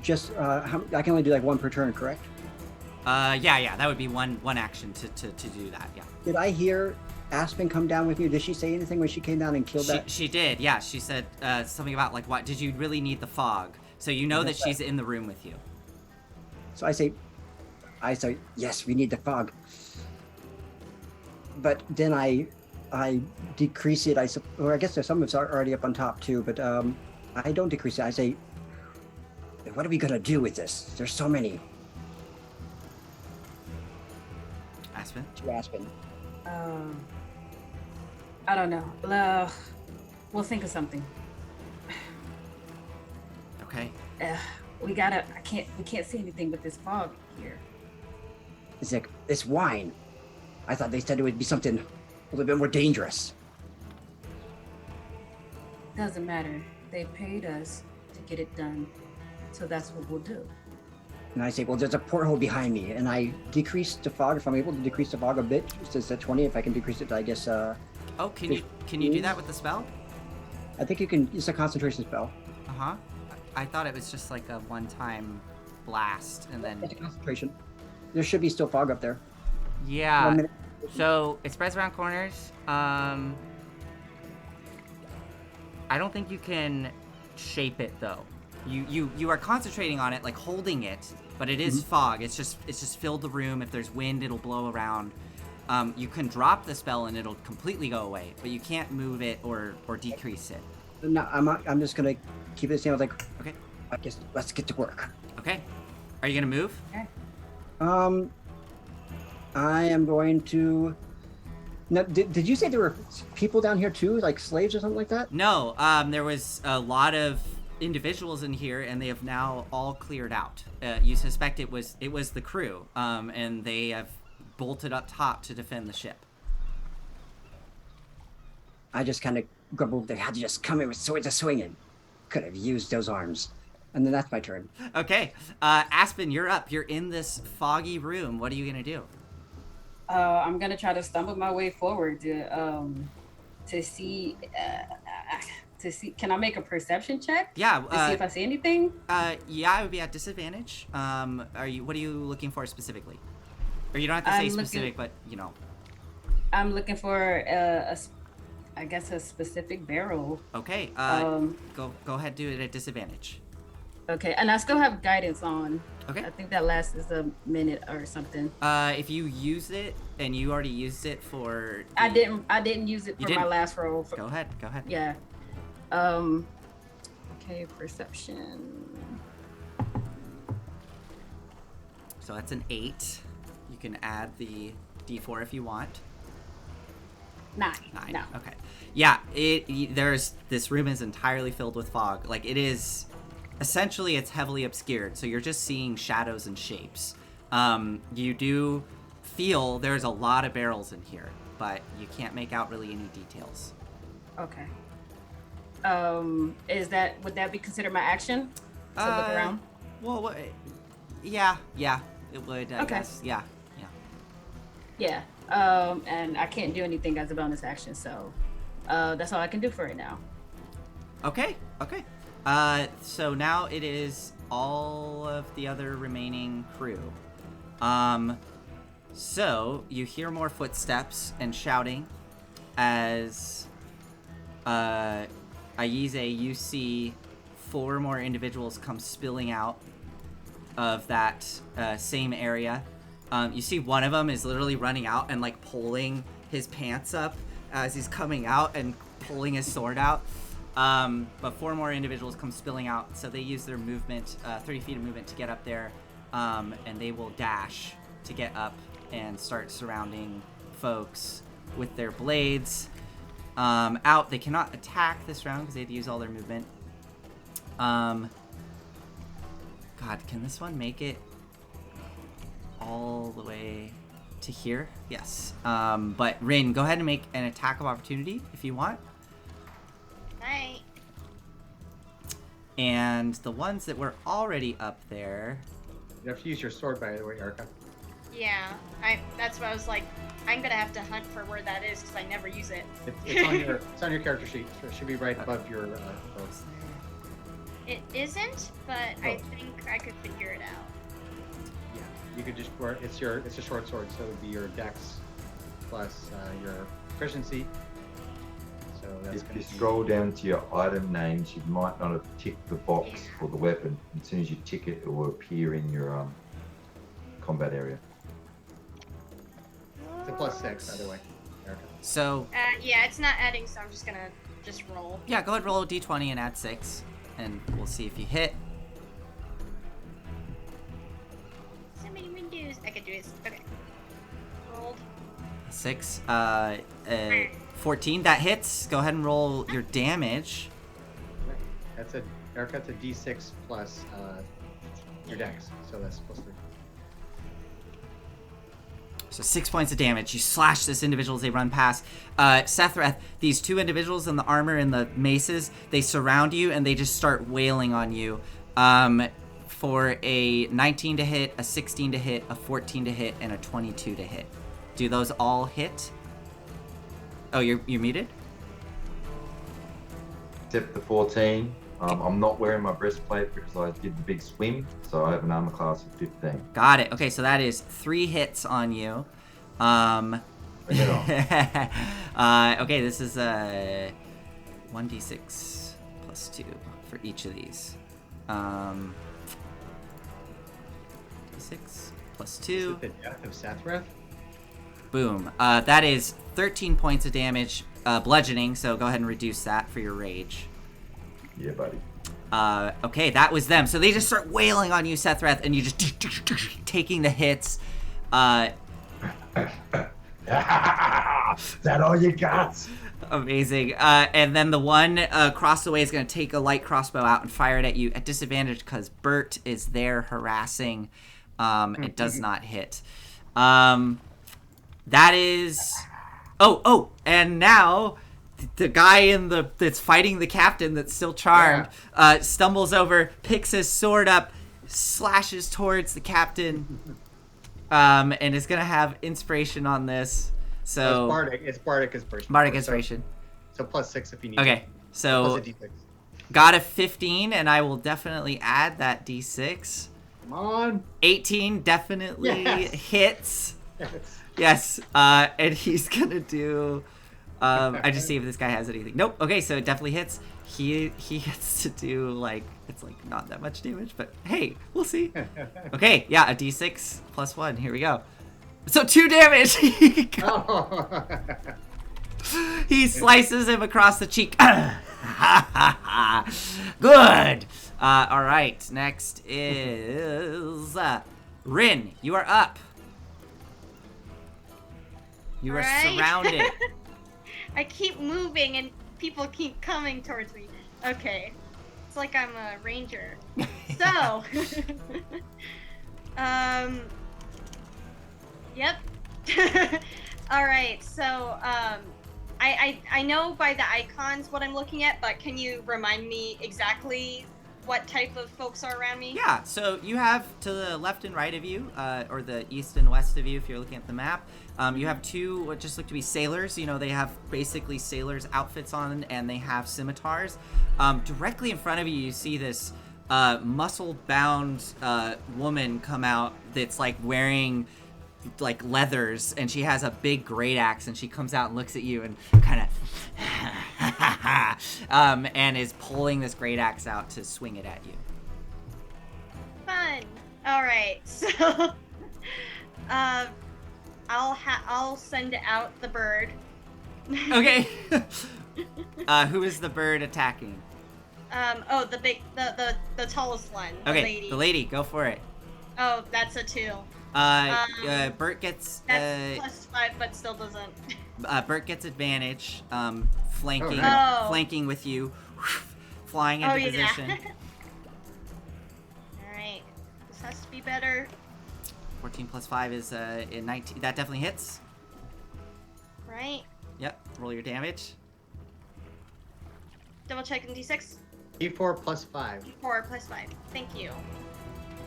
just I can only do like 1 per turn, correct? Yeah, that would be one action to do that. Yeah. Did I hear Aspen come down with me? Did she say anything when she came down and killed that? She did. Yeah, she said something about like, what did you really need the fog? So you know that she's in the room with you. So I say, yes, we need the fog. But then I decrease it. Or I guess there's some of it's already up on top too. But I don't decrease it. I say, what are we gonna do with this? There's so many. Aspen. To Aspen. I don't know. We'll think of something. Okay. We can't see anything with this fog here. It's like, it's wine. I thought they said it would be something a little bit more dangerous. Doesn't matter. They paid us to get it done. So that's what we'll do. And I say, well, there's a porthole behind me. And I decrease the fog, if I'm able to decrease the fog a bit. It says at 20, if I can decrease it to, I guess, Oh, can you do that with the spell? I think you can, it's a concentration spell. Uh-huh. I thought it was just like a one-time blast, and then... It's a concentration. There should be still fog up there. Yeah. So it spreads around corners. I don't think you can shape it though. You are concentrating on it, like holding it, but it is fog. It's just filled the room. If there's wind, it'll blow around. You can drop the spell and it'll completely go away, but you can't move it or decrease it. No, I'm just gonna keep it the same. I was like, Okay. I guess let's get to work. Okay. Are you gonna move? Okay. I am going to. Now, did you say there were people down here too, like slaves or something like that? No. There was a lot of individuals in here, and they have now all cleared out. You suspect it was the crew, and they have bolted up top to defend the ship. I just kind of grumbled. They had to just come in with swords a swinging. Could have used those arms. And then that's my turn. Okay, Aspen, you're up. You're in this foggy room. What are you gonna do? I'm gonna try to stumble my way forward to see. Can I make a perception check? Yeah. To see if I see anything. Yeah, I would be at disadvantage. What are you looking for specifically? Or you don't have to say specific, but you know. I'm looking for I guess a specific barrel. Okay. Go ahead, do it at disadvantage. Okay, and I still have guidance on. Okay. I think that lasts a minute or something. If you use it and you already used it for. I didn't use it for my last roll. Go ahead. Yeah. Okay, perception. So that's an 8. You can add the D4 if you want. 9. 9. No. Okay. Yeah. This room is entirely filled with fog. Like it is. Essentially, it's heavily obscured, so you're just seeing shadows and shapes. You do feel there's a lot of barrels in here, but you can't make out really any details. Okay. Would that be considered my action to look around? Well, yeah, it would. I guess. Yeah. Yeah. And I can't do anything as a bonus action, so that's all I can do for right now. Okay. So now it is all of the other remaining crew. So you hear more footsteps and shouting as Aize, you see 4 more individuals come spilling out of that same area. You see one of them is literally running out and like pulling his pants up as he's coming out and pulling his sword out. But 4 more individuals come spilling out, so they use their movement, 30 feet of movement to get up there, and they will dash to get up and start surrounding folks with their blades out. They cannot attack this round because they had to use all their movement. God, can this one make it all the way to here? Yes. But Rin, go ahead and make an attack of opportunity if you want. Right. And the ones that were already up there. You have to use your sword, by the way, Erica. Yeah, that's what I was like. I'm gonna have to hunt for where that is because I never use it. It's on your character sheet. So it should be right above your bow. It isn't, but I think I could figure it out. Yeah, you could just wear it's a short sword, so it would be your dex plus your proficiency. So that's If you scroll down to your item names, you might not have ticked the box for the weapon. As soon as you tick it, it will appear in your combat area. It's a +6, by the way, Erica. So. Yeah, it's not adding, so I'm just gonna roll. Yeah, go ahead, roll a d20 and add 6, and we'll see if you hit. So many windows. I could do this. Okay. Rolled. 6. 14. That hits. Go ahead and roll your damage. Erica, it's a d6 plus your dex, so that's +3. So 6 points of damage. You slash this individual as they run past. Sethreth, these 2 individuals in the armor and the maces, they surround you and they just start wailing on you for a 19 to hit, a 16 to hit, a 14 to hit, and a 22 to hit. Do those all hit? Oh, you're muted? Except the 14. I'm not wearing my breastplate because I did the big swim, so I have an armor class of 15. Got it. Okay, so that is 3 hits on you. Okay, this is 1d6 plus 2 for each of these. 6 plus 2. Is it the death of Sethreth? Boom. That is 13 points of damage, bludgeoning, so go ahead and reduce that for your rage. Yeah, buddy. Okay, that was them. So they just start wailing on you, Sethreth, and you just taking the hits. Is that all you got? Amazing. And then the one across the way is going to take a light crossbow out and fire it at you at disadvantage because Bert is there harassing. It does not hit. That is... Oh, and now the guy that's fighting the captain that's still charmed stumbles over, picks his sword up, slashes towards the captain, and is going to have inspiration on this. So it's Bardic inspiration. Bardic inspiration. So +6 if you need. Okay, so plus a d6. got a 15, and I will definitely add that d6. Come on. 18 definitely hits. Yes. Yes, and he's gonna do. I just see if this guy has anything. Nope. Okay, so it definitely hits. He gets to do it's not that much damage, but hey, we'll see. Okay, yeah, a d6 plus 1. Here we go. So 2 damage. He slices him across the cheek. Good. All right. Next is Rin. You are up. You are surrounded. I keep moving and people keep coming towards me. Okay. It's like I'm a ranger. So, yep. All right. So, I know by the icons what I'm looking at, but can you remind me exactly what type of folks are around me? Yeah, so you have to the left and right of you, or the east and west of you if you're looking at the map, you have 2 what just look to be sailors. You know, they have basically sailors' outfits on, and they have scimitars. Directly in front of you, you see this muscle-bound woman come out that's wearing leathers, and she has a big great axe, and she comes out and looks at you and kind of and is pulling this great axe out to swing it at you. Fun. All right. So I'll send out the bird. Okay. Who is the bird attacking? The tallest one. Okay, the lady. Go for it. Oh, that's a 2. Bert gets that's +5, but still doesn't. Bert gets advantage, flanking Oh. flanking with you, flying into position. All right, this has to be better. 14 plus 5 is 19. That definitely hits. Right. Yep. Roll your damage. Double checking d6. D4 +5. 4 + 5. Thank you.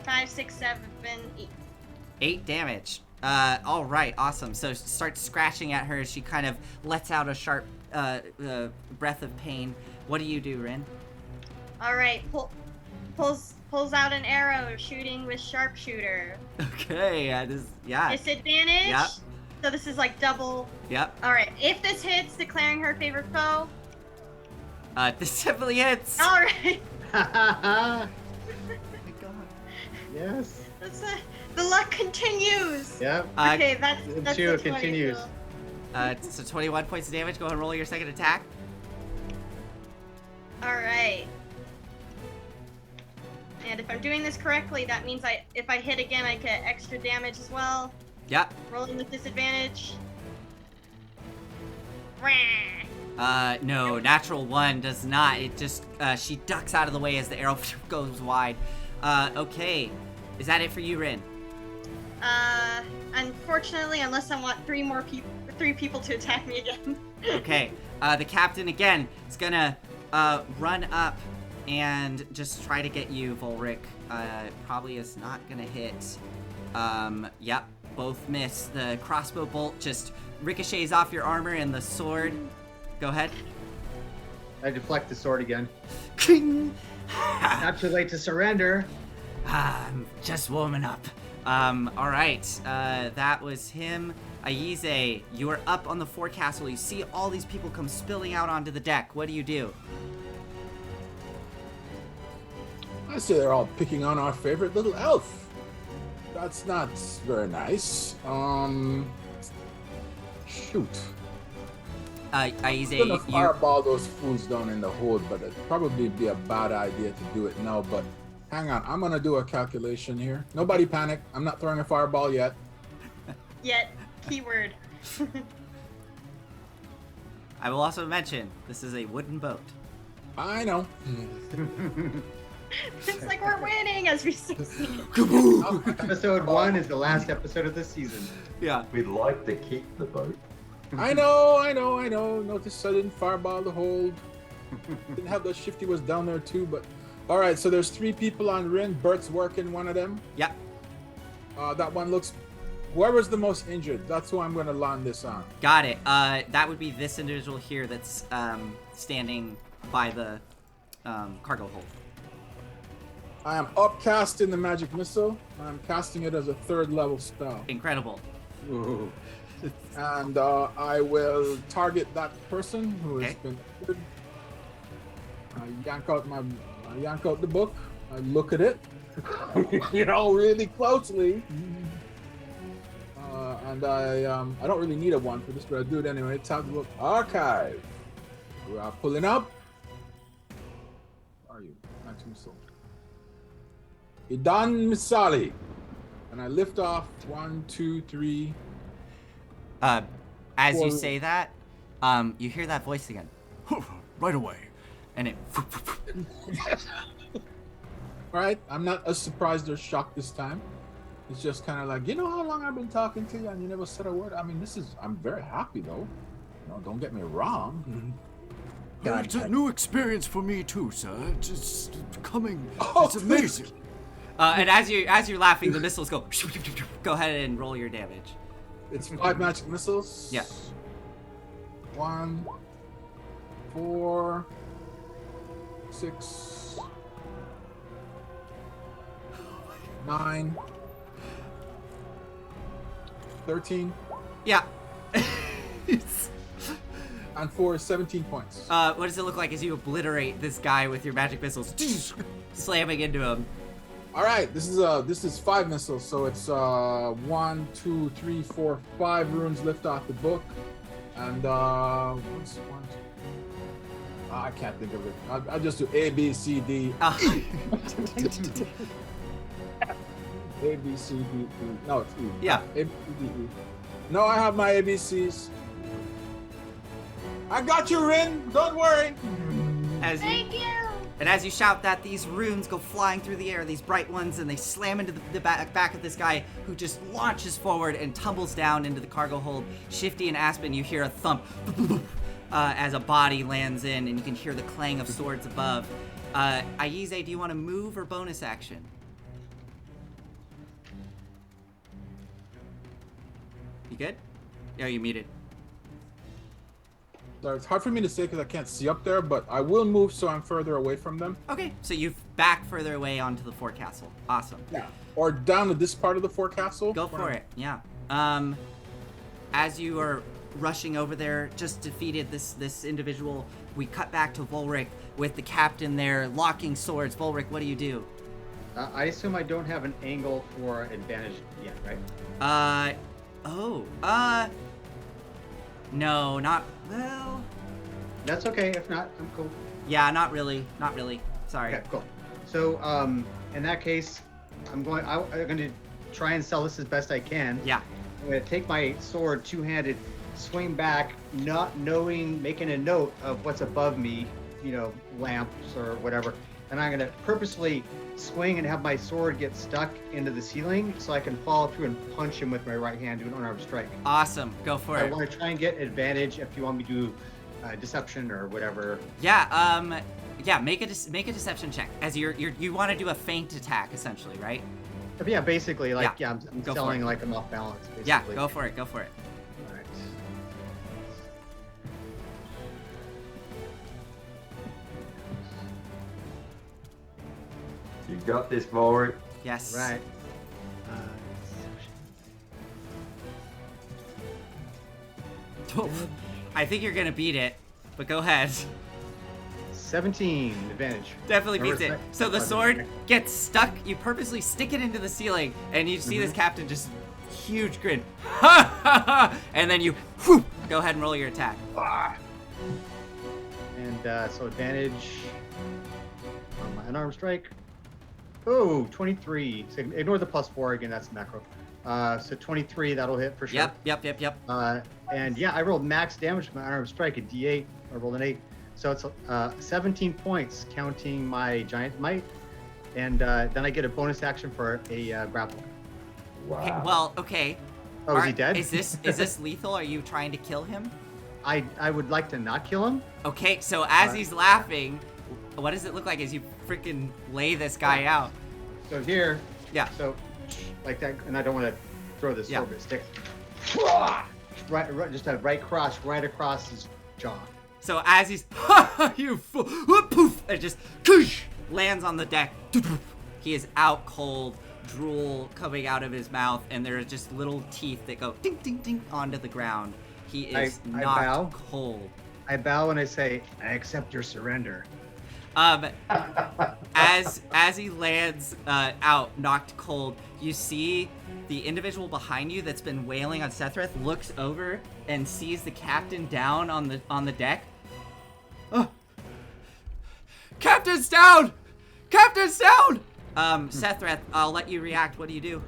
5, 6, 7, 8. 8 damage. All right, awesome. So start scratching at her as she kind of lets out a sharp breath of pain. What do you do, Rin? All right, pulls out an arrow, shooting with sharpshooter. Okay, Disadvantage. Yep. So this is double. Yep. All right, if this hits, declaring her favorite foe. This definitely hits. All right. Oh my god. Yes. The luck continues. Yep. Okay, that's The a 20, continues. So 21 points of damage. Go ahead and roll your second attack. All right. And if I'm doing this correctly, that means if I hit again, I get extra damage as well. Yep. Rolling with disadvantage. No, natural 1 does not. It just, she ducks out of the way as the arrow goes wide. Okay. Is that it for you, Rin? Unfortunately, unless I want 3 people to attack me again. Okay. The captain, again, is gonna, run up and just try to get you, Volric. Probably is not gonna hit. Yep, both miss. The crossbow bolt just ricochets off your armor, and the sword... Go ahead. I deflect the sword again. King! Not too late to surrender. I'm just warming up. All right. That was him. Aize, you are up on the forecastle. You see all these people come spilling out onto the deck. What do you do? I say they're all picking on our favorite little elf. That's not very nice. Shoot. Aize, I'm gonna fireball those fools down in the hold, but it'd probably be a bad idea to do it now. But hang on, I'm gonna do a calculation here. Nobody panic. I'm not throwing a fireball yet. Yet, keyword. I will also mention this is a wooden boat. I know. It's like we're winning as we see. Episode 1 is the last episode of the season. Yeah. We'd like to keep the boat. I know. Notice I didn't fireball the hold. Didn't have the shifty was down there too, but all right. So there's 3 people on Rin. Bert's working one of them. Yeah. That one looks. Whoever's the most injured, that's who I'm going to land this on. Got it. That would be this individual here that's standing by the cargo hold. I am upcasting the magic missile. I'm casting it as a 3rd level spell. Incredible. Ooh. And I will target that person who has been injured. I yank out the book. I look at it, really closely. And I don't really need a 1 for this, but I do it anyway. Tap the book. Archive. We are pulling up. Where are you? Magic missile. Idan Misali. And I lift off 1, 2, 3. As you 4. say that, you hear that voice again. Right away. And it... Right? I'm not as surprised or shocked this time. It's just kind of like, you know how long I've been talking to you and you never said a word? I mean, I'm very happy though. Don't get me wrong. It's a new experience for me too, sir. It's coming. Oh, it's amazing. And as you're laughing, the missiles go... Go ahead and roll your damage. It's 5 magic missiles. Yeah. 1, 4, 6, 9, 13, Yeah. and 4 is 17 points. What does it look like as you obliterate this guy with your magic missiles, slamming into him? All right, this is 5 missiles, so it's 1, 2, 3, 4, 5 runes lift off the book, and what's one? I can't think of it. I'll just do A, B, C, D. A, B, C, D, E. No, it's E. Yeah. A, B, C, D, E. No, I have my ABCs. I got you, Rin. Don't worry. Thank you. And as you shout that, these runes go flying through the air, these bright ones, and they slam into the back of this guy who just launches forward and tumbles down into the cargo hold. Shifty and Aspen, you hear a thump as a body lands in, and you can hear the clang of swords above. Aize, do you want to move or bonus action? You good? Oh, you muted. Sorry, it's hard for me to say because I can't see up there, but I will move so I'm further away from them. Okay, so you've back further away onto the forecastle. Awesome. Yeah. Or down to this part of the forecastle. Go for it, yeah. As you are rushing over there, just defeated this individual, we cut back to Volric with the captain there, locking swords. Volric, what do you do? I assume I don't have an angle for advantage yet, right? No, not, well... That's okay. If not, I'm cool. Yeah, not really. Sorry. Okay, cool. So, in that case, I'm going to try and sell this as best I can. Yeah. I'm going to take my sword two-handed, swing back, not knowing, making a note of what's above me, lamps or whatever. And I'm going to purposely swing and have my sword get stuck into the ceiling so I can follow through and punch him with my right hand, do an unarmed strike. Awesome. Go for it. I want to try and get advantage if you want me to do deception or whatever. Yeah, make a deception check. As you want to do a feint attack, essentially, right? Yeah, basically, I'm Go for selling it. like I'm off balance, basically. Yeah, go for it. All right. You got this, Volric. Yes. Right. I think you're gonna beat it, but go ahead. 17 advantage. Definitely No beats it. respect. So the sword gets stuck. You purposely stick it into the ceiling, and you see this captain just huge grin. And then you go ahead and roll your attack. And so advantage on my unarmed strike. Oh, 23. So ignore the +4 again. That's macro. So 23, that'll hit for sure. Yep. And yeah, I rolled max damage with my unarmed strike, a D8. I rolled an 8. So it's 17 points, counting my giant might. And then I get a bonus action for a grapple. Wow. Okay. Oh, is he dead? Is this lethal? Are you trying to kill him? I would like to not kill him. Okay, so as he's laughing, what does it look like as you freaking lay this guy out? So here. Yeah. So like that, and I don't want to throw this sword, but stick. Right, just a right cross right across his jaw. So as he's, you fool, poof, it just lands on the deck. He is out cold, drool coming out of his mouth, and there are just little teeth that go ding, ding, ding onto the ground. He is knocked cold. I bow and I say, I accept your surrender. As he lands out, knocked cold, you see the individual behind you that's been wailing on Sethreth looks over and sees the captain down on the deck. Oh. Captain's down! Captain's down! Sethreth, I'll let you react. What do you do?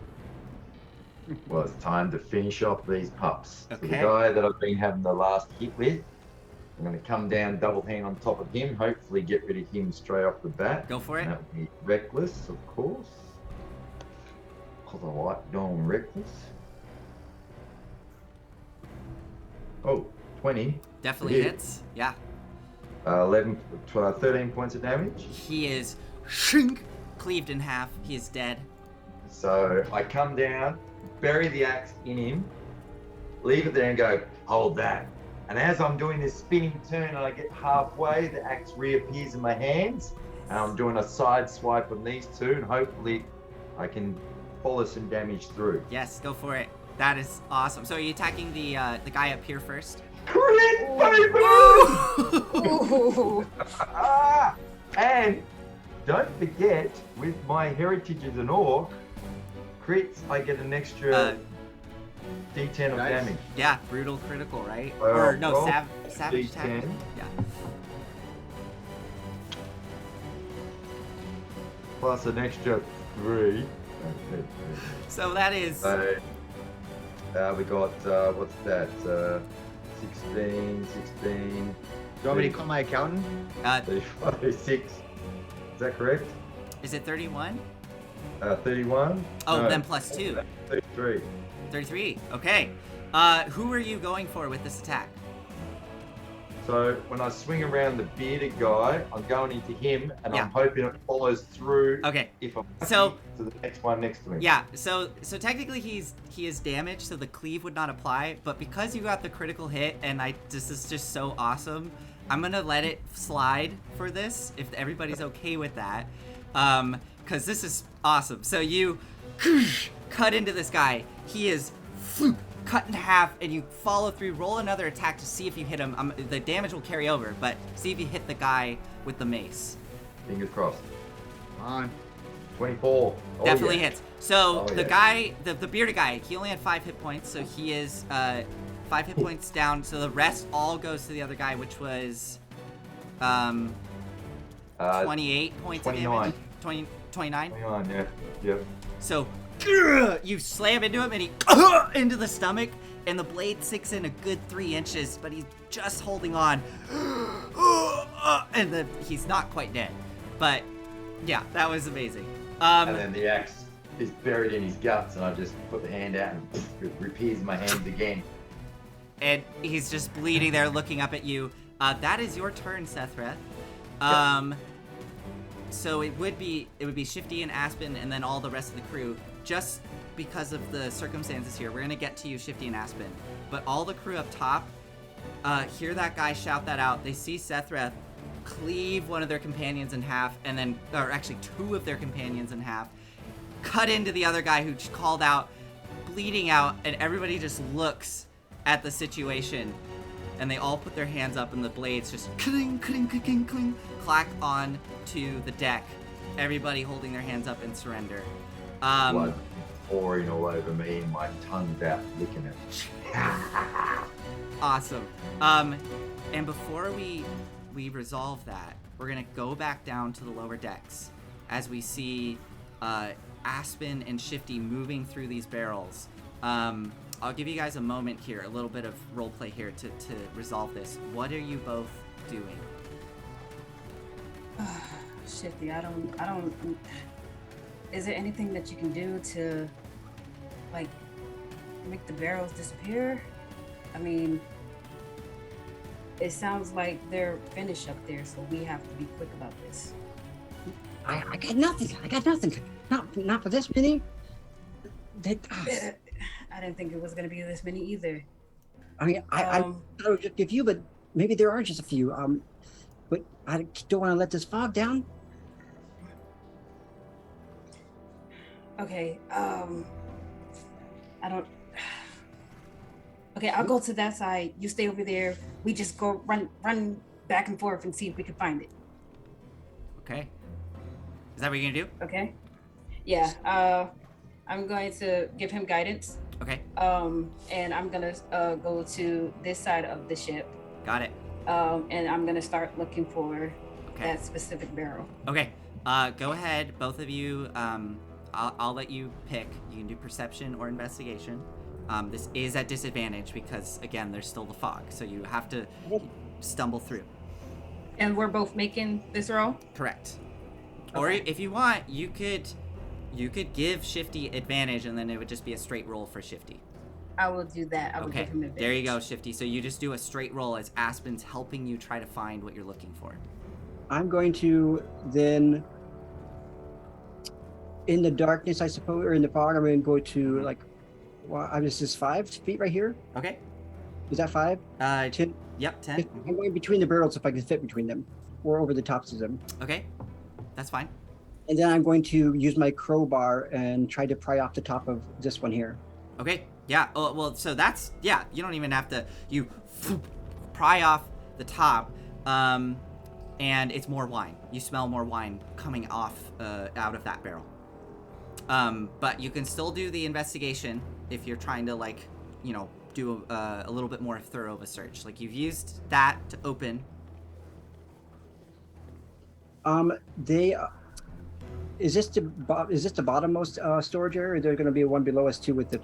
Well, it's time to finish off these pups. Okay. So the guy that I've been having the last hit with, I'm going to come down double hand on top of him, hopefully get rid of him straight off the bat. Go for it. And that would be reckless, of course. Because I like going reckless. Oh, 20. Definitely hits. Yeah. 13 points of damage. He is cleaved in half. He is dead. So I come down, bury the axe in him, leave it there and go, hold that. And as I'm doing this spinning turn and I get halfway, the axe reappears in my hands. And I'm doing a side swipe on these two, and hopefully I can follow some damage through. Yes, go for it. That is awesome. So are you attacking the guy up here first? Crit, baby! And don't forget, with my heritage as an orc, crits, I get an extra D10 of damage. Yeah, brutal critical, right? Well, or no, well, savage attack. D10. Yeah. Plus an extra 3. So that is. We got, what's that? 16. Do you want me to call my accountant? 36. Is that correct? Is it 31? 31. Oh, No, then plus 2. 33. 33. Okay. Who are you going for with this attack? So when I swing around the bearded guy, I'm going into him, and Yeah. I'm hoping it follows through. Okay. If I'm So- to the next one next to me. Yeah. So technically he is damaged, so the cleave would not apply. But because you got the critical hit, and this is just so awesome, I'm gonna let it slide for this if everybody's okay with that. Because this is awesome. So you cut into this guy. He is cut in half, and you follow through. Roll another attack to see if you hit him. The damage will carry over, but see if you hit the guy with the mace. Fingers crossed. Come on. 24. Oh, Definitely yeah. hits. So Oh, the yeah. guy, the bearded guy, he only had 5 hit points, so he is 5 hit points down. So the rest all goes to the other guy, which was 28 points 29. of damage. 29. 29, yeah. Yep. So you slam into him, and he into the stomach, and the blade sinks in a good 3 inches, but he's just holding on. And he's not quite dead. But yeah, that was amazing. And then the axe is buried in his guts, and I just put the hand out and it repairs my hands again. And he's just bleeding there, looking up at you. That is your turn, Sethreth. So it would be Shifty and Aspen, and then all the rest of the crew. Just because of the circumstances here, we're gonna get to you, Shifty and Aspen. But all the crew up top hear that guy shout that out. They see Sethreth cleave one of their companions in half, and then, or actually 2 of their companions in half, cut into the other guy who called out, bleeding out, and everybody just looks at the situation, and they all put their hands up, and the blades just cling, cling, cling, cling, cling, clack on to the deck. Everybody holding their hands up in surrender. Blood pouring all over me, and my tongue's out licking it. Awesome. And before we resolve that, we're gonna go back down to the lower decks as we see Aspen and Shifty moving through these barrels. I'll give you guys a moment here, a little bit of role play here to resolve this. What are you both doing? Shifty, I don't. Is there anything that you can do to, like, make the barrels disappear? I mean, it sounds like they're finished up there, so we have to be quick about this. I got nothing. Not for this many. I didn't think it was gonna be this many either. I mean, I thought it would just be a few, but maybe there are just a few. But I don't want to let this fog down. Okay, I don't. Okay, I'll go to that side. You stay over there. We just go run back and forth and see if we can find it. Okay. Is that what you're gonna do? Okay. Yeah. I'm going to give him guidance. Okay. And I'm gonna go to this side of the ship. Got it. And I'm gonna start looking for that specific barrel. Okay. Go ahead, both of you. I'll let you pick. You can do perception or investigation. This is at disadvantage because, again, there's still the fog, so you have to stumble through. And we're both making this roll? Correct. Okay. Or if you want, you could give Shifty advantage, and then it would just be a straight roll for Shifty. I will do that. I will give him advantage. There you go, Shifty. So you just do a straight roll as Aspen's helping you try to find what you're looking for. I'm going to then, in the darkness, I suppose, or in the fog, I'm going to go to, like, well, this is 5 feet right here. Okay. Is that 5? 10? Yep, 10. I'm going between the barrels if I can fit between them, or over the tops of them. Okay, that's fine. And then I'm going to use my crowbar and try to pry off the top of this one here. Okay, yeah, well, so that's, yeah, you don't even have to, you pry off the top, and it's more wine. You smell more wine coming off, out of that barrel. But you can still do the investigation if you're trying to, like, you know, do a little bit more thorough of a search. Like, you've used that to open. Is this the bottommost storage area, or there's going to be one below us too with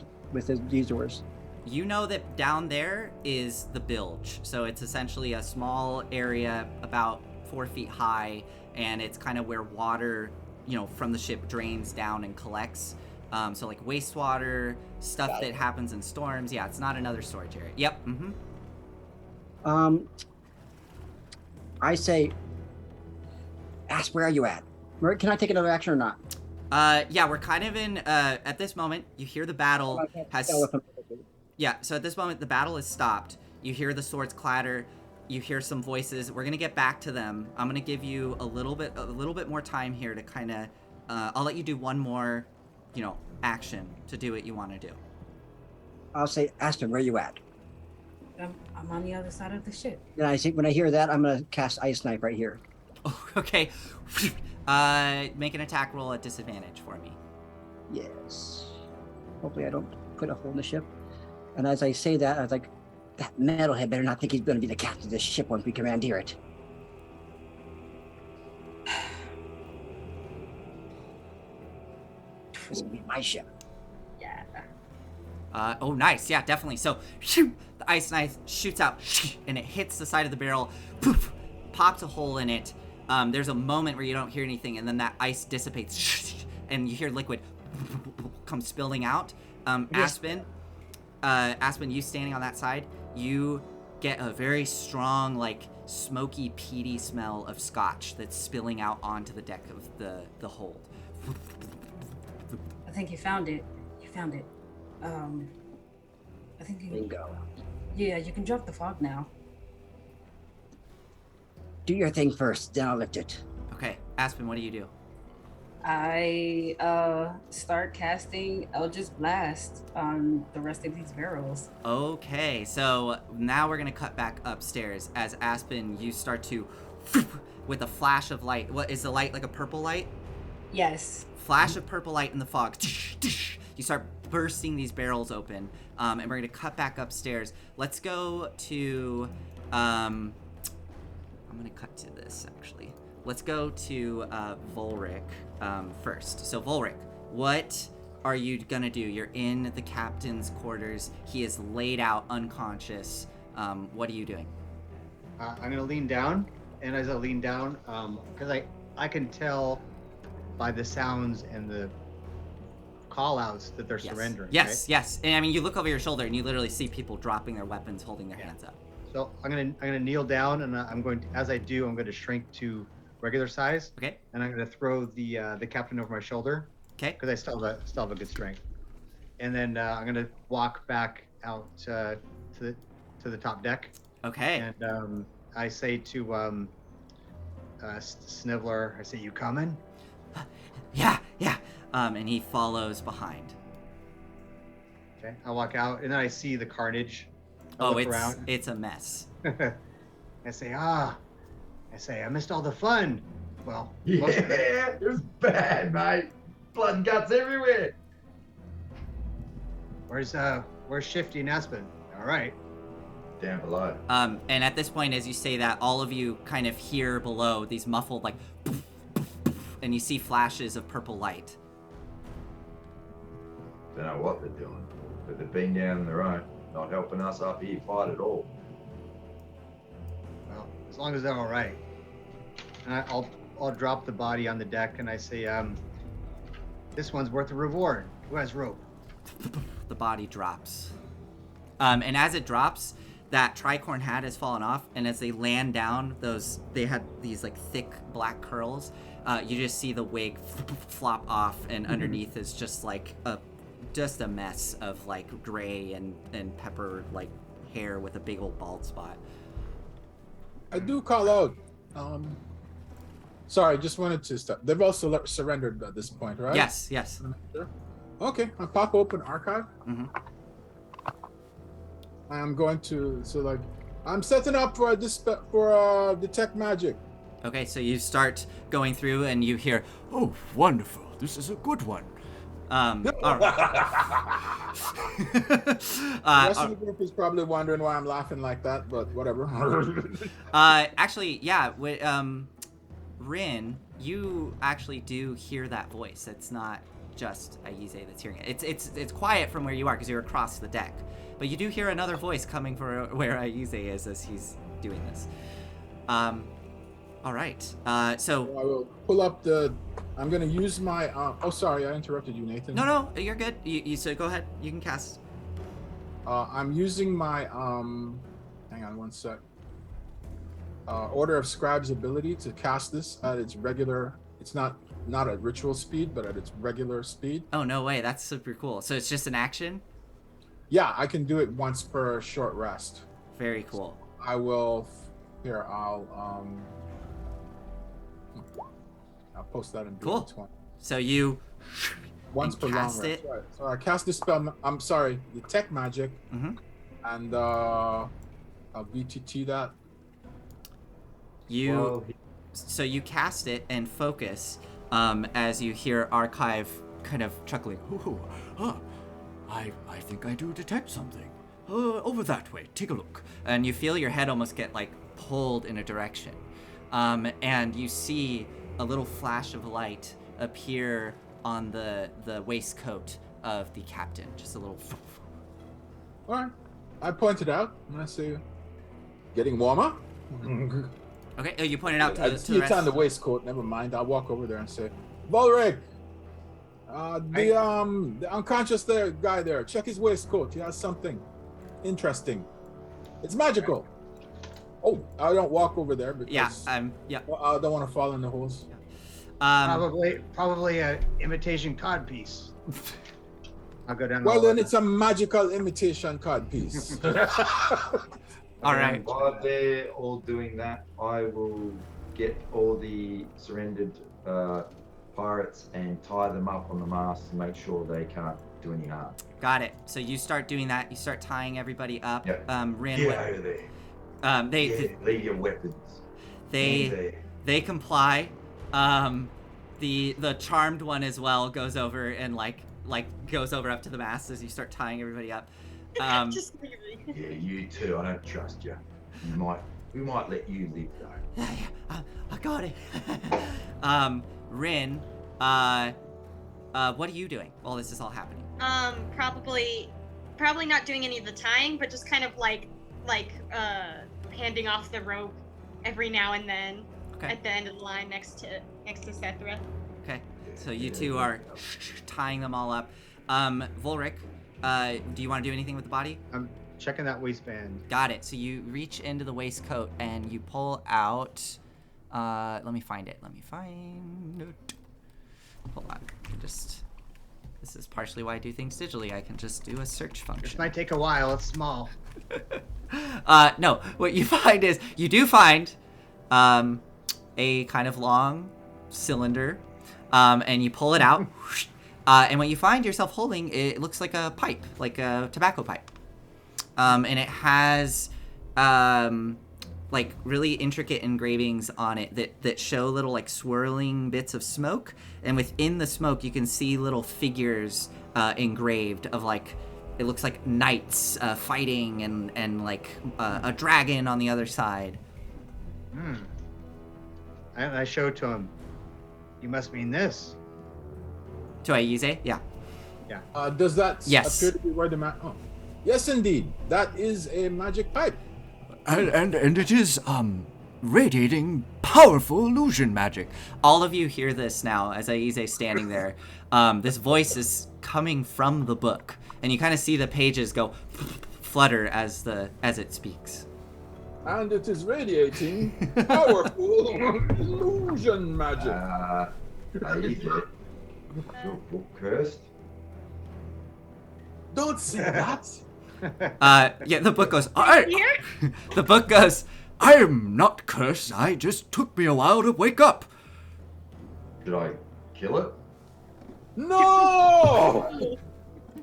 these doors? You know that down there is the bilge, so it's essentially a small area about 4 feet high, and it's kind of where water, you know, from the ship drains down and collects. So like wastewater, stuff that happens in storms. Yeah, it's not another storage area. Yep. I say, ask, where are you at? Can I take another action or not? Yeah, we're kind of in, at this moment, you hear the battle has... Yeah, so at this moment, the battle is stopped. You hear the swords clatter. You hear some voices. We're going to get back to them. I'm going to give you a little bit more time here to kind of... I'll let you do one more, you know, action to do what you want to do. I'll say, Aston, where are you at? I'm on the other side of the ship. And I think when I hear that, I'm going to cast Ice Knife right here. Oh, okay. Make an attack roll at disadvantage for me. Yes. Hopefully I don't put a hole in the ship. And as I say that, I was like, that metalhead better not think he's going to be the captain of this ship once we commandeer it. This will be my ship. Yeah. Oh, nice. Yeah, definitely. So, the ice knife shoots out, and it hits the side of the barrel, poof, pops a hole in it. There's a moment where you don't hear anything, and then that ice dissipates, and you hear liquid come spilling out. Aspen, you standing on that side, you get a very strong, like, smoky, peaty smell of scotch that's spilling out onto the deck of the hold. I think you found it. I think you... Bingo. Yeah, you can drop the fog now. Do your thing first, then I'll lift it. Okay, Aspen, what do you do? I start casting Eldritch Blast on the rest of these barrels. Okay, so now we're gonna cut back upstairs as Aspen, you start to, with a flash of light. What is the light, like a purple light? Yes. Flash of purple light in the fog. You start bursting these barrels open, and we're gonna cut back upstairs. Let's go to, I'm gonna cut to this actually. Let's go to Volric first. So Volric, What are you gonna do? You're in the captain's quarters. He is laid out unconscious. What are you doing? I'm gonna lean down, and as I lean down, because I can tell by the sounds and the call outs that they're surrendering. Yes, right? yes. And I mean, you look over your shoulder and you literally see people dropping their weapons, holding their hands up. So I'm gonna kneel down, and I'm going to, as I do, I'm going to shrink to regular size. Okay. And I'm going to throw the captain over my shoulder. Okay. Because I still have a good strength. And then I'm going to walk back out to the top deck. Okay. And I say to Sniveler, I say, "You coming?" Yeah. And he follows behind. Okay. I walk out, and then I see the carnage. It's a mess. I say, I missed all the fun. Well, Yeah, it was bad, mate. Blood and guts everywhere. Where's Shifty and Aspen? All right. Down below. And at this point, as you say that, all of you kind of hear below these muffled, like, poof, poof, poof, and you see flashes of purple light. Don't know what they're doing, but they've been down on their own, not helping us up here fight at all. Well, as long as they're all right. And I'll drop the body on the deck, and I say, this one's worth a reward. Who has rope? The body drops. And as it drops, that tricorn hat has fallen off, and as they land down, they had these like thick black curls. You just see the wig flop off, and underneath is just like a mess of like gray and pepper like hair with a big old bald spot. I do call out. Sorry, just wanted to stop. They've also surrendered at this point, right? Yes. Okay, I pop open archive. Mm-hmm. I'm going to I'm setting up for detect magic. Okay, so you start going through and you hear, Oh, wonderful. This is a good one. all right. The rest of the group is probably wondering why I'm laughing like that, but whatever. Actually, yeah. Rin, you actually do hear that voice. It's not just Aize that's hearing it. It's quiet from where you are because you're across the deck, but you do hear another voice coming from where Aize is as he's doing this. All right. So I will pull up I'm gonna use my. Oh, sorry, I interrupted you, Nathan. No, you're good. You so go ahead. You can cast. I'm using my. Hang on one sec. Order of Scribe's ability to cast this at its regular. It's not at ritual speed, but at its regular speed. Oh no way! That's super cool. So it's just an action. Yeah, I can do it once per short rest. Very cool. So I will. Here, I'll post that in Cool. 20. So you Once per long cast rest. it. Right. So I cast the spell. I'm sorry, detect magic, Mm-hmm. and I'll VTT that. So you cast it and focus as you hear Archive kind of chuckling. I think I do detect something. Over that way. Take a look. And you feel your head almost get like pulled in a direction. And you see a little flash of light appear on the waistcoat of the captain. Just a little. All right. I pointed out, and I say, getting warmer. Okay, oh, you pointed out to I the see it's rest. on the waistcoat. Never mind. I'll walk over there and say, Volric, the unconscious guy there. Check his waistcoat. He has something interesting. It's magical. Oh, I don't walk over there because Yeah. I don't want to fall in the holes. Probably a imitation cod piece. I'll go down. Well, then it's a magical imitation cod piece. All right. While they're all doing that, I will get all the surrendered pirates and tie them up on the mast to make sure they can't do any harm. Got it. So you start doing that. You start tying everybody up. Yep. Rin, Get out of there. Leave your weapons. They comply. The charmed one as well goes over and like goes over up to the mast as you start tying everybody up. Just leave me. Yeah, you too. I don't trust you. We might let you live though. I got it. Rin, what are you doing while this is all happening? Probably not doing any of the tying, but just kind of like handing off the rope every now and then at the end of the line next to Sethra. Okay, so you two are tying them all up. Volric, do you want to do anything with the body? I'm checking that waistband. Got it. So you reach into the waistcoat and you pull out. Let me find it. Hold on. This is partially why I do things digitally. I can just do a search function. This might take a while. It's small. No. What you find is you do find a kind of long cylinder, and you pull it out. And what you find yourself holding, it looks like a pipe, like a tobacco pipe. And it has like really intricate engravings on it that show little like swirling bits of smoke, and within the smoke you can see little figures engraved of like, it looks like knights fighting and like a dragon on the other side. And I show to him, you must mean this. To Aize? Yeah. Does that Yes. appear to be where the Yes, indeed. That is a magic pipe. And it is, radiating powerful illusion magic. All of you hear this now as Aize is standing there. This voice is coming from the book, and you kind of see the pages go flutter as it speaks. And it is radiating powerful illusion magic. Aize, your book cursed? Don't say that. Yeah, the book goes, Here? the book goes, I am not cursed. I just took me a while to wake up. Should I kill it? No!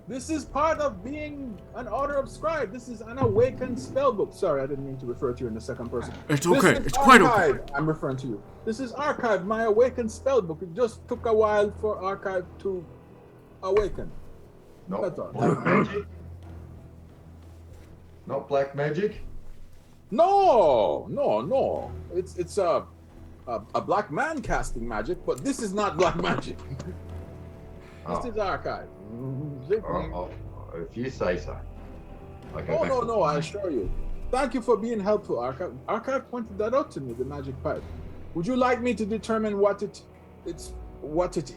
This is part of being an author of scribe. This is an awakened spellbook. Sorry, I didn't mean to refer to you in the second person. It's This okay. is It's quite Archive. okay. I'm referring to you. This is Archive, my awakened spellbook. It just took a while for Archive to awaken. Not That's all. black magic? Not black magic? No. It's a black man casting magic, but this is not black magic. This is Archive. Oh, if you say so. I go back to No, I mine. assure you. Thank you for being helpful, Archive. Archive pointed that out to me, the magic pipe. Would you like me to determine what it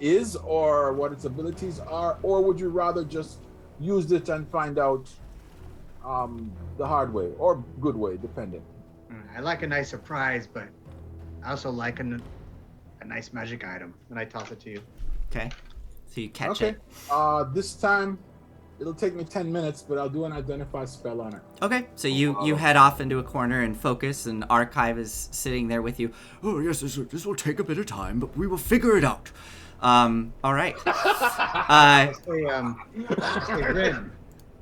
is or what its abilities are, or would you rather just use it and find out the hard way or good way, depending? I like a nice surprise, but I also like a nice magic item when I toss it to you. okay. So you catch Okay. it. This time it'll take me 10 minutes, but I'll do an identify spell on it. Okay, so you head off into a corner and focus, and Archive is sitting there with you. Oh, yes, this will take a bit of time, but we will figure it out. All right. I say, Rin,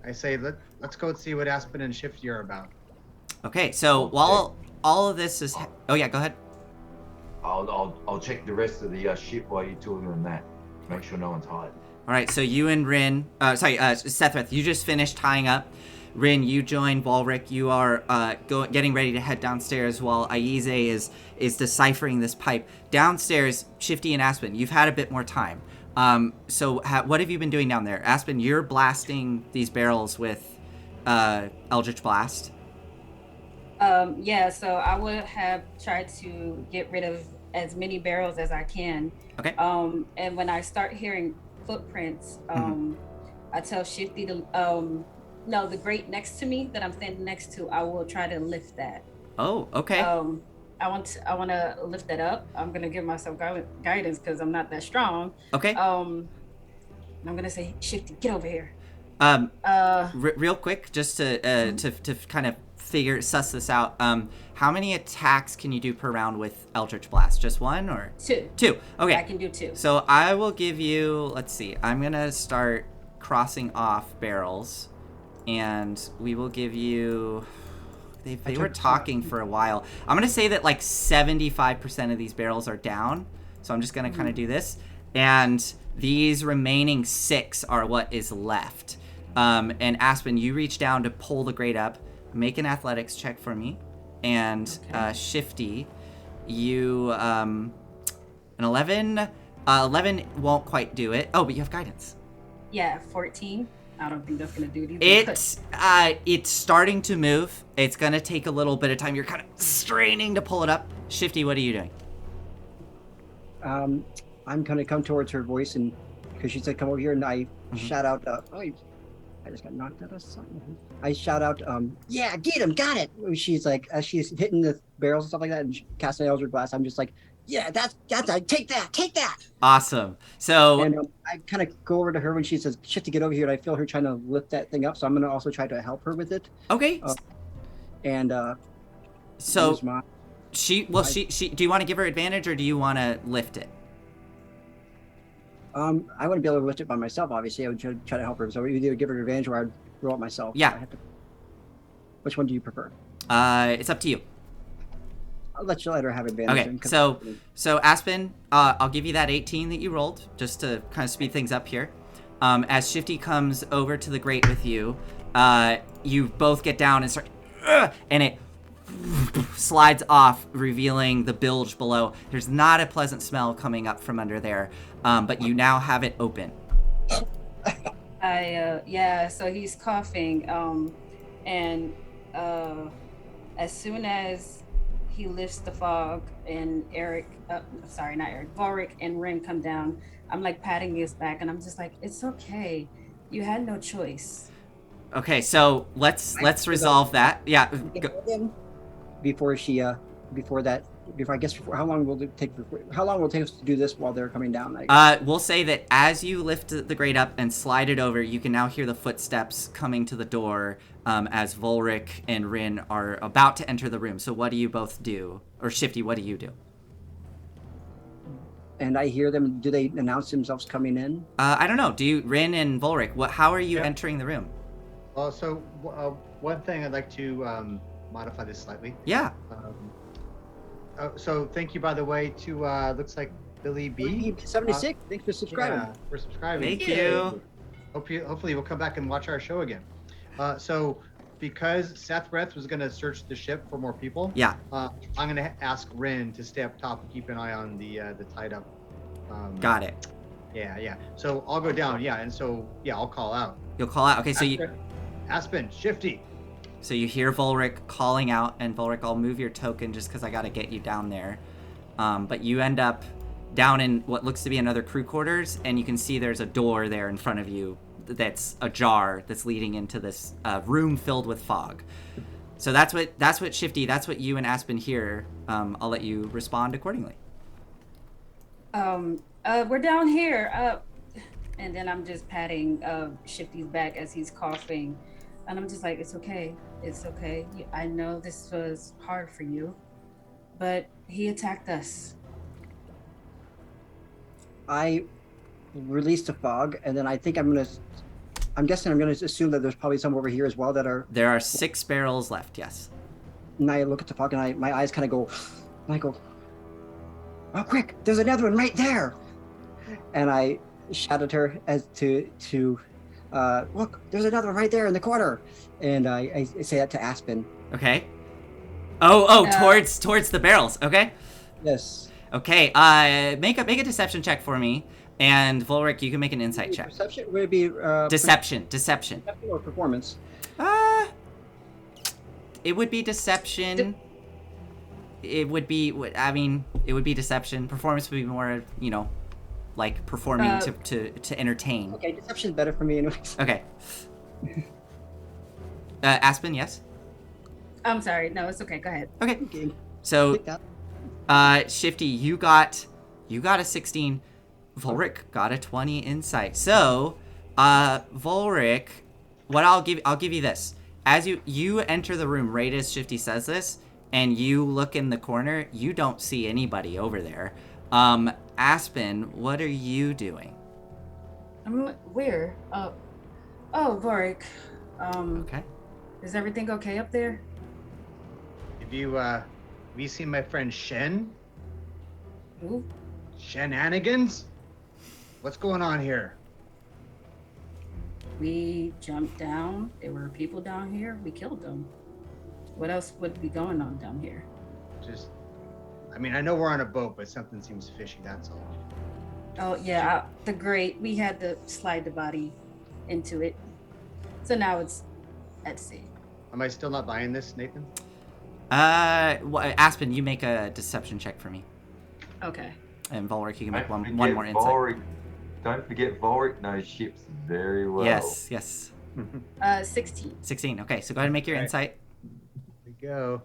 I say, let's go see what Aspen and Shifty are about. Okay, so while all of this is... Oh, yeah, go ahead. I'll check the rest of the ship while you're doing on that. Make sure no one's hiding. All right, so you and Rin... Sethrith, you just finished tying up. Rin, you join Volric. You are getting ready to head downstairs while Aize is deciphering this pipe. Downstairs, Shifty and Aspen, you've had a bit more time. So what have you been doing down there? Aspen, you're blasting these barrels with Eldritch Blast. Yeah, so I would have tried to get rid of as many barrels as I can. Okay. And when I start hearing footprints, I tell Shifty to the grate next to me that I'm standing next to, I will try to lift that. Oh, okay. I want to lift that up. I'm gonna give myself guidance because I'm not that strong. Okay. I'm gonna say, Shifty, get over here. Real quick, just to kind of suss this out. How many attacks can you do per round with Eldritch Blast? Just one or? Two. Okay. I can do two. So I will give you, let's see, I'm going to start crossing off barrels, and we will give you, they were talking for a while. I'm going to say that like 75% of these barrels are down, so I'm just going to kind of do this, and these remaining 6 are what is left. And Aspen, you reach down to pull the grate up. Make an athletics check for me. And Shifty, you, an 11 11 won't quite do it. Oh, but you have guidance. Yeah, 14. I don't think that's gonna do it either. It's starting to move. It's gonna take a little bit of time. You're kind of straining to pull it up. Shifty, what are you doing? I'm gonna come towards her voice, and because she said come over here, and I shout out, I just got knocked out of something. I shout out, yeah, get him, got it. She's like, as she's hitting the barrels and stuff like that, and casting Eldritch Blast, I'm just like, yeah, that's take that. Awesome. So And I kind of go over to her when she says, shit, to get over here, and I feel her trying to lift that thing up, so I'm gonna also try to help her with it. okay. So use my- she do you want to give her advantage or do you want to lift it? I wouldn't be able to lift it by myself, obviously. I would try to help her. So either give her advantage or I'd roll it myself. Yeah. So which one do you prefer? It's up to you. I'll let her have advantage. Okay, so Aspen, I'll give you that 18 that you rolled, just to kind of speed things up here. As Shifty comes over to the grate with you, you both get down and start, and it slides off, revealing the bilge below. There's not a pleasant smell coming up from under there, but you now have it open. So he's coughing, and as soon as he lifts the fog and Vorik and Rin come down, I'm like patting his back and I'm just like, it's okay. You had no choice. Okay, so let's resolve that. Yeah. How long will it take us to do this while they're coming down? We'll say that as you lift the grate up and slide it over, you can now hear the footsteps coming to the door, as Volric and Rin are about to enter the room. So what do you both do? Or Shifty, what do you do? And I hear them. Do they announce themselves coming in? I don't know. Rin and Volric, how are you entering the room? So one thing I'd like to modify this slightly. Yeah. So thank you, by the way, to looks like Billy B. 76. Thanks for subscribing. Yeah, for subscribing. Thank you. Hopefully we'll come back and watch our show again. So because Seth Breath was going to search the ship for more people, yeah, I'm going to ask Rin to stay up top and keep an eye on the tied up. Got it. Yeah. So I'll go down. Yeah, and so I'll call out. You'll call out. Okay, so Aspen, Shifty. So you hear Volric calling out, and Volric, I'll move your token just because I got to get you down there. But you end up down in what looks to be another crew quarters, and you can see there's a door there in front of you that's ajar that's leading into this room filled with fog. So that's what Shifty, that's what you and Aspen hear. I'll let you respond accordingly. We're down here. And then I'm just patting Shifty's back as he's coughing. And I'm just like, it's okay. It's okay. I know this was hard for you, but he attacked us. I released the fog, and then I think I'm guessing I'm gonna assume that there's probably some over here as well that are. There are 6 barrels left. Yes. And I look at the fog, and my eyes kind of go, and I go, oh, quick! There's another one right there! And I shout at her as to look, there's another one right there in the corner. And I say that to Aspen. Okay. Towards the barrels. Okay. Yes. Okay. Make a deception check for me, and Volric, you can make an insight check. Perception? Would it be Deception. Deception or performance? It would be deception. It would be deception. Performance would be more, like performing to entertain. Okay, deception's better for me anyways. Okay. Aspen, yes? I'm sorry. No, it's okay. Go ahead. Okay. So, Shifty, you got a 16. Volric got a 20 insight. So, Volric, I'll give you this. As you enter the room right as Shifty says this, and you look in the corner, you don't see anybody over there. Aspen, what are you doing? Where? Oh, Vorik. Okay. Is everything okay up there? Have you seen my friend Shen? Who? Shenanigans? What's going on here? We jumped down. There were people down here. We killed them. What else would be going on down here? I know we're on a boat, but something seems fishy, that's all. Oh yeah, the grate. We had to slide the body into it, so now it's at sea. Am I still not buying this, Nathan? Aspen, you make a deception check for me, Okay. and Volric, you can make Don't one more insight. Don't forget Volric knows ships very well. Yes. 16. 16. Okay, so go ahead and make your Right. insight. Here we go.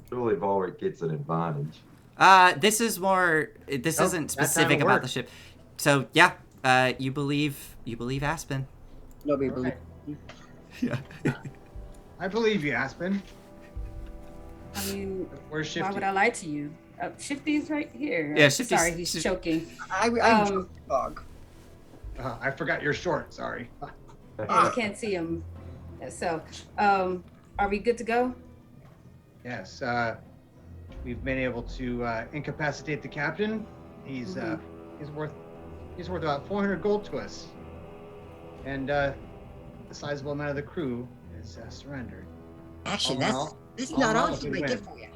Surely Volric gets an advantage. This is more. This Nope, isn't that time specific it about the worked. ship. So yeah, you believe Aspen. Nobody All believes. right. Yeah. I believe you, Aspen. I mean, Where's Shifty? why would I lie to you? Shifty's right here. Yeah, Shifty's- Sorry, he's choking. I Um, dog. I forgot you're short. Sorry. Yeah, you can't see him. So, are we good to go? Yes. We've been able to incapacitate the captain. He's worth about 400 gold to us, and a sizable amount of the crew is surrendered. Actually, All in all, that's all not in all, all it's a my win. gift for you.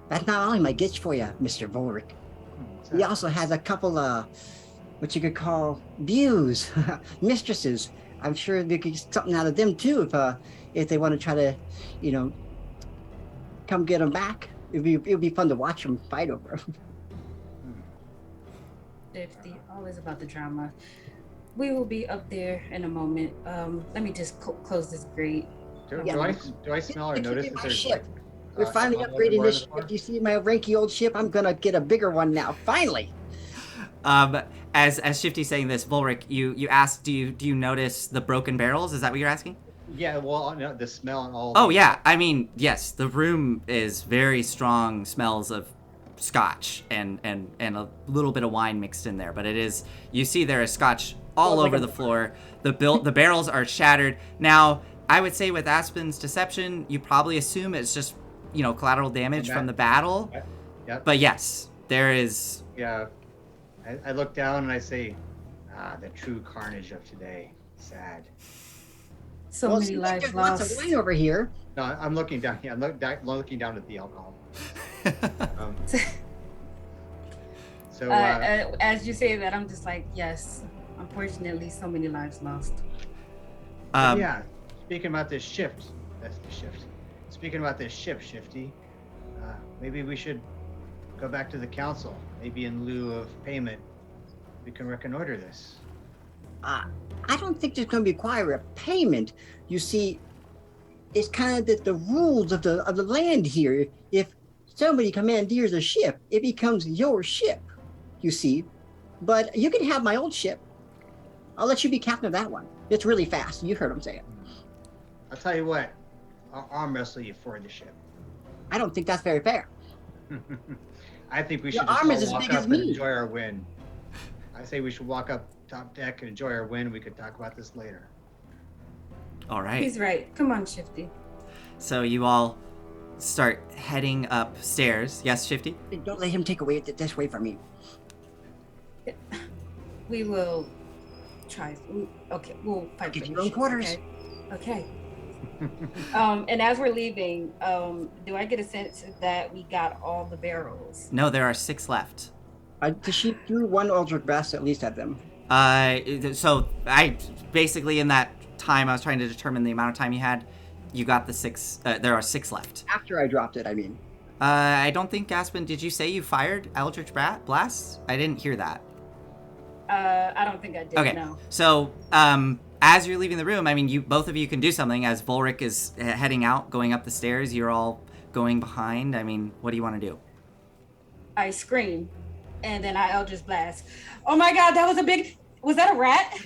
That's not only my gift for you, Mr. Volric. He also has a couple what you could call views, mistresses. I'm sure they could get something out of them too if they want to try to, come get them back. It'd be fun to watch them fight over 'em. 50, always about the drama. We will be up there in a moment. Let me just close this grate. Do, Yeah. do I smell or Look at notice my that there's ship. like, We're finally alcohol upgrading everywhere this on the floor? ship. You see my ranky old ship? I'm gonna get a bigger one now. Finally. As Shifty's saying this, Volric, you asked, do you notice the broken barrels? Is that what you're asking? Yeah, well, no, the smell and all. Oh yeah, I mean, yes, the room is very strong smells of scotch and a little bit of wine mixed in there, but it is, you see there is scotch all Smells like over a- the floor. The barrels are shattered. Now, I would say with Aspen's deception, you probably assume it's just, collateral damage from the battle. Yep. But yes, there is. Yeah. I look down and I say, the true carnage of today. Sad. So Well, many seems like lives there's lots lost. of wine over here. No, I'm looking down. Yeah, I'm looking down at the alcohol. Um, so, As you say that, I'm just like, yes. Unfortunately, so many lives lost. yeah. Speaking about this shift, that's the shift. Speaking about this ship, Shifty, maybe we should go back to the council. Maybe in lieu of payment, we can reconnoiter this. I don't think there's going to require a payment. You see, it's kind of the rules of the land here. If somebody commandeers a ship, it becomes your ship. You see, but you can have my old ship. I'll let you be captain of that one. It's really fast. You heard him say it. I'll tell you what. I'll arm wrestle you for the ship. I don't think that's very fair. I think we Your should just arm all is as walk big up as and me. enjoy our win. I say we should walk up top deck and enjoy our win. We could talk about this later. All right. He's right. Come on, Shifty. So you all start heading upstairs. Yes, Shifty? Don't let him take away this way from me. We will try. Okay, we'll fight Get for your the own ship, quarters. Okay. And as we're leaving, do I get a sense that we got all the barrels? No, there are 6 left. She threw one Eldritch Blast at least at them. So I basically, in that time, I was trying to determine the amount of time you had. You got the 6. There are 6 left. After I dropped it, I mean. I don't think, Aspen, did you say you fired Eldritch Blasts? I didn't hear that. I don't think I did. Okay. No. So, as you're leaving the room, I mean, both of you can do something. As Volric is heading out, going up the stairs, you're all going behind. I mean, what do you want to do? I scream, and then I Eldritch Blast. Oh my God, that was a big. Was that a rat?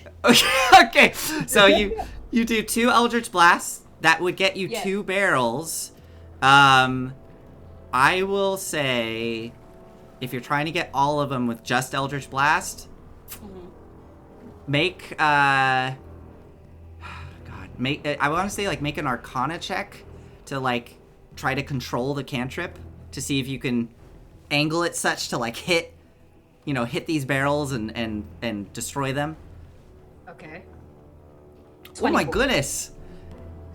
Okay. So you do 2 Eldritch Blasts. That would get you Yes. 2 barrels. I will say, if you're trying to get all of them with just Eldritch Blast, make I want to say make an Arcana check to try to control the cantrip to see if you can angle it such to hit these barrels and destroy them. Okay. Oh my 24. goodness!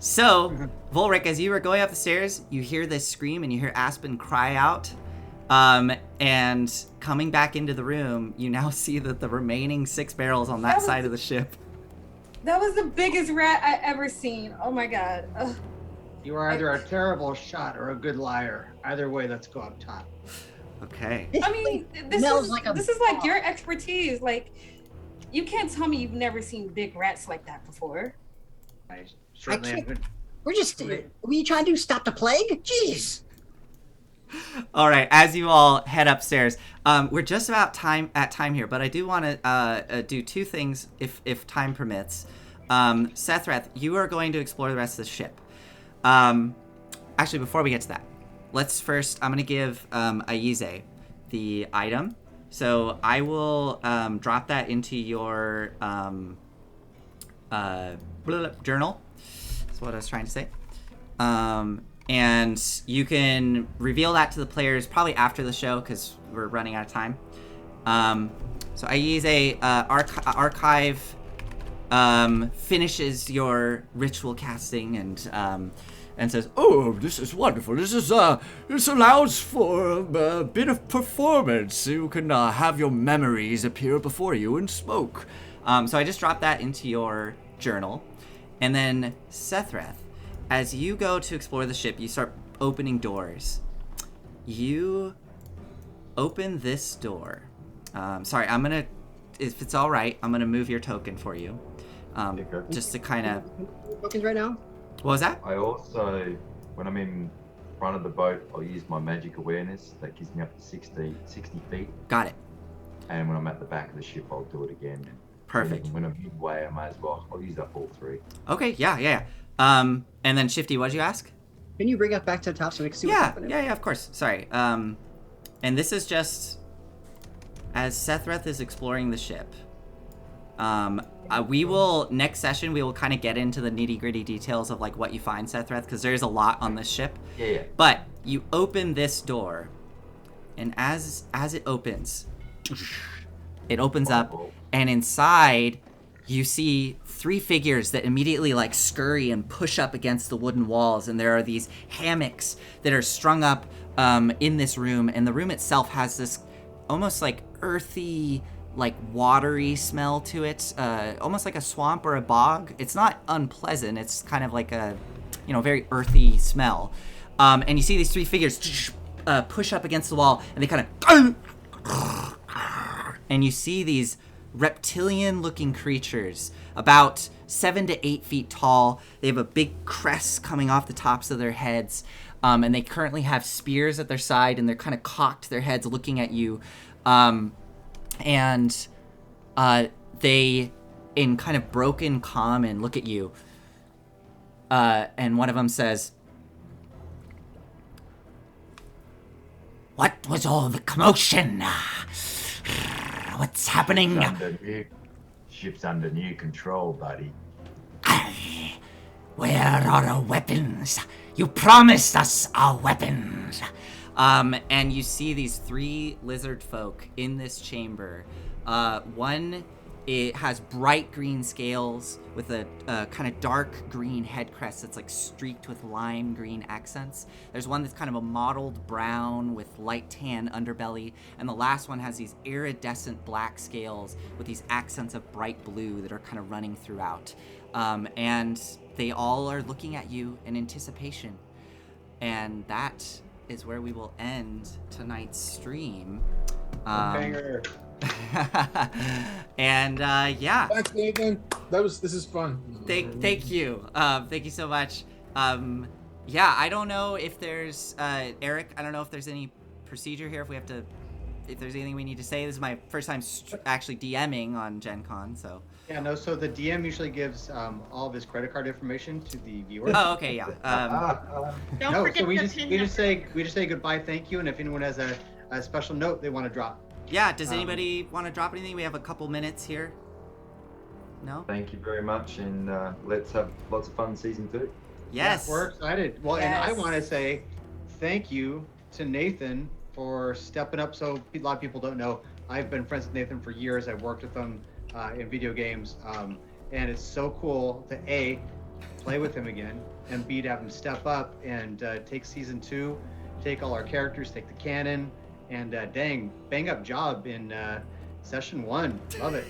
So, Volric, as you were going up the stairs, you hear this scream and you hear Aspen cry out, And coming back into the room, you now see that the remaining 6 barrels on that side of the ship. That was the biggest rat I ever seen. Oh my god. Ugh. You are either a terrible shot or a good liar. Either way, let's go up top. Okay. I mean, this is like your expertise. Like, you can't tell me you've never seen big rats like that before. I certainly haven't. We're just. We trying to stop the plague? Jeez. All right, as you all head upstairs, we're just about at time here, but I do want to do 2 things if time permits. Sethreth, you are going to explore the rest of the ship. Actually, before we get to that, let's first, I'm going to give Aize the item. So I will drop that into your journal. That's what I was trying to say. And you can reveal that to the players probably after the show because we're running out of time. So Aize archive finishes your ritual casting and says, Oh, this is wonderful. This allows for a bit of performance. You can have your memories appear before you in smoke. so I just dropped that into your journal. And then Sethreth, as you go to explore the ship, you start opening doors. You open this door. Sorry, I'm going to, if it's all right, I'm going to move your token for you. Just to kind of... Tokens right now? What was that? I also, when I'm in front of the boat, I'll use my magic awareness. That gives me up to 60 feet. Got it. And when I'm at the back of the ship, I'll do it again. Perfect. When I'm midway, I might as well. I'll use up all 3. Okay, yeah. And then Shifty, what'd you ask? Can you bring us back to the top so we can see what's happening? Yeah, of course. Sorry. And this is just as Sethreth is exploring the ship. We will, next session, we will kind of get into the nitty-gritty details of like what you find, Sethreth, because there's a lot on this ship. Yeah. But you open this door, and as it opens up, and inside you see 3 figures that immediately like scurry and push up against the wooden walls, and there are these hammocks that are strung up in this room, and the room itself has this almost like earthy, like watery smell to it, almost like a swamp or a bog. It's not unpleasant, it's kind of like a, very earthy smell. And you see these 3 figures push up against the wall, and they kind of, and you see these reptilian-looking creatures, about 7 to 8 feet tall. They have a big crest coming off the tops of their heads, and they currently have spears at their side, and they're kind of cocked their heads looking at you. And they, in kind of broken common, look at you. And one of them says, "What was all the commotion? What's happening?" Ship's under new control, buddy. Where are our weapons? You promised us our weapons. And you see these 3 lizard folk in this chamber. One, it has bright green scales with a kind of dark green head crest that's like streaked with lime green accents. There's one that's kind of a mottled brown with light tan underbelly. And the last one has these iridescent black scales with these accents of bright blue that are kind of running throughout. And they all are looking at you in anticipation. And that is where we will end tonight's stream. Banger. And yeah. Thanks, Nathan. This is fun. Thank you. Thank you so much. Yeah, I don't know if there's Eric. I don't know if there's any procedure here. If there's anything we need to say. This is my first time actually DMing on Gen Con, so. Yeah, no. So the DM usually gives all of his credit card information to the viewer. Oh, okay, yeah. Don't No, forget so we the just pin we number. just say goodbye, thank you, and if anyone has a special note they want to drop. Yeah, does anybody want to drop anything? We have a couple minutes here. No? Thank you very much, and let's have lots of fun season 2. Yes. Yeah, we're excited. Well, and I Yes. want to say thank you to Nathan for stepping up. So a lot of people don't know, I've been friends with Nathan for years. I've worked with him in video games, and it's so cool to A, play with him again, and B, to have him step up and take season 2, take all our characters, take the canon, And dang, bang up job in session 1. Love it.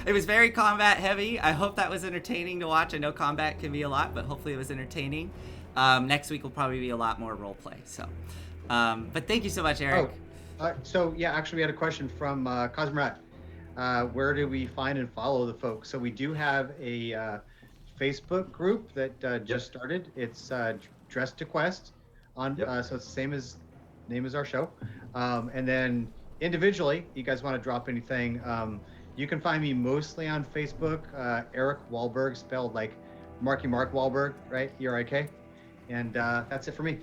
It was very combat heavy. I hope that was entertaining to watch. I know combat can be a lot, but hopefully it was entertaining. Next week will probably be a lot more role play. So, but thank you so much, Eric. So yeah, actually we had a question from Cosmrat. Where do we find and follow the folks? So we do have a Facebook group that just started. It's Dress to Quest on. So it's the same as name as our show. And then individually, you guys want to drop anything? You can find me mostly on Facebook. Eric Wahlberg, spelled like Marky Mark Wahlberg, right? ERIK. And that's it for me.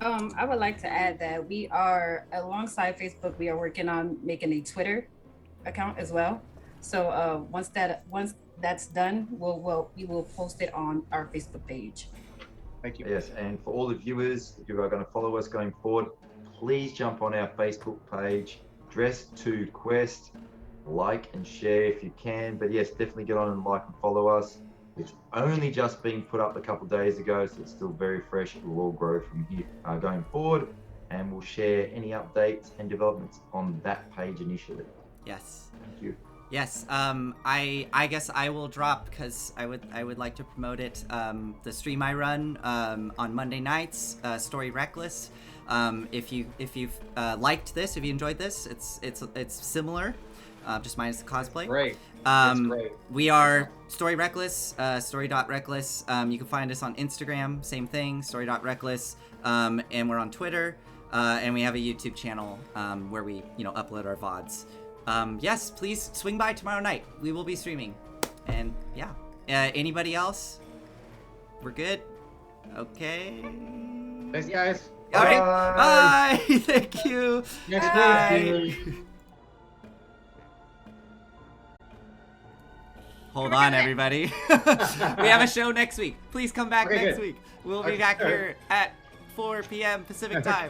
I would like to add that we are, alongside Facebook, we are working on making a Twitter account as well. So once that's done, we will post it on our Facebook page. Thank you. Yes, and for all the viewers who are going to follow us going forward, please jump on our Facebook page, Dress to Quest, like and share if you can. But yes, definitely get on and like and follow us. It's only just been put up a couple days ago, so it's still very fresh. It will all grow from here going forward, and we'll share any updates and developments on that page initially. Yes. Thank you. Yes, I guess I will drop, because I would like to promote it. The stream I run on Monday nights, Story Reckless. If you've liked this, if you enjoyed this, it's similar, just minus the cosplay. Great. That's great. We are Story Reckless, story.reckless. You can find us on Instagram, same thing, story.reckless, and we're on Twitter, and we have a YouTube channel where we upload our VODs. Yes, please swing by tomorrow night. We will be streaming. And yeah. Anybody else? We're good? Okay. Thanks, guys. All right. Bye. Thank you. Next Bye. week. Hold on, everybody. We have a show next week. Please come back next Good. week. We'll be back here at 4 p.m. Pacific time.